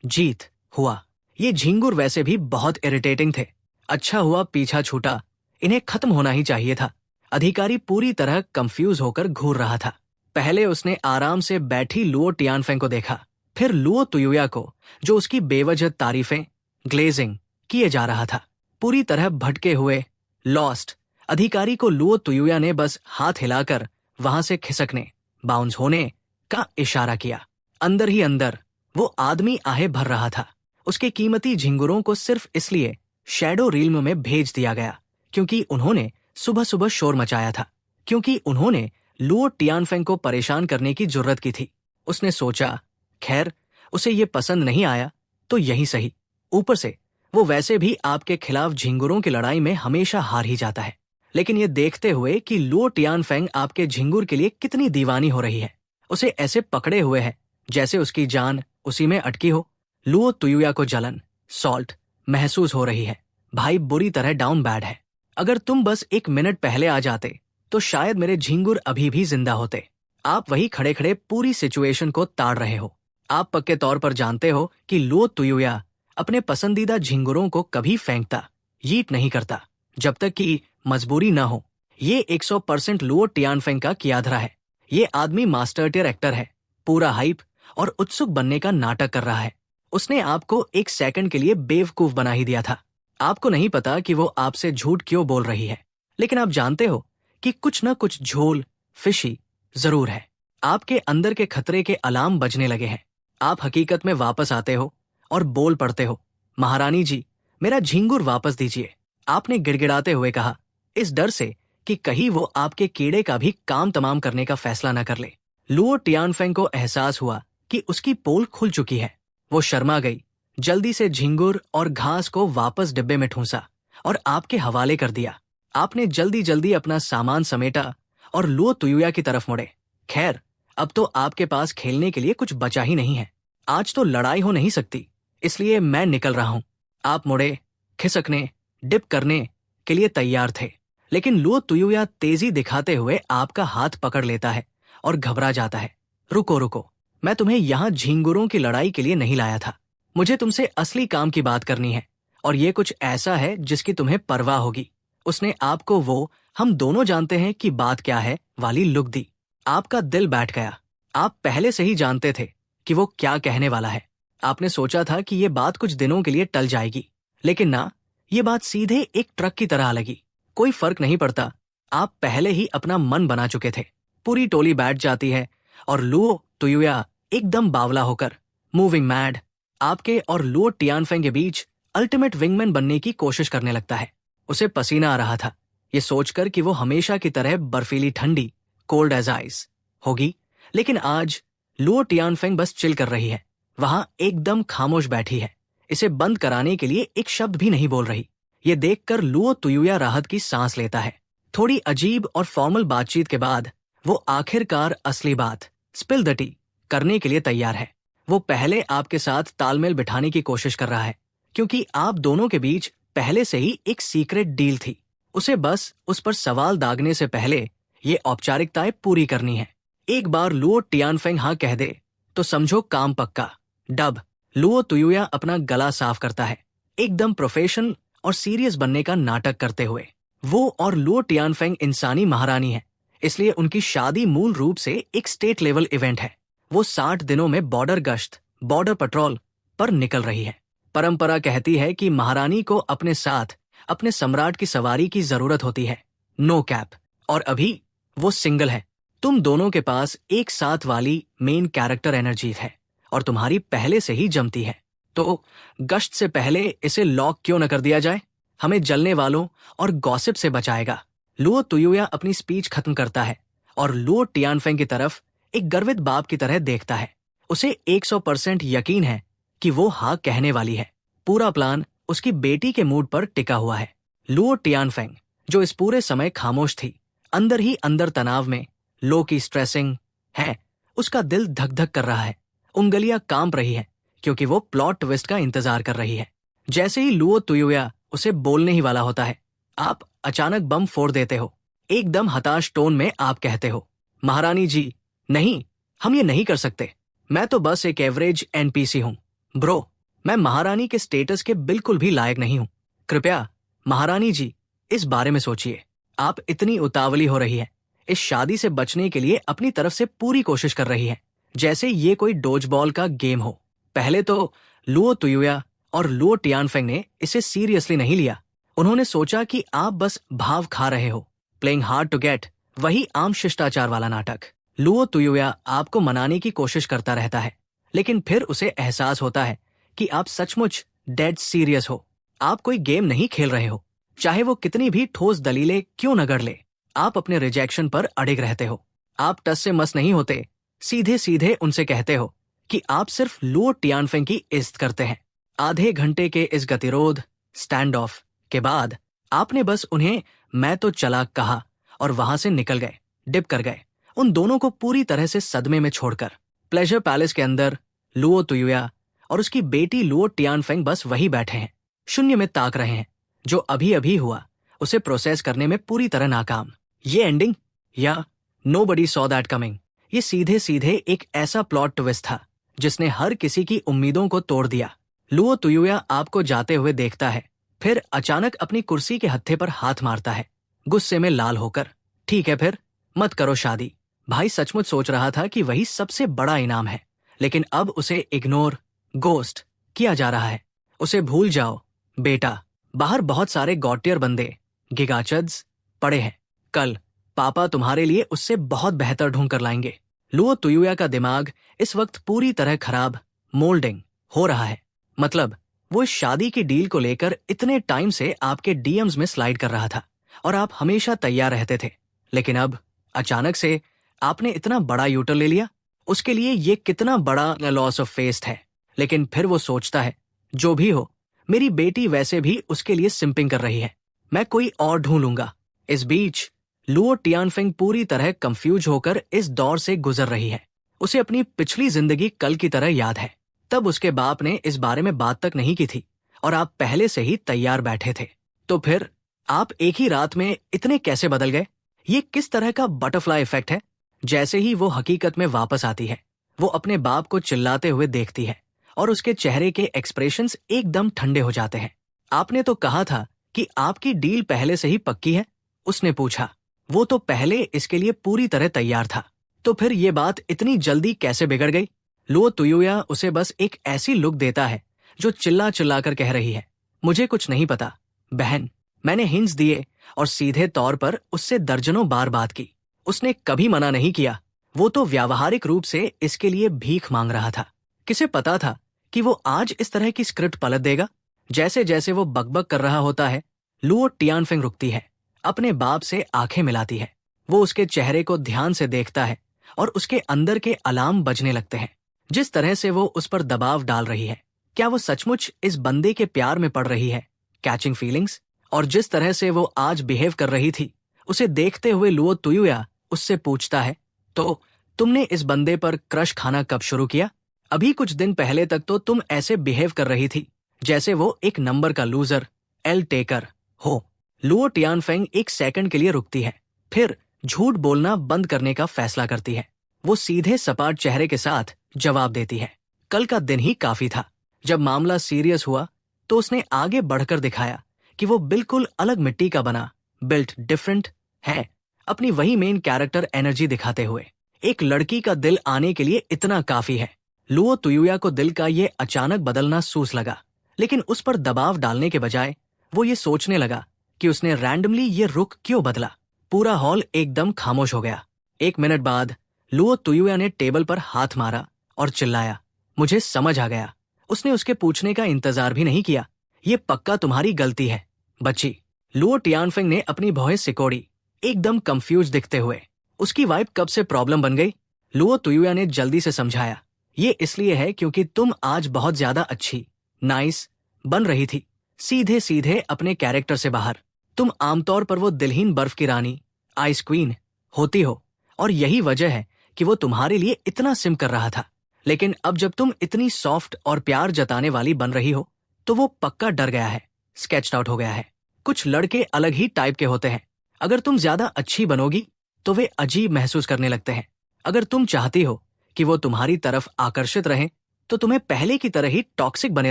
जीत हुआ। ये झिंगुर वैसे भी बहुत इरिटेटिंग थे। अच्छा हुआ पीछा छूटा, इन्हें खत्म होना ही चाहिए था। अधिकारी पूरी तरह कंफ्यूज होकर घूर रहा था। पहले उसने आराम से बैठी लुओ टियानफेंग को देखा, फिर लुओ तुयुया को, जो उसकी बेवजह तारीफें ग्लेजिंग किए जा रहा था। पूरी तरह भटके हुए लॉस्ट अधिकारी को लुओ तुयुया ने बस हाथ हिलाकर वहां से खिसकने, बाउंस होने का इशारा किया। अंदर ही अंदर वो आदमी आहे भर रहा था। उसके कीमती झिंगुरों को सिर्फ इसलिए शैडो रील्म में भेज दिया गया क्योंकि उन्होंने सुबह सुबह शोर मचाया था, क्योंकि उन्होंने लुओ टियानफेंग को परेशान करने की जुर्रत की थी। उसने सोचा, खैर उसे ये पसंद नहीं आया तो यही सही। ऊपर से वो वैसे भी आपके खिलाफ झिंगुरों की लड़ाई में हमेशा हार ही जाता है। लेकिन ये देखते हुए कि लुओ टियानफेंग आपके झिंगुर के लिए कितनी दीवानी हो रही है, उसे ऐसे पकड़े हुए है जैसे उसकी जान उसी में अटकी हो। लुओ तुयुया को जलन, सॉल्ट महसूस हो रही है। भाई बुरी तरह डाउन बैड है। अगर तुम बस 1 मिनट पहले आ जाते तो शायद मेरे झिंगुर अभी भी जिंदा होते। आप वही खड़े खड़े पूरी सिचुएशन को ताड़ रहे हो। आप पक्के तौर पर जानते हो कि लुओ तुयुया अपने पसंदीदा झिंगुरों को कभी फेंकता, यीट नहीं करता, जब तक कि मजबूरी ना हो। ये 100% लुओ टियानफेंग का कियाधरा है। ये आदमी मास्टर टियर एक्टर है, पूरा हाइप और उत्सुक बनने का नाटक कर रहा है। उसने आपको 1 सेकंड के लिए बेवकूफ बना ही दिया था। आपको नहीं पता कि वो आपसे झूठ क्यों बोल रही है, लेकिन आप जानते हो कि कुछ न कुछ झोल फिशी जरूर है। आपके अंदर के खतरे के अलार्म बजने लगे हैं। आप हकीकत में वापस आते हो और बोल पड़ते हो, महारानी जी मेरा झिंगुर वापस दीजिए। आपने गिड़गिड़ाते हुए कहा, इस डर से कि कहीं वो आपके कीड़े का भी काम तमाम करने का फैसला न कर ले। लुओ टियानफेंग को एहसास हुआ कि उसकी पोल खुल चुकी है। वो शर्मा गई, जल्दी से झिंगुर और घास को वापस डिब्बे में ठूंसा और आपके हवाले कर दिया। आपने जल्दी जल्दी अपना सामान समेटा और लुओ तुयुया की तरफ मुड़े। खैर अब तो आपके पास खेलने के लिए कुछ बचा ही नहीं है। आज तो लड़ाई हो नहीं सकती, इसलिए मैं निकल रहा हूं। आप मुड़े, खिसकने, डिप करने के लिए तैयार थे, लेकिन लुओ तुयुया तेजी दिखाते हुए आपका हाथ पकड़ लेता है और घबरा जाता है। रुको रुको, मैं तुम्हें यहाँ झिंगुरों की लड़ाई के लिए नहीं लाया था। मुझे तुमसे असली काम की बात करनी है, और ये कुछ ऐसा है जिसकी तुम्हें परवाह होगी। उसने आपको वो हम दोनों जानते हैं कि बात क्या है वाली लुक दी। आपका दिल बैठ गया। आप पहले से ही जानते थे कि वो क्या कहने वाला है। आपने सोचा था कि ये बात कुछ दिनों के लिए टल जाएगी, लेकिन ना, ये बात सीधे एक ट्रक की तरह लगी। कोई फर्क नहीं पड़ता, आप पहले ही अपना मन बना चुके थे। पूरी टोली बैठ जाती है और लुओ तुयुया एकदम बावला होकर, मूविंग मैड, आपके और लुओ टियानफेंग के बीच अल्टीमेट विंगमैन बनने की कोशिश करने लगता है। उसे पसीना आ रहा था, ये सोचकर कि वो हमेशा की तरह बर्फीली ठंडी, कोल्ड एज आइस होगी, लेकिन आज लुओ टियानफेंग बस चिल कर रही है। वहां एकदम खामोश बैठी है, इसे बंद कराने के लिए एक शब्द भी नहीं बोल रही। ये देखकर लुओ तुयुया राहत की सांस लेता है। थोड़ी अजीब और फॉर्मल बातचीत के बाद वो आखिरकार असली बात, स्पिल द टी, करने के लिए तैयार है। वो पहले आपके साथ तालमेल बिठाने की कोशिश कर रहा है, क्योंकि आप दोनों के बीच पहले से ही एक सीक्रेट डील थी। उसे बस उस पर सवाल दागने से पहले ये औपचारिकताएं पूरी करनी है। एक बार लुओ टियानफेंग हाँ कह दे तो समझो काम पक्का। डब लुओ तुयुया अपना गला साफ करता है, एकदम प्रोफेशनल और सीरियस बनने का नाटक करते हुए। वो और लुओ टियानफेंग इंसानी महारानी है, इसलिए उनकी शादी मूल रूप से एक स्टेट लेवल इवेंट है। वो 60 दिनों में बॉर्डर गश्त, बॉर्डर पेट्रोल पर निकल रही है। परंपरा कहती है कि महारानी को अपने साथ अपने सम्राट की सवारी की जरूरत होती है, नो कैप। और अभी वो सिंगल है। तुम दोनों के पास एक साथ वाली मेन कैरेक्टर एनर्जी है और तुम्हारी पहले से ही जमती है। तो गश्त से पहले इसे लॉक क्यों न कर दिया जाए? हमें जलने वालों और गॉसिप से बचाएगा। लुओ तुयुया अपनी स्पीच खत्म करता है और लुओ टियानफेंग की तरफ एक गर्वित बाप की तरह देखता है। उसे 100% यकीन है कि वो हाँ कहने वाली है। पूरा प्लान उसकी बेटी के मूड पर टिका हुआ है। लुओ टियानफेंग, जो इस पूरे समय खामोश थी, अंदर ही अंदर तनाव में, लो की स्ट्रेसिंग है। उसका दिल धक धक कर रहा है, उंगलियां कांप रही है, क्योंकि वो प्लॉट ट्विस्ट का इंतजार कर रही है। जैसे ही लुओ तुयुया उसे बोलने ही वाला होता है, आप अचानक बम फोड़ देते हो। एकदम हताश टोन में आप कहते हो, महारानी जी, नहीं, हम ये नहीं कर सकते। मैं तो बस एक एवरेज एनपीसी हूँ ब्रो। मैं महारानी के स्टेटस के बिल्कुल भी लायक नहीं हूँ। कृपया महारानी जी, इस बारे में सोचिए। आप इतनी उतावली हो रही है, इस शादी से बचने के लिए अपनी तरफ से पूरी कोशिश कर रही है, जैसे ये कोई डोजबॉल का गेम हो। पहले तो लुओ तुयुया और लुओ टियानफेंग ने इसे सीरियसली नहीं लिया। उन्होंने सोचा कि आप बस भाव खा रहे हो, प्लेइंग हार्ड टू गेट, वही आम शिष्टाचार वाला नाटक। लुओ तुयुया आपको मनाने की कोशिश करता रहता है, लेकिन फिर उसे एहसास होता है कि आप सचमुच डेड सीरियस हो। आप कोई गेम नहीं खेल रहे हो, चाहे वो कितनी भी ठोस दलीलें क्यों न गढ़ ले। आप अपने रिजेक्शन पर अड़िग रहते हो। आप टस से मस नहीं होते, सीधे सीधे उनसे कहते हो कि आप सिर्फ लुओ टियानफेंग की इज्जत करते हैं। आधे घंटे के इस गतिरोध स्टैंड ऑफ के बाद आपने बस उन्हें मैं तो चला कहा और वहां से निकल गए, डिप कर गए, उन दोनों को पूरी तरह से सदमे में छोड़कर। प्लेजर पैलेस के अंदर लुओ तुयुया और उसकी बेटी लुओ टियानफेंग बस वही बैठे हैं, शून्य में ताक रहे हैं। जो अभी अभी हुआ उसे प्रोसेस करने में पूरी तरह नाकाम। ये एंडिंग, या नोबडी सॉ दैट कमिंग, ये सीधे सीधे एक ऐसा प्लॉट ट्विस्ट था जिसने हर किसी की उम्मीदों को तोड़ दिया। लुओ तुयुया आपको जाते हुए देखता है, फिर अचानक अपनी कुर्सी के हत्थे पर हाथ मारता है, गुस्से में लाल होकर। ठीक है, फिर मत करो शादी। भाई सचमुच सोच रहा था कि वही सबसे बड़ा इनाम है, लेकिन अब उसे इग्नोर, गोस्ट किया जा रहा है। उसे भूल जाओ बेटा। बाहर बहुत सारे गॉटियर बंदे, गिगाचड्स पड़े हैं। कल पापा तुम्हारे लिए उससे बहुत बेहतर ढूंढ कर लाएंगे। लुओ तुयुया का दिमाग इस वक्त पूरी तरह खराब, मोल्डिंग हो रहा है। मतलब वो इस शादी की डील को लेकर इतने टाइम से आपके डीएम्स में स्लाइड कर रहा था और आप हमेशा तैयार रहते थे, लेकिन अब अचानक से आपने इतना बड़ा यूटर्न ले लिया। उसके लिए ये कितना बड़ा लॉस ऑफ फेस्ट है। लेकिन फिर वो सोचता है, जो भी हो, मेरी बेटी वैसे भी उसके लिए सिंपिंग कर रही है, मैं कोई और ढूंढ लूंगा। इस बीच लुओ टियानफेंग पूरी तरह कंफ्यूज होकर इस दौर से गुजर रही है। उसे अपनी पिछली जिंदगी कल की तरह याद है। तब उसके बाप ने इस बारे में बात तक नहीं की थी और आप पहले से ही तैयार बैठे थे। तो फिर आप एक ही रात में इतने कैसे बदल गए? ये किस तरह का बटरफ्लाई इफेक्ट है? जैसे ही वो हकीकत में वापस आती है, वो अपने बाप को चिल्लाते हुए देखती है और उसके चेहरे के एक्सप्रेशंस एकदम ठंडे हो जाते हैं। आपने तो कहा था कि आपकी डील पहले से ही पक्की है, उसने पूछा। वो तो पहले इसके लिए पूरी तरह तैयार था, तो फिर ये बात इतनी जल्दी कैसे बिगड़ गई? लुओ तुयुया उसे बस एक ऐसी लुक देता है जो चिल्ला चिल्ला कर कह रही है, मुझे कुछ नहीं पता बहन। मैंने हिंट्स दिए और सीधे तौर पर उससे दर्जनों बार बात की। उसने कभी मना नहीं किया। वो तो व्यावहारिक रूप से इसके लिए भीख मांग रहा था। किसे पता था कि वो आज इस तरह की स्क्रिप्ट पलट देगा? जैसे जैसे वो बकबक कर रहा होता है, लुओ टियानफेंग रुकती है, अपने बाप से आंखें मिलाती है। वो उसके चेहरे को ध्यान से देखता है और उसके अंदर के अलार्म बजने लगते हैं। जिस तरह से वो उस पर दबाव डाल रही है, क्या वो सचमुच इस बंदे के प्यार में पड़ रही है? Catching feelings. और जिस तरह से वो आज बिहेव कर रही थी, उसे देखते हुए लुओ तुयुया उससे पूछता है, तो तुमने इस बंदे पर क्रश खाना कब शुरू किया? अभी कुछ दिन पहले तक तो तुम ऐसे बिहेव कर रही थी जैसे वो एक नंबर का लूजर, एल टेकर हो। लुओ टियानफेंग एक सेकंड के लिए रुकती है, फिर झूठ बोलना बंद करने का फैसला करती है। वो सीधे सपाट चेहरे के साथ जवाब देती है, कल का दिन ही काफी था। जब मामला सीरियस हुआ तो उसने आगे बढ़कर दिखाया कि वो बिल्कुल अलग मिट्टी का बना, बिल्ट डिफरेंट है, अपनी वही मेन कैरेक्टर एनर्जी दिखाते हुए। एक लड़की का दिल आने के लिए इतना काफी है। लुओ तुयुया को दिल का ये अचानक बदलना सूस लगा, लेकिन उस पर दबाव डालने के बजाय वो ये सोचने लगा कि उसने रैंडमली ये रुख क्यों बदला। पूरा हॉल एकदम खामोश हो गया। 1 मिनट बाद लुओ तुयुया ने टेबल पर हाथ मारा और चिल्लाया, मुझे समझ आ गया। उसने उसके पूछने का इंतजार भी नहीं किया, ये पक्का तुम्हारी गलती है बच्ची। लुओ टियानफेंग ने अपनी भौहें सिकोड़ी, एकदम कंफ्यूज दिखते हुए। उसकी वाइफ कब से प्रॉब्लम बन गई? लुओ तुयुया ने जल्दी से समझाया। ये इसलिए है क्योंकि तुम आज बहुत ज्यादा अच्छी, नाइस बन रही थी, सीधे सीधे अपने कैरेक्टर से बाहर। तुम आमतौर पर वो दिलहीन बर्फ की रानी, आइस क्वीन होती हो, और यही वजह है कि वो तुम्हारे लिए इतना सिम कर रहा था। लेकिन अब जब तुम इतनी सॉफ्ट और प्यार जताने वाली बन रही हो, तो वो पक्का डर गया है, स्केच्ड आउट हो गया है। कुछ लड़के अलग ही टाइप के होते हैं। अगर तुम ज्यादा अच्छी बनोगी तो वे अजीब महसूस करने लगते हैं। अगर तुम चाहती हो कि वो तुम्हारी तरफ आकर्षित रहें, तो तुम्हें पहले की तरह ही टॉक्सिक बने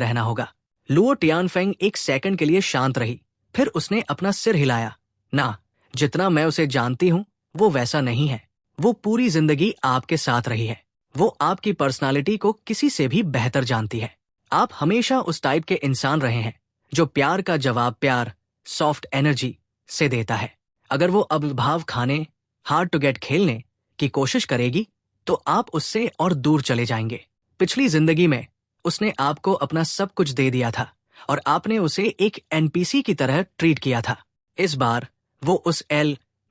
रहना होगा। लुओ टियानफेंग एक सेकंड के लिए शांत रही, फिर उसने अपना सिर हिलाया। ना, जितना मैं उसे जानती हूँ वो वैसा नहीं है। वो पूरी जिंदगी आपके साथ रही है। वो आपकी पर्सनालिटी को किसी से भी बेहतर जानती है। आप हमेशा उस टाइप के इंसान रहे हैं जो प्यार का जवाब प्यार, सॉफ्ट एनर्जी से देता है। अगर वो अब भाव खाने, हार्ड टू गेट खेलने की कोशिश करेगी तो आप उससे और दूर चले जाएंगे। पिछली जिंदगी में उसने आपको अपना सब कुछ दे दिया था और आपने उसे एक एनपीसी की तरह ट्रीट किया था। इस बार वो उस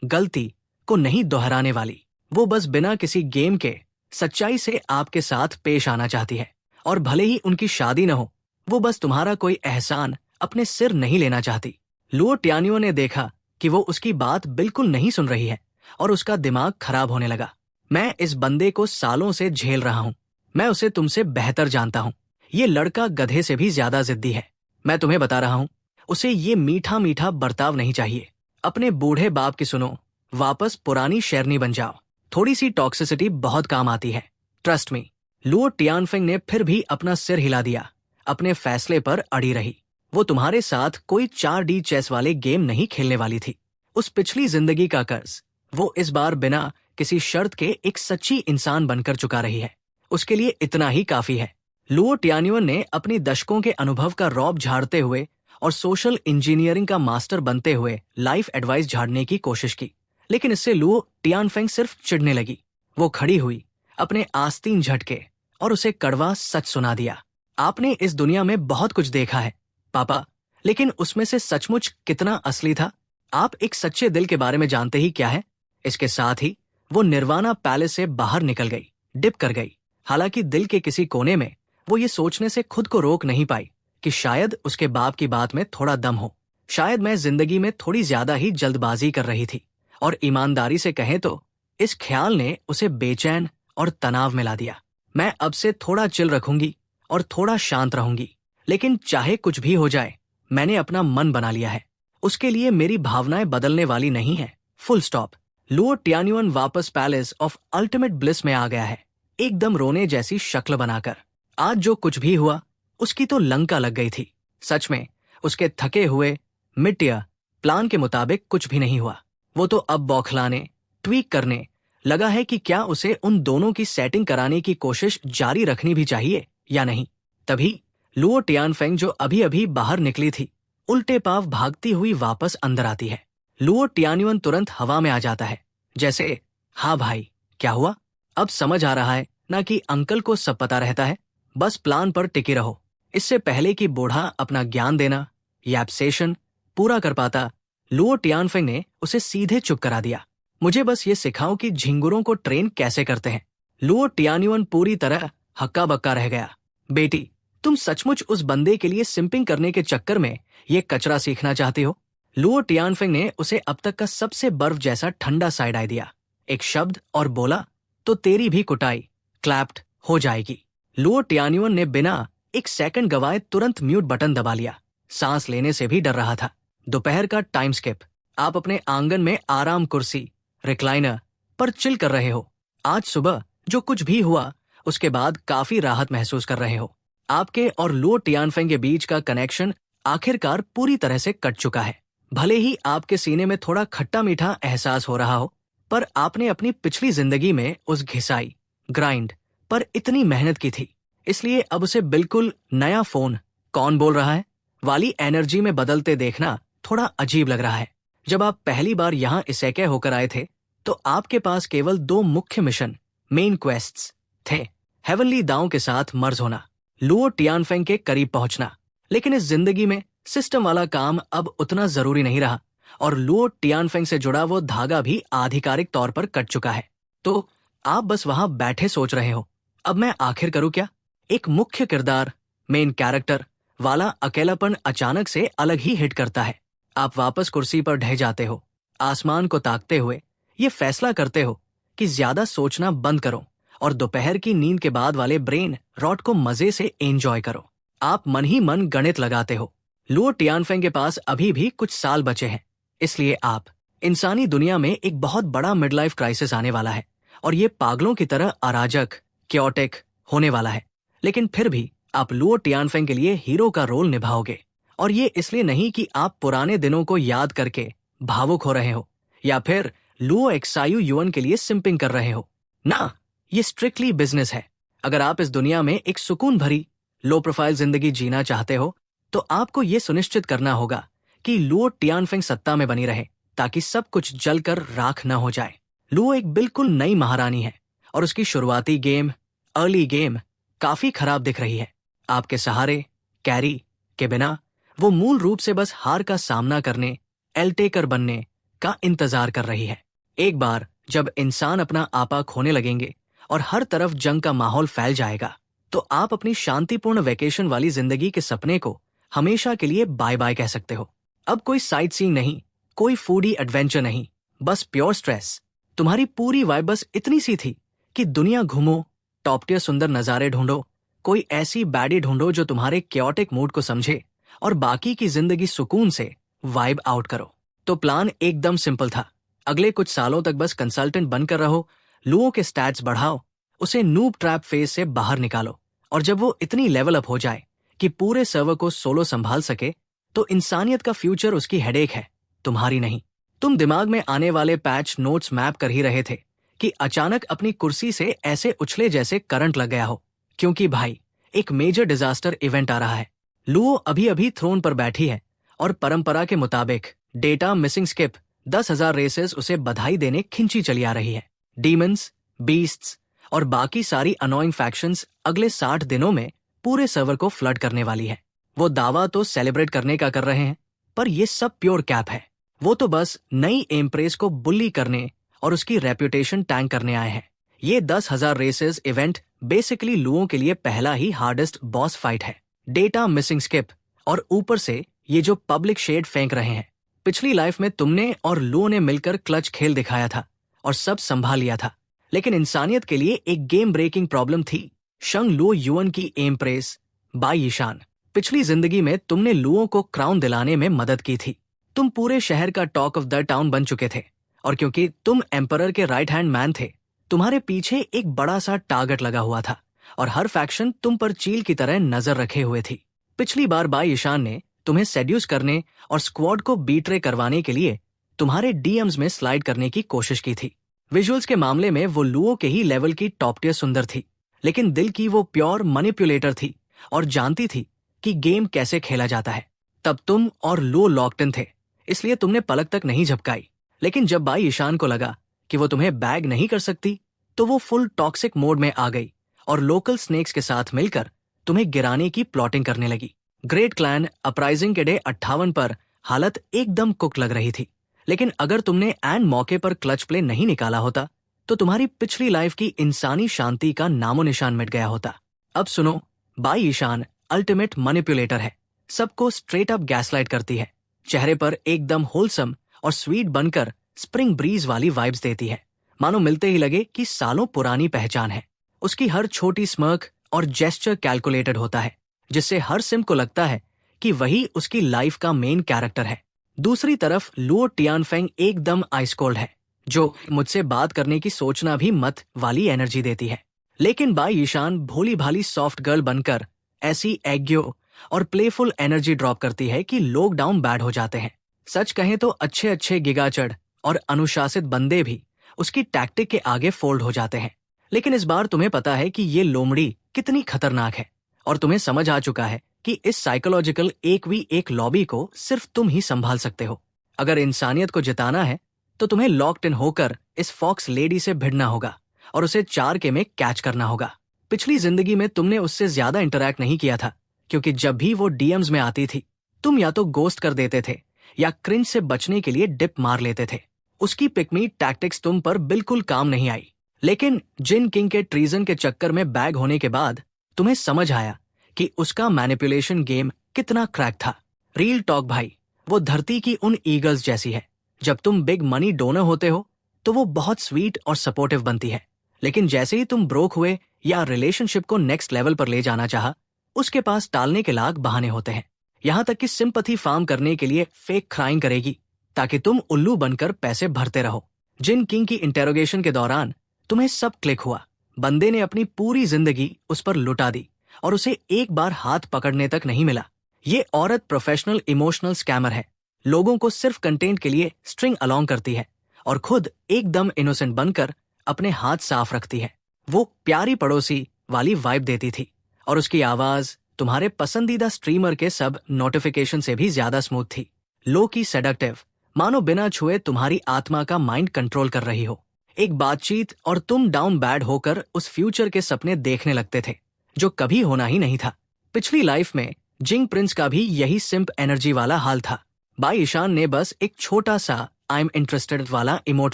गलती को नहीं दोहराने वाली। वो बस बिना किसी गेम के सच्चाई से आपके साथ पेश आना चाहती है। और भले ही उनकी शादी न हो, वो बस तुम्हारा कोई एहसान अपने सिर नहीं लेना चाहती। लुओ टियानियो ने देखा कि वो उसकी बात बिल्कुल नहीं सुन रही है और उसका दिमाग खराब होने लगा। मैं इस बंदे को सालों से झेल रहा हूँ। मैं उसे तुमसे बेहतर जानता हूँ। ये लड़का गधे से भी ज्यादा जिद्दी है। मैं तुम्हें बता रहा हूँ, उसे ये मीठा मीठा बर्ताव नहीं चाहिए। अपने बूढ़े बाप की सुनो, वापस पुरानी शेरनी बन जाओ। थोड़ी सी टॉक्सिसिटी बहुत काम आती है, ट्रस्ट मी। लुओ टियानफेंग ने फिर भी अपना सिर हिला दिया, अपने फैसले पर अड़ी रही। वो तुम्हारे साथ कोई 4D चेस वाले गेम नहीं खेलने वाली थी। उस पिछली जिंदगी का कर्ज वो इस बार बिना किसी शर्त के एक सच्ची इंसान बनकर चुका रही है। उसके लिए इतना ही काफी है। लुओ टियानियो ने अपनी दशकों के अनुभव का रौब झाड़ते हुए और सोशल इंजीनियरिंग का मास्टर बनते हुए लाइफ एडवाइस झाड़ने की कोशिश की, लेकिन इससे लुओ टियानफेंग सिर्फ चिढ़ने लगी। वो खड़ी हुई, अपने आस्तीन झटके और उसे कड़वा सच सुना दिया। आपने इस दुनिया में बहुत कुछ देखा है पापा, लेकिन उसमें से सचमुच कितना असली था? आप एक सच्चे दिल के बारे में जानते ही क्या है? इसके साथ ही वो निर्वाणा पैलेस से बाहर निकल गई, डिप कर गई। हालांकि दिल के किसी कोने में वो ये सोचने से खुद को रोक नहीं पाई कि शायद उसके बाप की बात में थोड़ा दम हो। शायद मैं जिंदगी में थोड़ी ज्यादा ही जल्दबाजी कर रही थी, और ईमानदारी से कहें तो इस ख्याल ने उसे बेचैन और तनाव में ला दिया। मैं अब से थोड़ा चिल रखूंगी और थोड़ा शांत रहूंगी, लेकिन चाहे कुछ भी हो जाए, मैंने अपना मन बना लिया है। उसके लिए मेरी भावनाएं बदलने वाली नहीं है, फुल स्टॉप। लुओ टियानियुन वापस पैलेस ऑफ अल्टीमेट ब्लिस में आ गया है, एकदम रोने जैसी शक्ल बनाकर। आज जो कुछ भी हुआ उसकी तो लंका लग गई थी। सच में उसके थके हुए मिट्टिया प्लान के मुताबिक कुछ भी नहीं हुआ। वो तो अब बौखलाने, ट्वीक करने लगा है कि क्या उसे उन दोनों की सेटिंग कराने की कोशिश जारी रखनी भी चाहिए या नहीं। तभी लुओ टियानफेंग, जो अभी अभी बाहर निकली थी, उल्टे पांव भागती हुई वापस अंदर आती है। लुओ टियानियुन तुरंत हवा में आ जाता है, जैसे हाँ भाई क्या हुआ? अब समझ आ रहा है ना कि अंकल को सब पता रहता है, बस प्लान पर टिके रहो। इससे पहले कि बूढ़ा अपना ज्ञान देना या एब्सेशन पूरा कर पाता, लुओ टियानफेंग ने उसे सीधे चुप करा दिया। मुझे बस ये सिखाओ कि झिंगुरों को ट्रेन कैसे करते हैं। लुओ टियानियुन पूरी तरह हक्का बक्का रह गया। बेटी, तुम सचमुच उस बंदे के लिए सिंपिंग करने के चक्कर में ये कचरा सीखना चाहती हो? लुओ टियानफेंग ने उसे अब तक का सबसे बर्फ जैसा ठंडा साइड आई दिया, एक शब्द और बोला, तो तेरी भी कुटाई क्लैप्ड हो जाएगी। लुओ टियानियुन ने बिना एक सेकंड गवाए तुरंत म्यूट बटन दबा लिया। सांस लेने से भी डर रहा था। दोपहर का टाइम स्किप। आप अपने आंगन में आराम कुर्सी, रिक्लाइनर पर चिल कर रहे हो। आज सुबह जो कुछ भी हुआ उसके बाद काफी राहत महसूस कर रहे हो। आपके और लुओ टियानफेंग के बीच का कनेक्शन आखिरकार पूरी तरह से कट चुका है। भले ही आपके सीने में थोड़ा खट्टा मीठा एहसास हो रहा हो, पर आपने अपनी पिछली जिंदगी में उस घिसाई, ग्राइंड पर इतनी मेहनत की थी, इसलिए अब उसे बिल्कुल नया फोन कौन बोल रहा है वाली एनर्जी में बदलते देखना थोड़ा अजीब लग रहा है। जब आप पहली बार यहाँ इसेके होकर आए थे तो आपके पास केवल 2 मुख्य मिशन, मेन क्वेस्ट्स थे। हेवनली दाओं के साथ मर्ज होना, लुओ टियानफेंग के करीब पहुंचना। लेकिन इस जिंदगी में सिस्टम वाला काम अब उतना जरूरी नहीं रहा और लुओ टियानफेंग से जुड़ा वो धागा भी आधिकारिक तौर पर कट चुका है। तो आप बस वहां बैठे सोच रहे हो, अब मैं आखिर करूं क्या? एक मुख्य किरदार, मेन कैरेक्टर वाला अकेलापन अचानक से अलग ही हिट करता है। आप वापस कुर्सी पर ढह जाते हो, आसमान को ताकते हुए ये फैसला करते हो कि ज्यादा सोचना बंद करो और दोपहर की नींद के बाद वाले ब्रेन रॉट को मजे से एंजॉय करो। आप मन ही मन गणित लगाते हो। लुओ टियानफेंग के पास अभी भी कुछ साल बचे हैं, इसलिए आप इंसानी दुनिया में एक बहुत बड़ा मिड लाइफ क्राइसिस आने वाला है और ये पागलों की तरह अराजक, क्योटिक होने वाला है। लेकिन फिर भी आप लुओ टियानफेंग के लिए हीरो का रोल निभाओगे, और ये इसलिए नहीं कि आप पुराने दिनों को याद करके भावुक हो रहे हो या फिर लुओ एक्सायु युअन के लिए सिंपिंग कर रहे हो। ना, ये स्ट्रिक्टली बिजनेस है। अगर आप इस दुनिया में एक सुकून भरी लो प्रोफाइल जिंदगी जीना चाहते हो तो आपको ये सुनिश्चित करना होगा कि लुओ टियानफेंग सत्ता में बनी रहे ताकि सब कुछ जलकर राख न हो जाए। लुओ एक बिल्कुल नई महारानी है और उसकी शुरुआती गेम, अर्ली गेम, काफी खराब दिख रही है। आपके सहारे, कैरी के बिना वो मूल रूप से बस हार का सामना करने, एलटेकर बनने का इंतजार कर रही है। एक बार जब इंसान अपना आपा खोने लगेंगे और हर तरफ जंग का माहौल फैल जाएगा तो आप अपनी शांतिपूर्ण वेकेशन वाली जिंदगी के सपने को हमेशा के लिए बाय बाय कह सकते हो। अब कोई साइट सीइंग नहीं, कोई फूडी एडवेंचर नहीं, बस प्योर स्ट्रेस। तुम्हारी पूरी वाइब बस इतनी सी थी कि दुनिया घूमो, टॉप टियर सुंदर नजारे ढूंढो, कोई ऐसी बैडी ढूंढो जो तुम्हारे क्योटिक मूड को समझे और बाकी की जिंदगी सुकून से वाइब आउट करो। तो प्लान एकदम सिंपल था। अगले कुछ सालों तक बस कंसल्टेंट बनकर रहो, लुओ के स्टैट्स बढ़ाओ, उसे नूब ट्रैप फेज से बाहर निकालो, और जब वो इतनी लेवल अप हो जाए कि पूरे सर्वर को सोलो संभाल सके तो इंसानियत का फ्यूचर उसकी हेडेक है, तुम्हारी नहीं। तुम दिमाग में आने वाले पैच नोट्स मैप कर ही रहे थे कि अचानक अपनी कुर्सी से ऐसे उछले जैसे करंट लग गया हो, क्योंकि भाई एक मेजर डिजास्टर इवेंट आ रहा है। लुओ अभी अभी थ्रोन पर बैठी है और परंपरा के मुताबिक डेटा मिसिंग स्किप 10,000 रेसेस उसे बधाई देने खिंची चली आ रही है। डीमंस, बीस्ट्स और बाकी सारी अनोइंग फैक्शंस अगले 60 दिनों में पूरे सर्वर को फ्लड करने वाली है। वो दावा तो सेलिब्रेट करने का कर रहे हैं, पर ये सब प्योर कैप है। वो तो बस नई एम्प्रेस को बुल्ली करने और उसकी रेपुटेशन टैंक करने आए हैं। ये 10,000 रेसेस इवेंट बेसिकली लुओं के लिए पहला ही हार्डेस्ट बॉस फाइट है। डेटा मिसिंग स्किप और ऊपर से ये जो पब्लिक शेड फेंक रहे हैं। पिछली लाइफ में तुमने और लुओ ने मिलकर क्लच खेल दिखाया था और सब संभाल लिया था, लेकिन इंसानियत के लिए एक गेम ब्रेकिंग प्रॉब्लम थी। शंग लुओ युअन की एम्प्रेस बाई यीशान। पिछली जिंदगी में तुमने लुओ को क्राउन दिलाने में मदद की थी। तुम पूरे शहर का टॉक ऑफ द टाउन बन चुके थे, और क्योंकि तुम एम्परर के राइट हैंड मैन थे, तुम्हारे पीछे एक बड़ा सा टारगेट लगा हुआ था और हर फैक्शन तुम पर चील की तरह नजर रखे हुए थी। पिछली बार बाई ईशान ने तुम्हें सेड्यूस करने और स्क्वाड को बीट्रे करवाने के लिए तुम्हारे डीएम्स में स्लाइड करने की कोशिश की थी। विजुअल्स के मामले में वो लुओ के ही लेवल की टॉप टियर सुंदर थी, लेकिन दिल की वो प्योर मैनिपुलेटर थी और जानती थी कि गेम कैसे खेला जाता है। तब तुम और लुओ लॉक्ड इन थे, इसलिए तुमने पलक तक नहीं झपकाई। लेकिन जब बाई ईशान को लगा कि वो तुम्हें बैग नहीं कर सकती, तो वो फुल टॉक्सिक मोड में आ गई और लोकल स्नेक्स के साथ मिलकर तुम्हें गिराने की प्लॉटिंग करने लगी। ग्रेट क्लैन अपराइजिंग के डे 58 पर हालत एकदम कुक लग रही थी, लेकिन अगर तुमने एंड मौके पर क्लच प्ले नहीं निकाला होता तो तुम्हारी पिछली लाइफ की इंसानी शांति का नामो निशान मिट गया होता। अब सुनो, बाई ईशान अल्टीमेट मैनिपुलेटर है, सबको स्ट्रेट अप गैसलाइट करती है, चेहरे पर एकदम होलसम और स्वीट बनकर स्प्रिंग ब्रीज वाली वाइब्स देती है, मानो मिलते ही लगे कि सालों पुरानी पहचान है। उसकी हर छोटी स्मर्क और जेस्चर कैलकुलेटेड होता है, जिससे हर सिम को लगता है कि वही उसकी लाइफ का मेन कैरेक्टर है। दूसरी तरफ लुओ टियानफेंग एकदम आइस कोल्ड है, जो मुझसे बात करने की सोचना भी मत वाली एनर्जी देती है। लेकिन बाई ईशान भोली भाली सॉफ्ट गर्ल बनकर ऐसी एग्यो और प्लेफुल एनर्जी ड्रॉप करती है कि लोग डाउन बैड हो जाते हैं। सच कहें तो अच्छे अच्छे गिगाचढ़ और अनुशासित बंदे भी उसकी टैक्टिक के आगे फोल्ड हो जाते हैं। लेकिन इस बार तुम्हें पता है कि ये लोमड़ी कितनी खतरनाक है, और तुम्हें समझ आ चुका है कि इस साइकोलॉजिकल 1v1 लॉबी को सिर्फ तुम ही संभाल सकते हो। अगर इंसानियत को जिताना है तो तुम्हें लॉक्ड इन होकर इस फॉक्स लेडी से भिड़ना होगा और उसे 4K में कैच करना होगा। पिछली जिंदगी में तुमने उससे ज्यादा इंटरैक्ट नहीं किया था, क्योंकि जब भी वो डीएम्स में आती थी तुम या तो गोस्ट कर देते थे या क्रिंज से बचने के लिए डिप मार लेते थे। उसकी पिकमी टैक्टिक्स तुम पर बिल्कुल काम नहीं आई। लेकिन जिन किंग के ट्रीजन के चक्कर में बैग होने के बाद तुम्हें समझ आया कि उसका मैनिपुलेशन गेम कितना क्रैक था। रियल टॉक भाई, वो धरती की उन ईगल्स जैसी है। जब तुम बिग मनी डोनर होते हो तो वो बहुत स्वीट और सपोर्टिव बनती है, लेकिन जैसे ही तुम ब्रोक हुए या रिलेशनशिप को नेक्स्ट लेवल पर ले जाना चाहा, उसके पास टालने के लाख बहाने होते हैं। यहाँ तक कि सिंपैथी फार्म करने के लिए फेक क्राइम करेगी ताकि तुम उल्लू बनकर पैसे भरते रहो। जिन किंग की इंटेरोगेशन के दौरान तुम्हें सब क्लिक हुआ। बंदे ने अपनी पूरी जिंदगी उस पर लुटा दी और उसे एक बार हाथ पकड़ने तक नहीं मिला। ये औरत प्रोफेशनल इमोशनल स्कैमर है। लोगों को सिर्फ कंटेंट के लिए स्ट्रिंग अलोंग करती है और खुद एकदम इनोसेंट बनकर अपने हाथ साफ रखती है। वो प्यारी पड़ोसी वाली वाइब देती थी और उसकी आवाज तुम्हारे पसंदीदा स्ट्रीमर के सब नोटिफिकेशन से भी ज्यादा स्मूथ थी। लो की सेडक्टिव, मानो बिना छुए तुम्हारी आत्मा का माइंड कंट्रोल कर रही हो। एक बातचीत और तुम डाउन बैड होकर उस फ्यूचर के सपने देखने लगते थे जो कभी होना ही नहीं था। पिछली लाइफ में जिंग प्रिंस का भी यही सिंप एनर्जी वाला हाल था। बाई ईशान ने बस एक छोटा सा आई एम इंटरेस्टेड वाला इमोट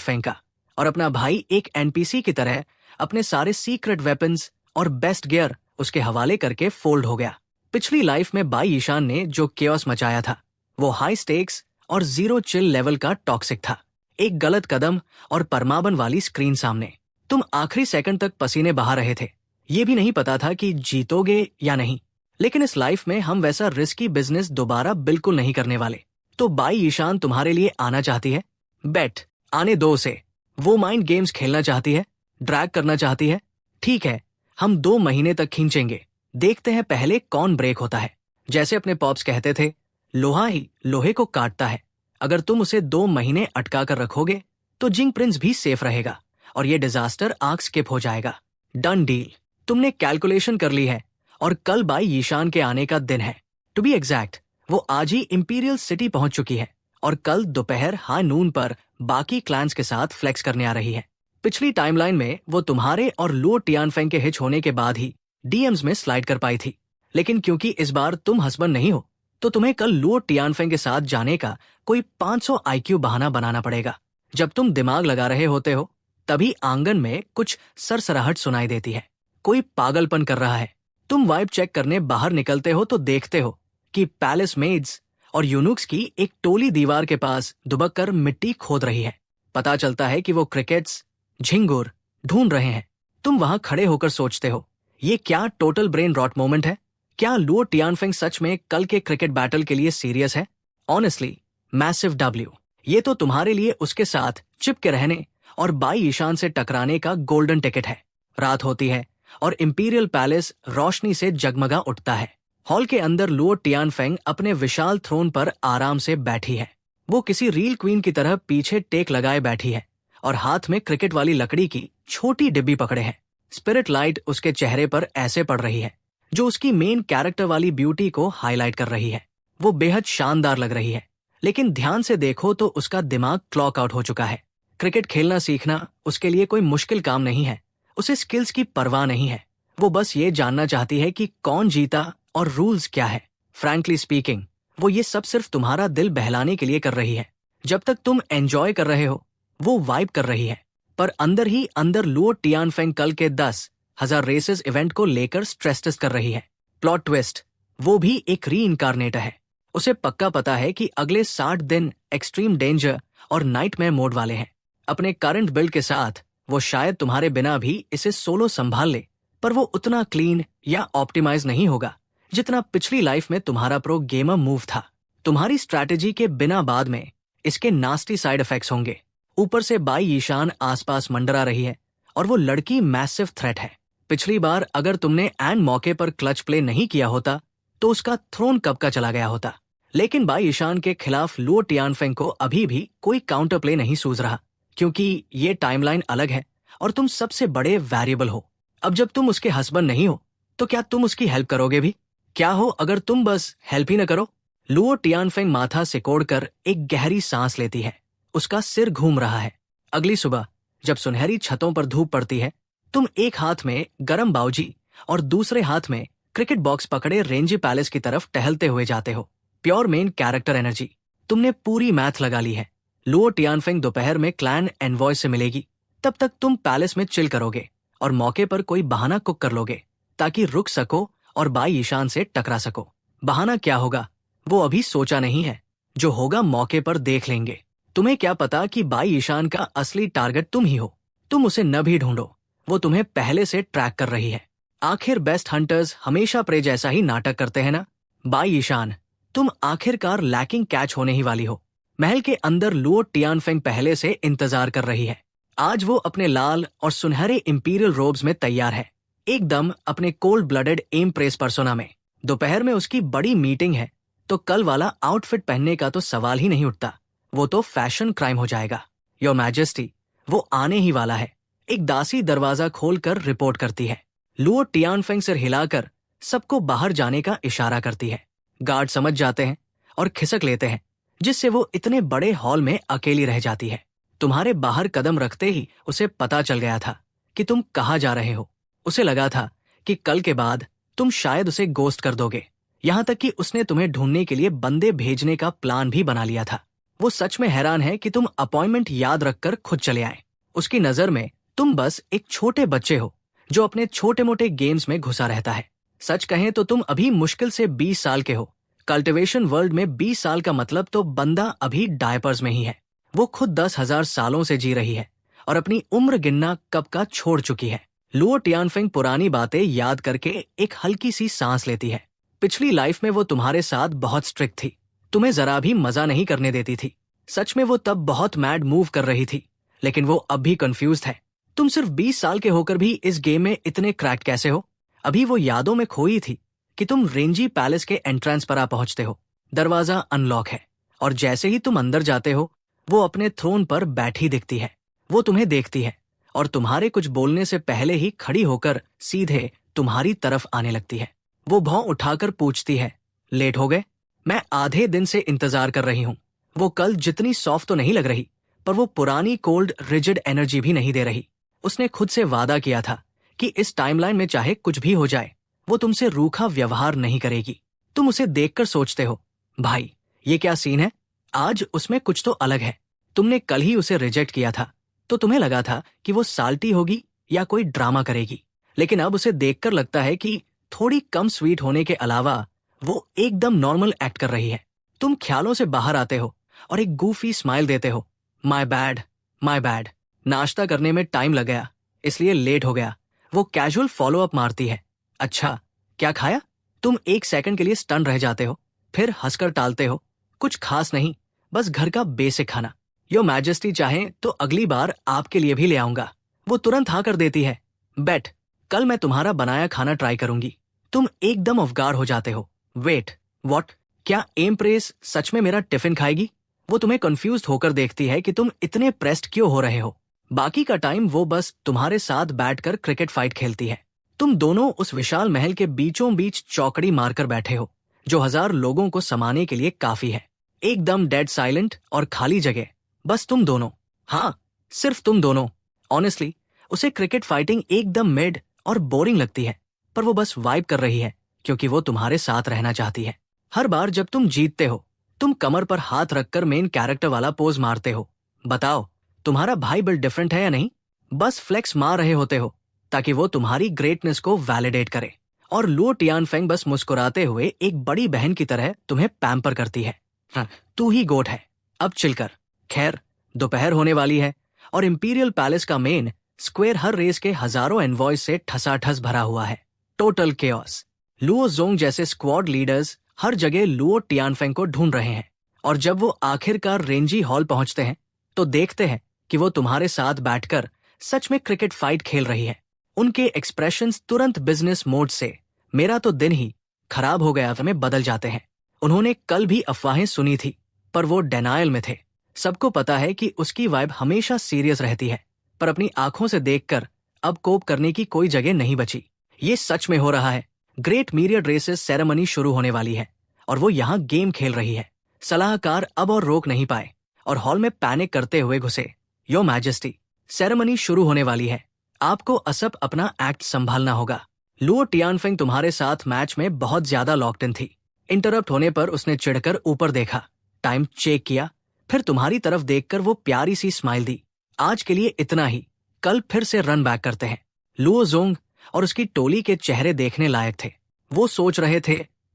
फेंका और अपना भाई एक एनपीसी की तरह अपने सारे सीक्रेट वेपन्स और बेस्ट गियर उसके हवाले करके फोल्ड हो गया। पिछली लाइफ में बाई ईशान ने जो केओस मचाया था वो हाई स्टेक्स और जीरो चिल लेवल का टॉक्सिक था। एक गलत कदम और परमाबन वाली स्क्रीन सामने तुम आखिरी सेकंड तक पसीने बहा रहे थे। ये भी नहीं पता था कि जीतोगे या नहीं, लेकिन इस लाइफ में हम वैसा रिस्की बिजनेस दोबारा बिल्कुल नहीं करने वाले। तो बाई ईशान तुम्हारे लिए आना चाहती है? बेट आने दो उसे। वो माइंड गेम्स खेलना चाहती है, ड्रैग करना चाहती है। ठीक है, हम 2 महीने तक खींचेंगे, देखते हैं पहले कौन ब्रेक होता है। जैसे अपने पॉप्स कहते थे, लोहा ही लोहे को काटता है। अगर तुम उसे 2 महीने अटका कर रखोगे तो जिंग प्रिंस भी सेफ रहेगा और ये डिजास्टर आग स्किप हो जाएगा। Done deal. तुमने कैलकुलेशन कर ली है और कल बाई ईशान के आने का दिन है। टू बी एग्जैक्ट, वो आज ही इंपीरियल सिटी पहुंच चुकी है और कल दोपहर हाई नून पर बाकी क्लैंस के साथ फ्लेक्स करने आ रही है। पिछली टाइमलाइन में वो तुम्हारे और लुओ टियानफेंग के हिच होने के बाद ही डीएम्स में स्लाइड कर पाई थी, लेकिन क्योंकि इस बार तुम हस्बैंड नहीं हो तो तुम्हें कल लुओ टियानफेंग के साथ जाने का कोई 500 आईक्यू बहाना बनाना पड़ेगा। जब तुम दिमाग लगा रहे होते हो तभी आंगन में कुछ सरसराहट सुनाई देती है। कोई पागलपन कर रहा है। तुम वाइब चेक करने बाहर निकलते हो तो देखते हो कि पैलेस मेड्स और यूनुक्स की एक टोली दीवार के पास दुबक कर मिट्टी खोद रही है। पता चलता है कि वो क्रिकेट्स झिंगुर ढूंढ रहे हैं। तुम वहां खड़े होकर सोचते हो, ये क्या टोटल ब्रेन रॉट मोमेंट है? क्या लुओ टियानफेंग सच में कल के क्रिकेट बैटल के लिए सीरियस है? Honestly massive W. ये तो तुम्हारे लिए उसके साथ चिपके रहने और बाई ईशान से टकराने का गोल्डन टिकट है। रात होती है और इंपीरियल पैलेस रोशनी से जगमगा उठता है। हॉल के अंदर लुओ टियानफेंग अपने विशाल थ्रोन पर आराम से बैठी है। वो किसी रील क्वीन की तरह पीछे टेक लगाए बैठी है और हाथ में क्रिकेट वाली लकड़ी की छोटी डिब्बी पकड़े है। स्पिरिट लाइट उसके चेहरे पर ऐसे पड़ रही है जो उसकी मेन कैरेक्टर वाली ब्यूटी को हाईलाइट कर रही है। वो बेहद शानदार लग रही है, लेकिन ध्यान से देखो तो उसका दिमाग क्लॉक आउट हो चुका है। क्रिकेट खेलना सीखना उसके लिए कोई मुश्किल काम नहीं है। उसे स्किल्स की परवाह नहीं है। वो बस ये जानना चाहती है कि कौन जीता और रूल्स क्या है। फ्रैंकली स्पीकिंग, वो ये सब सिर्फ तुम्हारा दिल बहलाने के लिए कर रही है। जब तक तुम एंजॉय कर रहे हो वो वाइब कर रही है, पर अंदर ही अंदर लुओ टियानफेंग कल के 10,000 रेसेस इवेंट को लेकर स्ट्रेस टेस्ट कर रही है। प्लॉट ट्विस्ट, वो भी एक री इनकारनेटर है। उसे पक्का पता है कि अगले 60 दिन एक्सट्रीम डेंजर और नाइटमेयर मोड वाले हैं। अपने करंट बिल्ड के साथ वो शायद तुम्हारे बिना भी इसे सोलो संभाल ले, पर वो उतना क्लीन या ऑप्टिमाइज नहीं होगा जितना पिछली लाइफ में तुम्हारा प्रो गेमर मूव था। तुम्हारी स्ट्रैटेजी के बिना बाद में इसके नास्टी साइड इफेक्ट्स होंगे। ऊपर से बाई ईशान आसपास मंडरा रही है और वो लड़की मैसिव थ्रेट है। पिछली बार अगर तुमने एंड मौके पर क्लच प्ले नहीं किया होता तो उसका थ्रोन कब का चला गया होता। लेकिन बाई ईशान के खिलाफ लुओ टियानफेंग को अभी भी कोई काउंटर प्ले नहीं सूझ रहा, क्योंकि ये टाइमलाइन अलग है और तुम सबसे बड़े वेरिएबल हो। अब जब तुम उसके हस्बैंड नहीं हो तो क्या तुम उसकी हेल्प करोगे भी? क्या हो अगर तुम बस हेल्प ही न करो? लुओ टियानफेंग माथा सिकोड़कर एक गहरी सांस लेती है। उसका सिर घूम रहा है। अगली सुबह जब सुनहरी छतों पर धूप पड़ती है, तुम एक हाथ में गरम बाउजी और दूसरे हाथ में क्रिकेट बॉक्स पकड़े रेंजी पैलेस की तरफ टहलते हुए जाते हो। Pure main character energy. तुमने पूरी मैथ लगा ली है। लुओ टियानफेंग दोपहर में क्लैन एनवॉय से मिलेगी। तब तक तुम पैलेस में चिल करोगे और मौके पर कोई बहाना कुक कर लोगे ताकि रुक सको और बाई ईशान से टकरा सको। बहाना क्या होगा वो अभी सोचा नहीं है, जो होगा मौके पर देख लेंगे। तुम्हें क्या पता कि बाई ईशान का असली टारगेट तुम ही हो। तुम उसे न भी ढूंढो, वो तुम्हें पहले से ट्रैक कर रही है। आखिर बेस्ट हंटर्स हमेशा प्रे जैसा ही नाटक करते हैं ना। बाई ईशान, तुम आखिरकार लैकिंग कैच होने ही वाली हो। महल के अंदर लुओ टियानफेंग पहले से इंतजार कर रही है। आज वो अपने लाल और सुनहरे इंपीरियल रोब्स में तैयार है, एकदम अपने cold blooded empress persona में। दोपहर में उसकी बड़ी मीटिंग है, तो कल वाला आउटफिट पहनने का तो सवाल ही नहीं उठता। वो तो फैशन क्राइम हो जाएगा। योर मैजेस्टी, वो आने ही वाला है। एक दासी दरवाजा खोलकर रिपोर्ट करती है। लुओ टियानफेंग सिर हिलाकर सबको बाहर जाने का इशारा करती है। गार्ड समझ जाते हैं और खिसक लेते हैं, जिससे वो इतने बड़े हॉल में अकेली रह जाती है। तुम्हारे बाहर कदम रखते ही उसे पता चल गया था कि तुम कहाँ जा रहे हो। उसे लगा था कि कल के बाद तुम शायद उसे गोस्ट कर दोगे। यहाँ तक कि उसने तुम्हें ढूंढने के लिए बंदे भेजने का प्लान भी बना लिया था। वो सच में हैरान है कि तुम अपॉइंटमेंट याद रखकर खुद चले आए। उसकी नजर में तुम बस एक छोटे बच्चे हो जो अपने छोटे मोटे गेम्स में घुसा रहता है। सच कहें तो तुम अभी मुश्किल से 20 साल के हो। कल्टिवेशन वर्ल्ड में 20 साल का मतलब तो बंदा अभी डायपर्स में ही है। वो खुद 10,000 सालों से जी रही है और अपनी उम्र गिनना कब का छोड़ चुकी है। लुओ टियानफेंग पुरानी बातें याद करके एक हल्की सी सांस लेती है। पिछली लाइफ में वो तुम्हारे साथ बहुत स्ट्रिक्ट थी, तुम्हें जरा भी मजा नहीं करने देती थी। सच में वो तब बहुत मैड मूव कर रही थी, लेकिन वो अब भी कंफ्यूज्ड है। तुम सिर्फ 20 साल के होकर भी इस गेम में इतने क्रैक्ड कैसे हो। अभी वो यादों में खोई थी कि तुम रेंजी पैलेस के एंट्रेंस पर आ पहुंचते हो। दरवाजा अनलॉक है और जैसे ही तुम अंदर जाते हो वो अपने थ्रोन पर बैठी दिखती है। वो तुम्हें देखती है और तुम्हारे कुछ बोलने से पहले ही खड़ी होकर सीधे तुम्हारी तरफ आने लगती है। वो भौं उठाकर पूछती है, लेट हो गए? मैं आधे दिन से इंतजार कर रही हूँ। वो कल जितनी सॉफ्ट तो नहीं लग रही, पर वो पुरानी कोल्ड रिजिड एनर्जी भी नहीं दे रही। उसने खुद से वादा किया था कि इस टाइमलाइन में चाहे कुछ भी हो जाए, वो तुमसे रूखा व्यवहार नहीं करेगी। तुम उसे देखकर सोचते हो, भाई ये क्या सीन है? आज उसमें कुछ तो अलग है। तुमने कल ही उसे रिजेक्ट किया था, तो तुम्हें लगा था कि वो साल्टी होगी या कोई ड्रामा करेगी, लेकिन अब उसे देखकर लगता है कि थोड़ी कम स्वीट होने के अलावा वो एकदम नॉर्मल एक्ट कर रही है। तुम ख्यालों से बाहर आते हो और एक गूफी स्माइल देते हो। My bad, my bad. नाश्ता करने में टाइम लग गया, इसलिए लेट हो गया। वो कैजुअल फॉलो अप मारती है। अच्छा, क्या खाया? तुम एक सेकंड के लिए स्टन रह जाते हो, फिर हंसकर टालते हो, कुछ खास नहीं, बस घर का बेसिक खाना। योर मैजेस्टी चाहे तो अगली बार आपके लिए भी ले आऊंगा। वो तुरंत हाँ कर देती है। बेट, कल मैं तुम्हारा बनाया खाना ट्राई करूंगी। तुम एकदम अफगार हो जाते हो। Wait, what? क्या एम्प्रेस सच में मेरा टिफिन खाएगी? वो तुम्हें कंफ्यूज्ड होकर देखती है कि तुम इतने प्रेस्ड क्यों हो रहे हो। बाकी का टाइम वो बस तुम्हारे साथ बैठकर क्रिकेट फाइट खेलती है। तुम दोनों उस विशाल महल के बीचों बीच चौकड़ी मारकर बैठे हो, जो 1000 लोगों को समाने के लिए काफी है। एकदम डेड साइलेंट और खाली जगह, बस तुम दोनों। हाँ, सिर्फ तुम दोनों। ऑनेस्टली उसे क्रिकेट फाइटिंग एकदम मिड और बोरिंग लगती है, पर वो बस वाइब कर रही है क्योंकि वो तुम्हारे साथ रहना चाहती है। हर बार जब तुम जीतते हो, तुम कमर पर हाथ रखकर मेन कैरेक्टर वाला पोज मारते हो। बताओ, तुम्हारा भाई बिल्ड डिफरेंट है या नहीं? बस फ्लेक्स मार रहे होते हो ताकि वो तुम्हारी ग्रेटनेस को वैलिडेट करे। और लुओ टियानफेंग बस मुस्कुराते हुए एक बड़ी बहन की तरह तुम्हें पैम्पर करती है। हाँ, तू ही गोट है, अब चिल कर। खैर, दोपहर होने वाली है और इंपीरियल पैलेस का मेन स्क्वायर हर रेस के हजारों एनवॉयज से ठसाठस भरा हुआ है। Total chaos. लुओ जोंग जैसे स्क्वाड लीडर्स हर जगह लुओ टियानफेंग को ढूंढ रहे हैं, और जब वो आखिरकार रेंजी हॉल पहुंचते हैं तो देखते हैं कि वो तुम्हारे साथ बैठकर सच में क्रिकेट फाइट खेल रही है। उनके एक्सप्रेशंस तुरंत बिजनेस मोड से मेरा तो दिन ही खराब हो गया में बदल जाते हैं। उन्होंने कल भी अफवाहें सुनी थी, पर वो डेनायल में थे। सबको पता है कि उसकी वाइब हमेशा सीरियस रहती है, पर अपनी आंखों से देखकर अब कोप करने की कोई जगह नहीं बची। ये सच में हो रहा है। ग्रेट मीरियड रेसेस सेरेमनी शुरू होने वाली है और वो यहाँ गेम खेल रही है। सलाहकार अब और रोक नहीं पाए और हॉल में पैनिक करते हुए घुसे। योर मैजेस्टी, सेरेमनी शुरू होने वाली है, आपको असप अपना एक्ट संभालना होगा। लुओ टियानफेंग तुम्हारे साथ मैच में बहुत ज्यादा लॉक्ड इन थी। इंटरप्ट होने पर उसने चिढ़कर ऊपर देखा। टाइम चेक किया, फिर तुम्हारी तरफ देखकर वो प्यारी सी स्माइल दी। आज के लिए इतना ही, कल फिर से रन बैक करते हैं। लुओ जोंग और उसकी टोली के चेहरे देखने लायक थे। वो सोच रहे थे,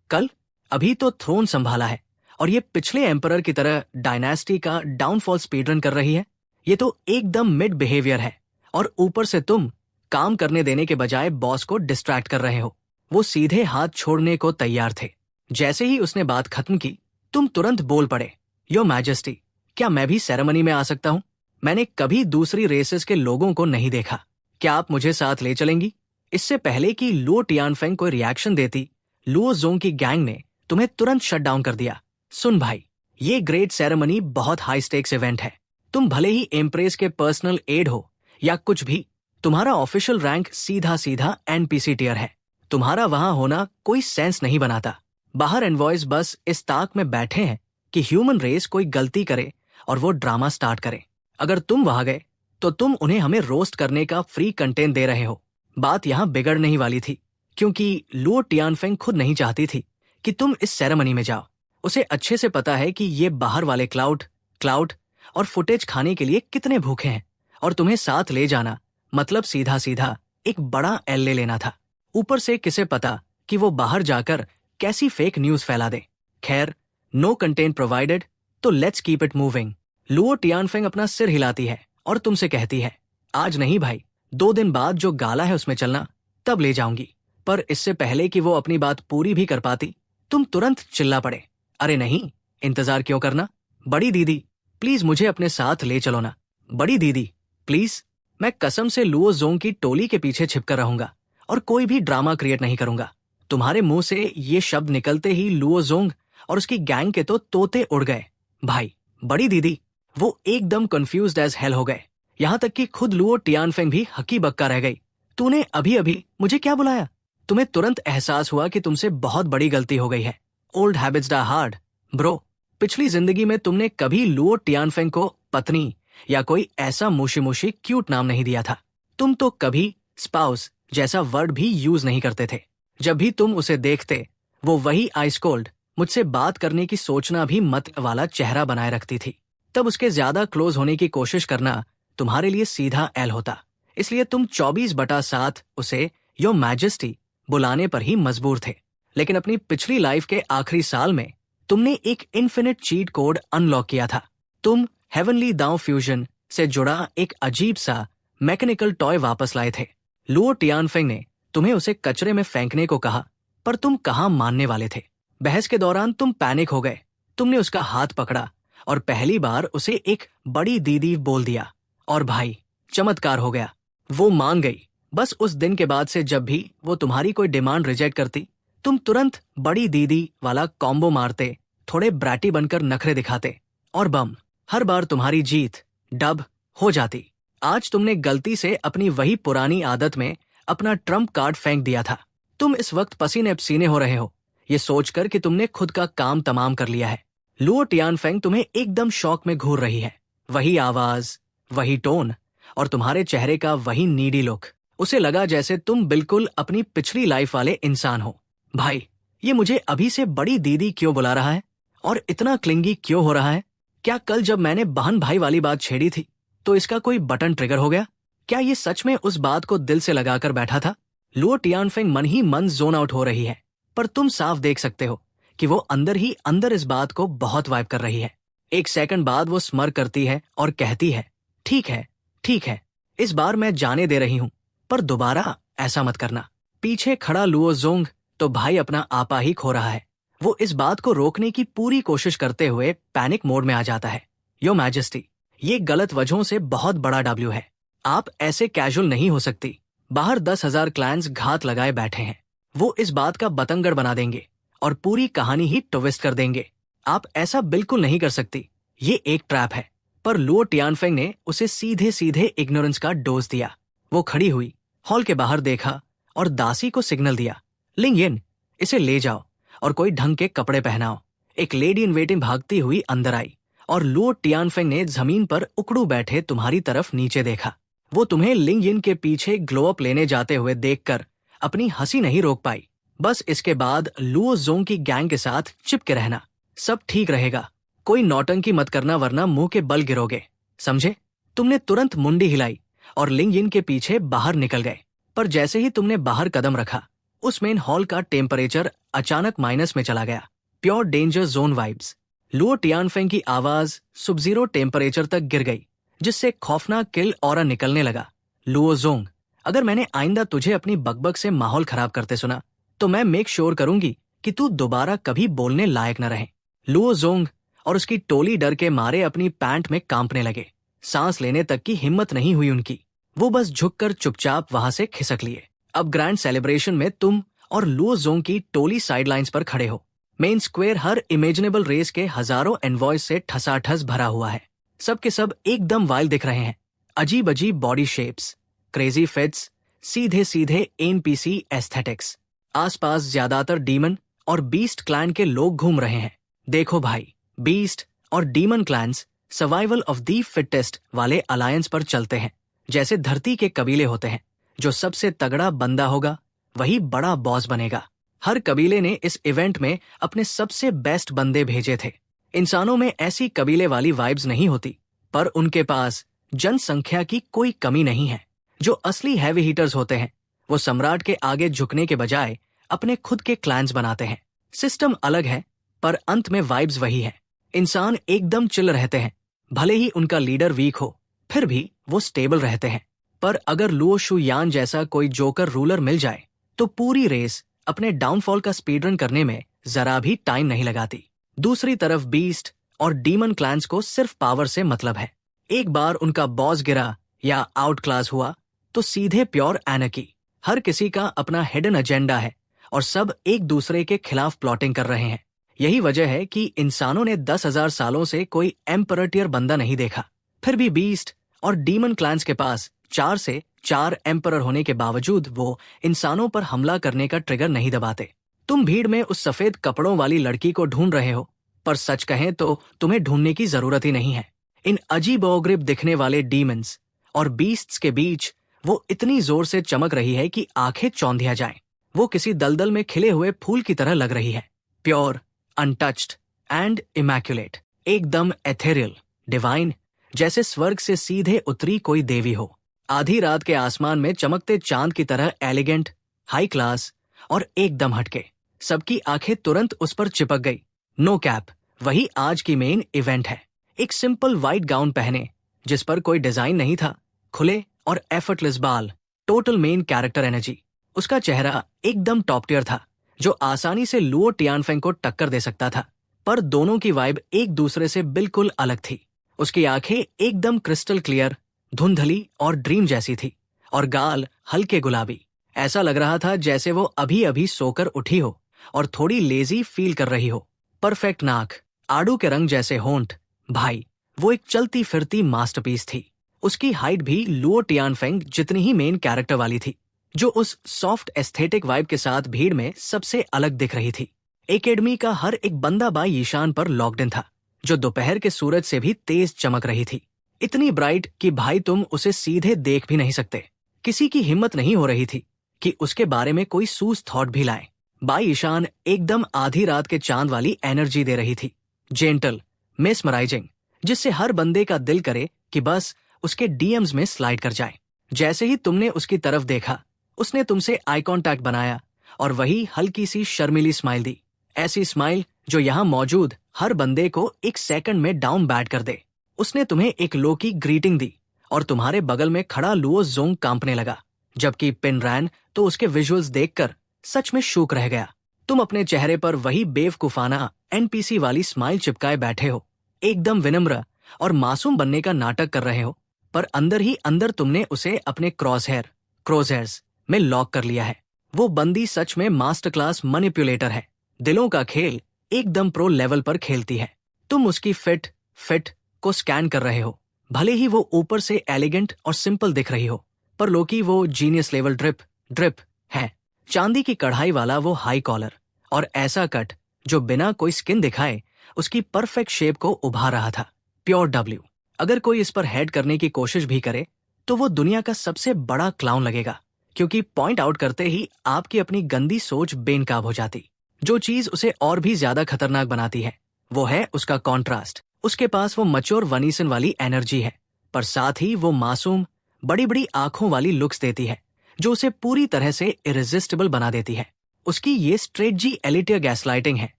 कल? अभी तो थ्रोन संभाला है और ये पिछले एम्परर की तरह डायनेस्टी का डाउनफॉल स्पीडरन कर रही है। ये तो एकदम मिड बिहेवियर है और ऊपर से तुम काम करने देने के बजाय बॉस को डिस्ट्रैक्ट कर रहे हो। वो सीधे हाथ छोड़ने को तैयार थे। जैसे ही उसने बात खत्म की, तुम तुरंत बोल पड़े, योर मैजेस्टी, क्या मैं भी सेरेमनी में आ सकता हूँ? मैंने कभी दूसरी रेसेस के लोगों को नहीं देखा। क्या आप मुझे साथ ले चलेंगी? इससे पहले कि लुओ टियानफेंग कोई रिएक्शन देती, लुओ जोंग की गैंग ने तुम्हें तुरंत शट डाउन कर दिया। सुन भाई, ये ग्रेट सेरेमनी बहुत हाई स्टेक्स इवेंट है। तुम भले ही एम्प्रेस के पर्सनल एड हो या कुछ भी, तुम्हारा ऑफिशियल रैंक सीधा सीधा एनपीसी टियर है। तुम्हारा वहां होना कोई सेंस नहीं बनाता। बाहर एनवॉयज बस इस ताक में बैठे हैं कि ह्यूमन रेस कोई गलती करे और वो ड्रामा स्टार्ट करे। अगर तुम वहां गए तो तुम उन्हें हमें रोस्ट करने का फ्री कंटेंट दे रहे हो। बात यहाँ बिगड़ने ही वाली थी, क्योंकि लुओ टियानफेंग खुद नहीं चाहती थी कि तुम इस सेरेमनी में जाओ। उसे अच्छे से पता है कि ये बाहर वाले क्लाउड और फुटेज खाने के लिए कितने भूखे हैं, और तुम्हें साथ ले जाना मतलब सीधा सीधा एक बड़ा एल ले लेना था। ऊपर से किसे पता कि वो बाहर जाकर कैसी फेक न्यूज फैला दे। खैर, नो कंटेंट प्रोवाइडेड, तो let's keep it moving. Luo Tianfeng अपना सिर हिलाती है और तुमसे कहती है, आज नहीं भाई, 2 दिन बाद जो गाला है उसमें चलना, तब ले जाऊंगी। पर इससे पहले कि वो अपनी बात पूरी भी कर पाती, तुम तुरंत चिल्ला पड़े, अरे नहीं, इंतजार क्यों करना? बड़ी दीदी, प्लीज मुझे अपने साथ ले चलो ना। बड़ी दीदी, प्लीज। मैं कसम से लुओ जोंग की टोली के पीछे छिपकर रहूंगा और कोई भी ड्रामा क्रिएट नहीं करूंगा। तुम्हारे मुंह से ये शब्द निकलते ही लुओ जोंग और उसकी गैंग के तो तोते उड़ गए। भाई, बड़ी दीदी, वो एकदम कंफ्यूज्ड एज हेल हो गए। यहाँ तक कि खुद लुओ टियानफेंग भी हक्की बक्का रह गई। तूने अभी अभी मुझे क्या बुलाया? तुम्हें तुरंत एहसास हुआ कि तुमसे बहुत बड़ी गलती हो गई है। Old habits die hard bro. पिछली जिंदगी में तुमने कभी लुओ टियानफेंग को पत्नी या कोई ऐसा मुशी मुशी क्यूट नाम नहीं दिया था। तुम तो कभी स्पाउस जैसा वर्ड भी यूज नहीं करते थे। जब भी तुम उसे देखते, वो वही आइस कोल्ड, मुझसे बात करने की सोचना भी मत वाला चेहरा बनाए रखती थी। तब उसके ज्यादा क्लोज होने की कोशिश करना तुम्हारे लिए सीधा एल होता। इसलिए तुम 24/7 उसे योर मैजेस्टी बुलाने पर ही मजबूर थे। लेकिन अपनी पिछली लाइफ के आखिरी साल में तुमने एक इन्फिनिट चीट कोड अनलॉक किया था। तुम हेवनली दाओ फ्यूजन से जुड़ा एक अजीब सा मैकेनिकल टॉय वापस लाए थे। लुओ टियानफेंग ने तुम्हें उसे कचरे में फेंकने को कहा, पर तुम कहाँ मानने वाले थे। बहस के दौरान तुम पैनिक हो गए। तुमने उसका हाथ पकड़ा और पहली बार उसे एक बड़ी दीदी बोल दिया, और भाई, चमत्कार हो गया। वो मान गई। बस उस दिन के बाद से जब भी वो तुम्हारी कोई डिमांड रिजेक्ट करती, तुम तुरंत बड़ी दीदी वाला कॉम्बो मारते, थोड़े ब्रैटी बनकर नखरे दिखाते, और बम, हर बार तुम्हारी जीत डब हो जाती। आज तुमने गलती से अपनी वही पुरानी आदत में अपना ट्रम्प कार्ड फेंक दिया था। तुम इस वक्त पसीने पसीने हो रहे हो, ये सोचकर कि तुमने खुद का काम तमाम कर लिया है। लुओ टियानफेंग तुम्हें एकदम शॉक में घूर रही है। वही आवाज, वही टोन और तुम्हारे चेहरे का वही नीडी लुक। उसे लगा जैसे तुम बिल्कुल अपनी पिछली लाइफ वाले इंसान हो। भाई, ये मुझे अभी से बड़ी दीदी क्यों बुला रहा है और इतना क्लिंगी क्यों हो रहा है? क्या कल जब मैंने बहन भाई वाली बात छेड़ी थी तो इसका कोई बटन ट्रिगर हो गया? क्या ये सच में उस बात को दिल से लगाकर बैठा था? लुओ टियानफेंग मन ही मन जोन आउट हो रही है, पर तुम साफ देख सकते हो कि वो अंदर ही अंदर इस बात को बहुत वाइब कर रही है। एक सेकंड बाद वो स्मर करती है और कहती है, ठीक है, ठीक है, इस बार मैं जाने दे रही हूँ, पर दोबारा ऐसा मत करना। पीछे खड़ा लुओ जोंग तो भाई अपना आपा ही खो रहा है। वो इस बात को रोकने की पूरी कोशिश करते हुए पैनिक मोड में आ जाता है। योर मैजेस्टी, ये गलत वजहों से बहुत बड़ा डब्ल्यू है। आप ऐसे कैजुअल नहीं हो सकती। बाहर 10,000 क्लैंस घात लगाए बैठे हैं। वो इस बात का बतंगड़ बना देंगे और पूरी कहानी ही ट्विस्ट कर देंगे। आप ऐसा बिल्कुल नहीं कर सकती। ये एक ट्रैप है। पर लुओ टियानफेंग ने उसे सीधे सीधे इग्नोरेंस का डोज दिया। वो खड़ी हुई, हॉल के बाहर देखा और दासी को सिग्नल दिया, लिंग यिन, इसे ले जाओ और कोई ढंग के कपड़े पहनाओ। एक लेडी इन वेटिंग भागती हुई अंदर आई और लुओ टियानफेंग ने जमीन पर उकड़ू बैठे तुम्हारी तरफ नीचे देखा। वो तुम्हें लिंग यिन के पीछे ग्लो अप लेने जाते हुए देखकर अपनी हंसी नहीं रोक पाई। बस इसके बाद लुओ जोंग की गैंग के साथ चिपके रहना, सब ठीक रहेगा, कोई नौटंकी मत करना वरना मुंह के बल गिरोगे, समझे? तुमने तुरंत मुंडी हिलाई और लिंग यिन के पीछे बाहर निकल गए। पर जैसे ही तुमने बाहर कदम रखा, उस मेन हॉल का टेम्परेचर अचानक माइनस में चला गया। Pure danger zone vibes. Luo Tianfeng की आवाज सब जीरो टेम्परेचर तक गिर गई, जिससे खौफनाक किल ऑरा निकलने लगा। लुओ जोंग, अगर मैंने आइंदा तुझे अपनी बकबक से माहौल खराब करते सुना तो मैं मेक श्योर करूंगी कि तू दोबारा कभी बोलने लायक न रहे। लुओ जोंग और उसकी टोली डर के मारे अपनी पैंट में कांपने लगे। सांस लेने तक की हिम्मत नहीं हुई उनकी। वो बस झुककर चुपचाप वहां से खिसक लिए। अब ग्रैंड सेलिब्रेशन में तुम और लुओ जोंग की टोली साइडलाइंस पर खड़े हो। मेन स्क्वायर हर इमेजिनेबल रेस के हजारों एनवॉयज से ठसाठस भरा हुआ है। सब के सब एकदम वाइल्ड दिख रहे हैं। अजीब अजीब बॉडी शेप्स, क्रेजी फिट्स, सीधे सीधे एनपीसी एस्थेटिक्स। आसपास ज्यादातर डीमन और बीस्ट क्लैन के लोग घूम रहे हैं। देखो भाई, बीस्ट और demon clans survival of the fittest वाले अलायंस पर चलते हैं। जैसे धरती के कबीले होते हैं, जो सबसे तगड़ा बंदा होगा वही बड़ा बॉस बनेगा। हर कबीले ने इस इवेंट में अपने सबसे बेस्ट बंदे भेजे थे। इंसानों में ऐसी कबीले वाली वाइब्स नहीं होती, पर उनके पास जनसंख्या की कोई कमी नहीं है। जो असली हैवी हीटर्स होते हैं, वो सम्राट के आगे झुकने के बजाय अपने खुद के क्लैन्स बनाते हैं। सिस्टम अलग है, पर अंत में वाइब्स वही है। इंसान एकदम चिल रहते हैं, भले ही उनका लीडर वीक हो, फिर भी वो स्टेबल रहते हैं। पर अगर लुओ शुयान जैसा कोई जोकर रूलर मिल जाए तो पूरी रेस अपने डाउनफॉल का स्पीडरन करने में जरा भी टाइम नहीं लगाती। दूसरी तरफ बीस्ट और डीमन क्लैन्स को सिर्फ पावर से मतलब है। एक बार उनका बॉस गिरा या आउट क्लास हुआ तो सीधे प्योर एनर्की। हर किसी का अपना हिडन एजेंडा है और सब एक दूसरे के खिलाफ प्लॉटिंग कर रहे हैं। यही वजह है कि इंसानों ने 10,000 सालों से कोई एम्परर टियर बंदा नहीं देखा। फिर भी बीस्ट और डीमन क्लैन्स के पास 4 से 4 एम्परर होने के बावजूद वो इंसानों पर हमला करने का ट्रिगर नहीं दबाते। तुम भीड़ में उस सफेद कपड़ों वाली लड़की को ढूंढ रहे हो, पर सच कहें तो तुम्हें ढूंढने की जरूरत ही नहीं है। इन अजीबोगरीब दिखने वाले डीमंस और बीस्ट्स के बीच वो इतनी जोर से चमक रही है कि आंखें चौंधिया जाएं। वो किसी दलदल में खिले हुए फूल की तरह लग रही है। प्योर, अनटच्ड एंड इमैक्युलेट, एकदम एथेरियल, डिवाइन, जैसे स्वर्ग से सीधे उतरी कोई देवी हो। आधी रात के आसमान में चमकते चांद की तरह एलिगेंट, हाई क्लास और एकदम हटके। सबकी आंखें तुरंत उस पर चिपक गई। नो कैप, वही आज की मेन इवेंट है। एक सिंपल व्हाइट गाउन पहने, जिस पर कोई डिजाइन नहीं था, खुले और एफर्टलेस बाल, टोटल मेन कैरेक्टर एनर्जी। उसका चेहरा एकदम टॉप टियर था, जो आसानी से लुओ टियानफेंग को टक्कर दे सकता था। पर दोनों की वाइब एक दूसरे से बिल्कुल अलग थी। उसकी आंखें एकदम क्रिस्टल क्लियर, धुंधली और ड्रीम जैसी थी, और गाल हल्के गुलाबी। ऐसा लग रहा था जैसे वो अभी अभी सोकर उठी हो और थोड़ी लेजी फील कर रही हो। परफेक्ट नाक, आड़ू के रंग जैसे होंठ, भाई वो एक चलती फिरती मास्टरपीस थी। उसकी हाइट भी लुओ टियानफेंग जितनी ही मेन कैरेक्टर वाली थी, जो उस सॉफ्ट एस्थेटिक वाइब के साथ भीड़ में सबसे अलग दिख रही थी। एकेडमी का हर एक बंदा बाई ईशान पर लॉक्ड इन था, जो दोपहर के सूरज से भी तेज चमक रही थी। इतनी ब्राइट कि भाई तुम उसे सीधे देख भी नहीं सकते। किसी की हिम्मत नहीं हो रही थी कि उसके बारे में कोई सूस थॉट भी लाए। बाई ईशान एकदम आधी रात के चांद वाली एनर्जी दे रही थी, जेंटल, मेस्मराइजिंग, जिससे हर बंदे का दिल करे कि बस उसके डीएम्स में स्लाइड कर जाए। जैसे ही तुमने उसकी तरफ देखा, उसने तुमसे आई कांटेक्ट बनाया और वही हल्की सी शर्मीली स्माइल दी। ऐसी स्माइल जो यहाँ मौजूद हर बंदे को एक सेकंड में डाउन बैट कर दे। उसने तुम्हें एक लो की ग्रीटिंग दी और तुम्हारे बगल में खड़ा लुओ जोंग कांपने लगा, जबकि पिन रैन तो उसके विजुअल्स देखकर सच में शूक रह गया। तुम अपने चेहरे पर वही बेवकूफाना एनपीसी वाली स्माइल चिपकाए बैठे हो, एकदम विनम्र और मासूम बनने का नाटक कर रहे हो, पर अंदर ही अंदर तुमने उसे अपने क्रोसहेयर्स में लॉक कर लिया है। वो बंदी सच में मास्टर क्लास मैनिपुलेटर है। दिलों का खेल एकदम प्रो लेवल पर खेलती है। तुम उसकी फिट को स्कैन कर रहे हो। भले ही वो ऊपर से एलिगेंट और सिंपल दिख रही हो, पर लोकी वो जीनियस लेवल ड्रिप है। चांदी की कढ़ाई वाला वो हाई कॉलर और ऐसा कट जो बिना कोई स्किन दिखाए उसकी परफेक्ट शेप को उभार रहा था। Pure W. अगर कोई इस पर हेड करने की कोशिश भी करे तो वो दुनिया का सबसे बड़ा क्लाउन लगेगा, क्योंकि पॉइंट आउट करते ही आपकी अपनी गंदी सोच बेनकाब हो जाती। जो चीज उसे और भी ज्यादा खतरनाक बनाती है वो है उसका कॉन्ट्रास्ट। उसके पास वो मैच्योर वनीसन वाली एनर्जी है, पर साथ ही वो मासूम बड़ी बड़ी आंखों वाली लुक्स देती है जो उसे पूरी तरह से इरेजिस्टिबल बना देती है। उसकी ये स्ट्रेट जी एलिटियर गैसलाइटिंग है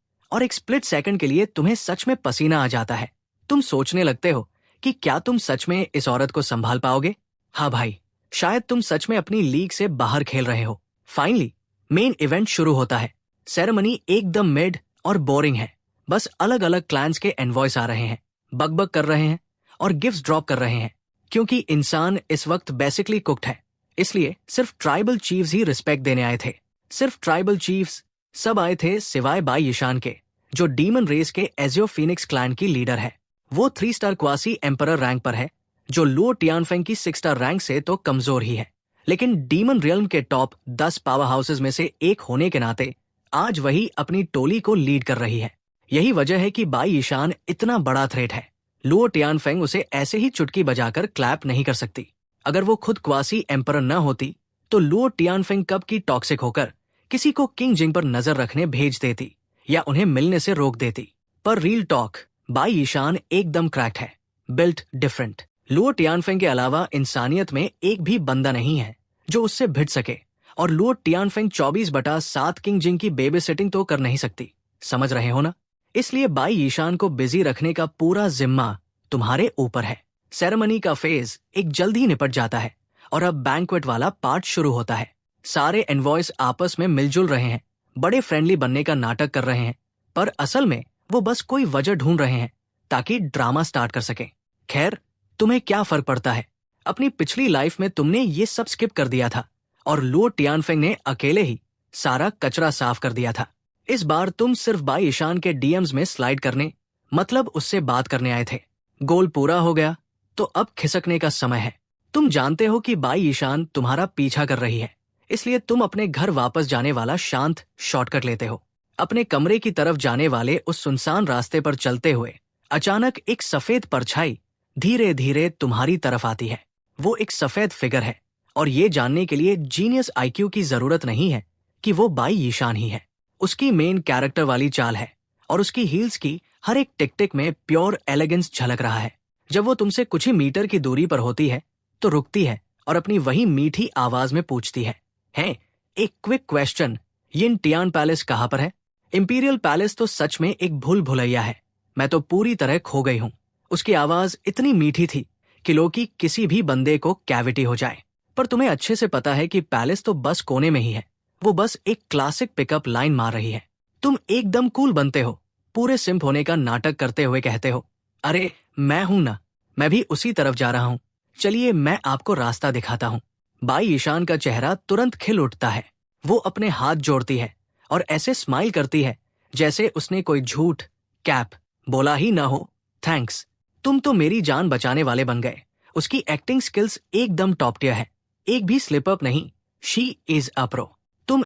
और एक स्प्लिट सेकंड के लिए तुम्हें सच में पसीना आ जाता है। तुम सोचने लगते हो कि क्या तुम सच में इस औरत को संभाल पाओगे। हाँ भाई, शायद तुम सच में अपनी लीग से बाहर खेल रहे हो। फाइनली मेन इवेंट शुरू होता है। सेरेमनी एकदम मिड और बोरिंग है। बस अलग अलग क्लैंस के एनवॉयस आ रहे हैं, बकबक कर रहे हैं और गिफ्ट्स ड्रॉप कर रहे हैं। क्योंकि इंसान इस वक्त बेसिकली कुक्ड है, इसलिए सिर्फ ट्राइबल चीफ्स ही रिस्पेक्ट देने आए थे। सिर्फ ट्राइबल चीफ्स। सब आए थे सिवाय बाई ईशान के, जो डीमन रेस के एजियो फिनिक्स क्लैन की लीडर है। वो 3 स्टार क्वासी एम्परर रैंक पर है, जो लुओ टियानफेंग की 6 स्टार रैंक से तो कमजोर ही है। लेकिन डीमन रियल्म के टॉप 10 पावर हाउसेज में से एक होने के नाते आज वही अपनी टोली को लीड कर रही है। यही वजह है कि बाई ईशान इतना बड़ा थ्रेट है। लुओ टियानफेंग उसे ऐसे ही चुटकी बजाकर क्लैप नहीं कर सकती। अगर वो खुद क्वासी एम्परर न होती तो लुओ टियानफेंग कब की टॉक्सिक होकर किसी को किंग जिंग पर नजर रखने भेज देती या उन्हें मिलने से रोक देती। पर रील टॉक, बाई ईशान एकदम क्रैक्ड है, बिल्ट डिफरेंट। लुओ टियानफेंग के अलावा इंसानियत में एक भी बंदा नहीं है जो उससे भिड़ सके, और लुओ टियानफेंग 24/7 किंग जिंग की बेबी सिटिंग तो कर नहीं सकती। समझ रहे हो ना? इसलिए बाई ईशान को बिजी रखने का पूरा जिम्मा तुम्हारे ऊपर है। सेरेमनी का फेज एक जल्द ही निपट जाता है और अब बैंक्वेट वाला पार्ट शुरू होता है। सारे एनवॉयस आपस में मिलजुल रहे हैं, बड़े फ्रेंडली बनने का नाटक कर रहे हैं, पर असल में वो बस कोई वजह ढूंढ रहे हैं ताकि ड्रामा स्टार्ट कर सके। खैर, तुम्हें क्या फर्क पड़ता है? अपनी पिछली लाइफ में तुमने ये सब स्किप कर दिया था और लुओ टियानफेंग ने अकेले ही सारा कचरा साफ कर दिया था। इस बार तुम सिर्फ बाई ईशान के डीएम्स में स्लाइड करने, मतलब उससे बात करने आए थे। गोल पूरा हो गया तो अब खिसकने का समय है। तुम जानते हो कि बाई ईशान तुम्हारा पीछा कर रही है, इसलिए तुम अपने घर वापस जाने वाला शांत शॉर्टकट लेते हो। अपने कमरे की तरफ जाने वाले उस सुनसान रास्ते पर चलते हुए अचानक एक सफेद परछाई धीरे धीरे तुम्हारी तरफ आती है। वो एक सफेद फिगर है और ये जानने के लिए जीनियस आईक्यू की जरूरत नहीं है कि वो बाई ईशान ही है। उसकी मेन कैरेक्टर वाली चाल है और उसकी हील्स की हर एक टिक टिक में प्योर एलिगेंस झलक रहा है। जब वो तुमसे कुछ ही मीटर की दूरी पर होती है तो रुकती है और अपनी वही मीठी आवाज में पूछती है, एक क्विक क्वेश्चन, यिन टियान पैलेस कहाँ पर है? इंपीरियल पैलेस तो सच में एक भूल भुलैया है। मैं तो पूरी तरह खो गई हूँ। उसकी आवाज इतनी मीठी थी कि लोकी किसी भी बंदे को कैविटी हो जाए। पर तुम्हें अच्छे से पता है कि पैलेस तो बस कोने में ही है। वो बस एक क्लासिक पिकअप लाइन मार रही है। तुम एकदम कूल बनते हो, पूरे सिंप होने का नाटक करते हुए कहते हो, अरे मैं हूं ना, मैं भी उसी तरफ जा रहा हूं, चलिए मैं आपको रास्ता दिखाता हूं। बाई ईशान का चेहरा तुरंत खिल उठता है। वो अपने हाथ जोड़ती है और ऐसे स्माइल करती है जैसे उसने कोई झूठ कैप बोला ही ना हो। थैंक्स, तुम तो मेरी जान बचाने वाले बन गए। उसकी एक्टिंग स्किल्स एकदम टॉप टियर है, एक भी स्लिप अप नहीं। She is a pro.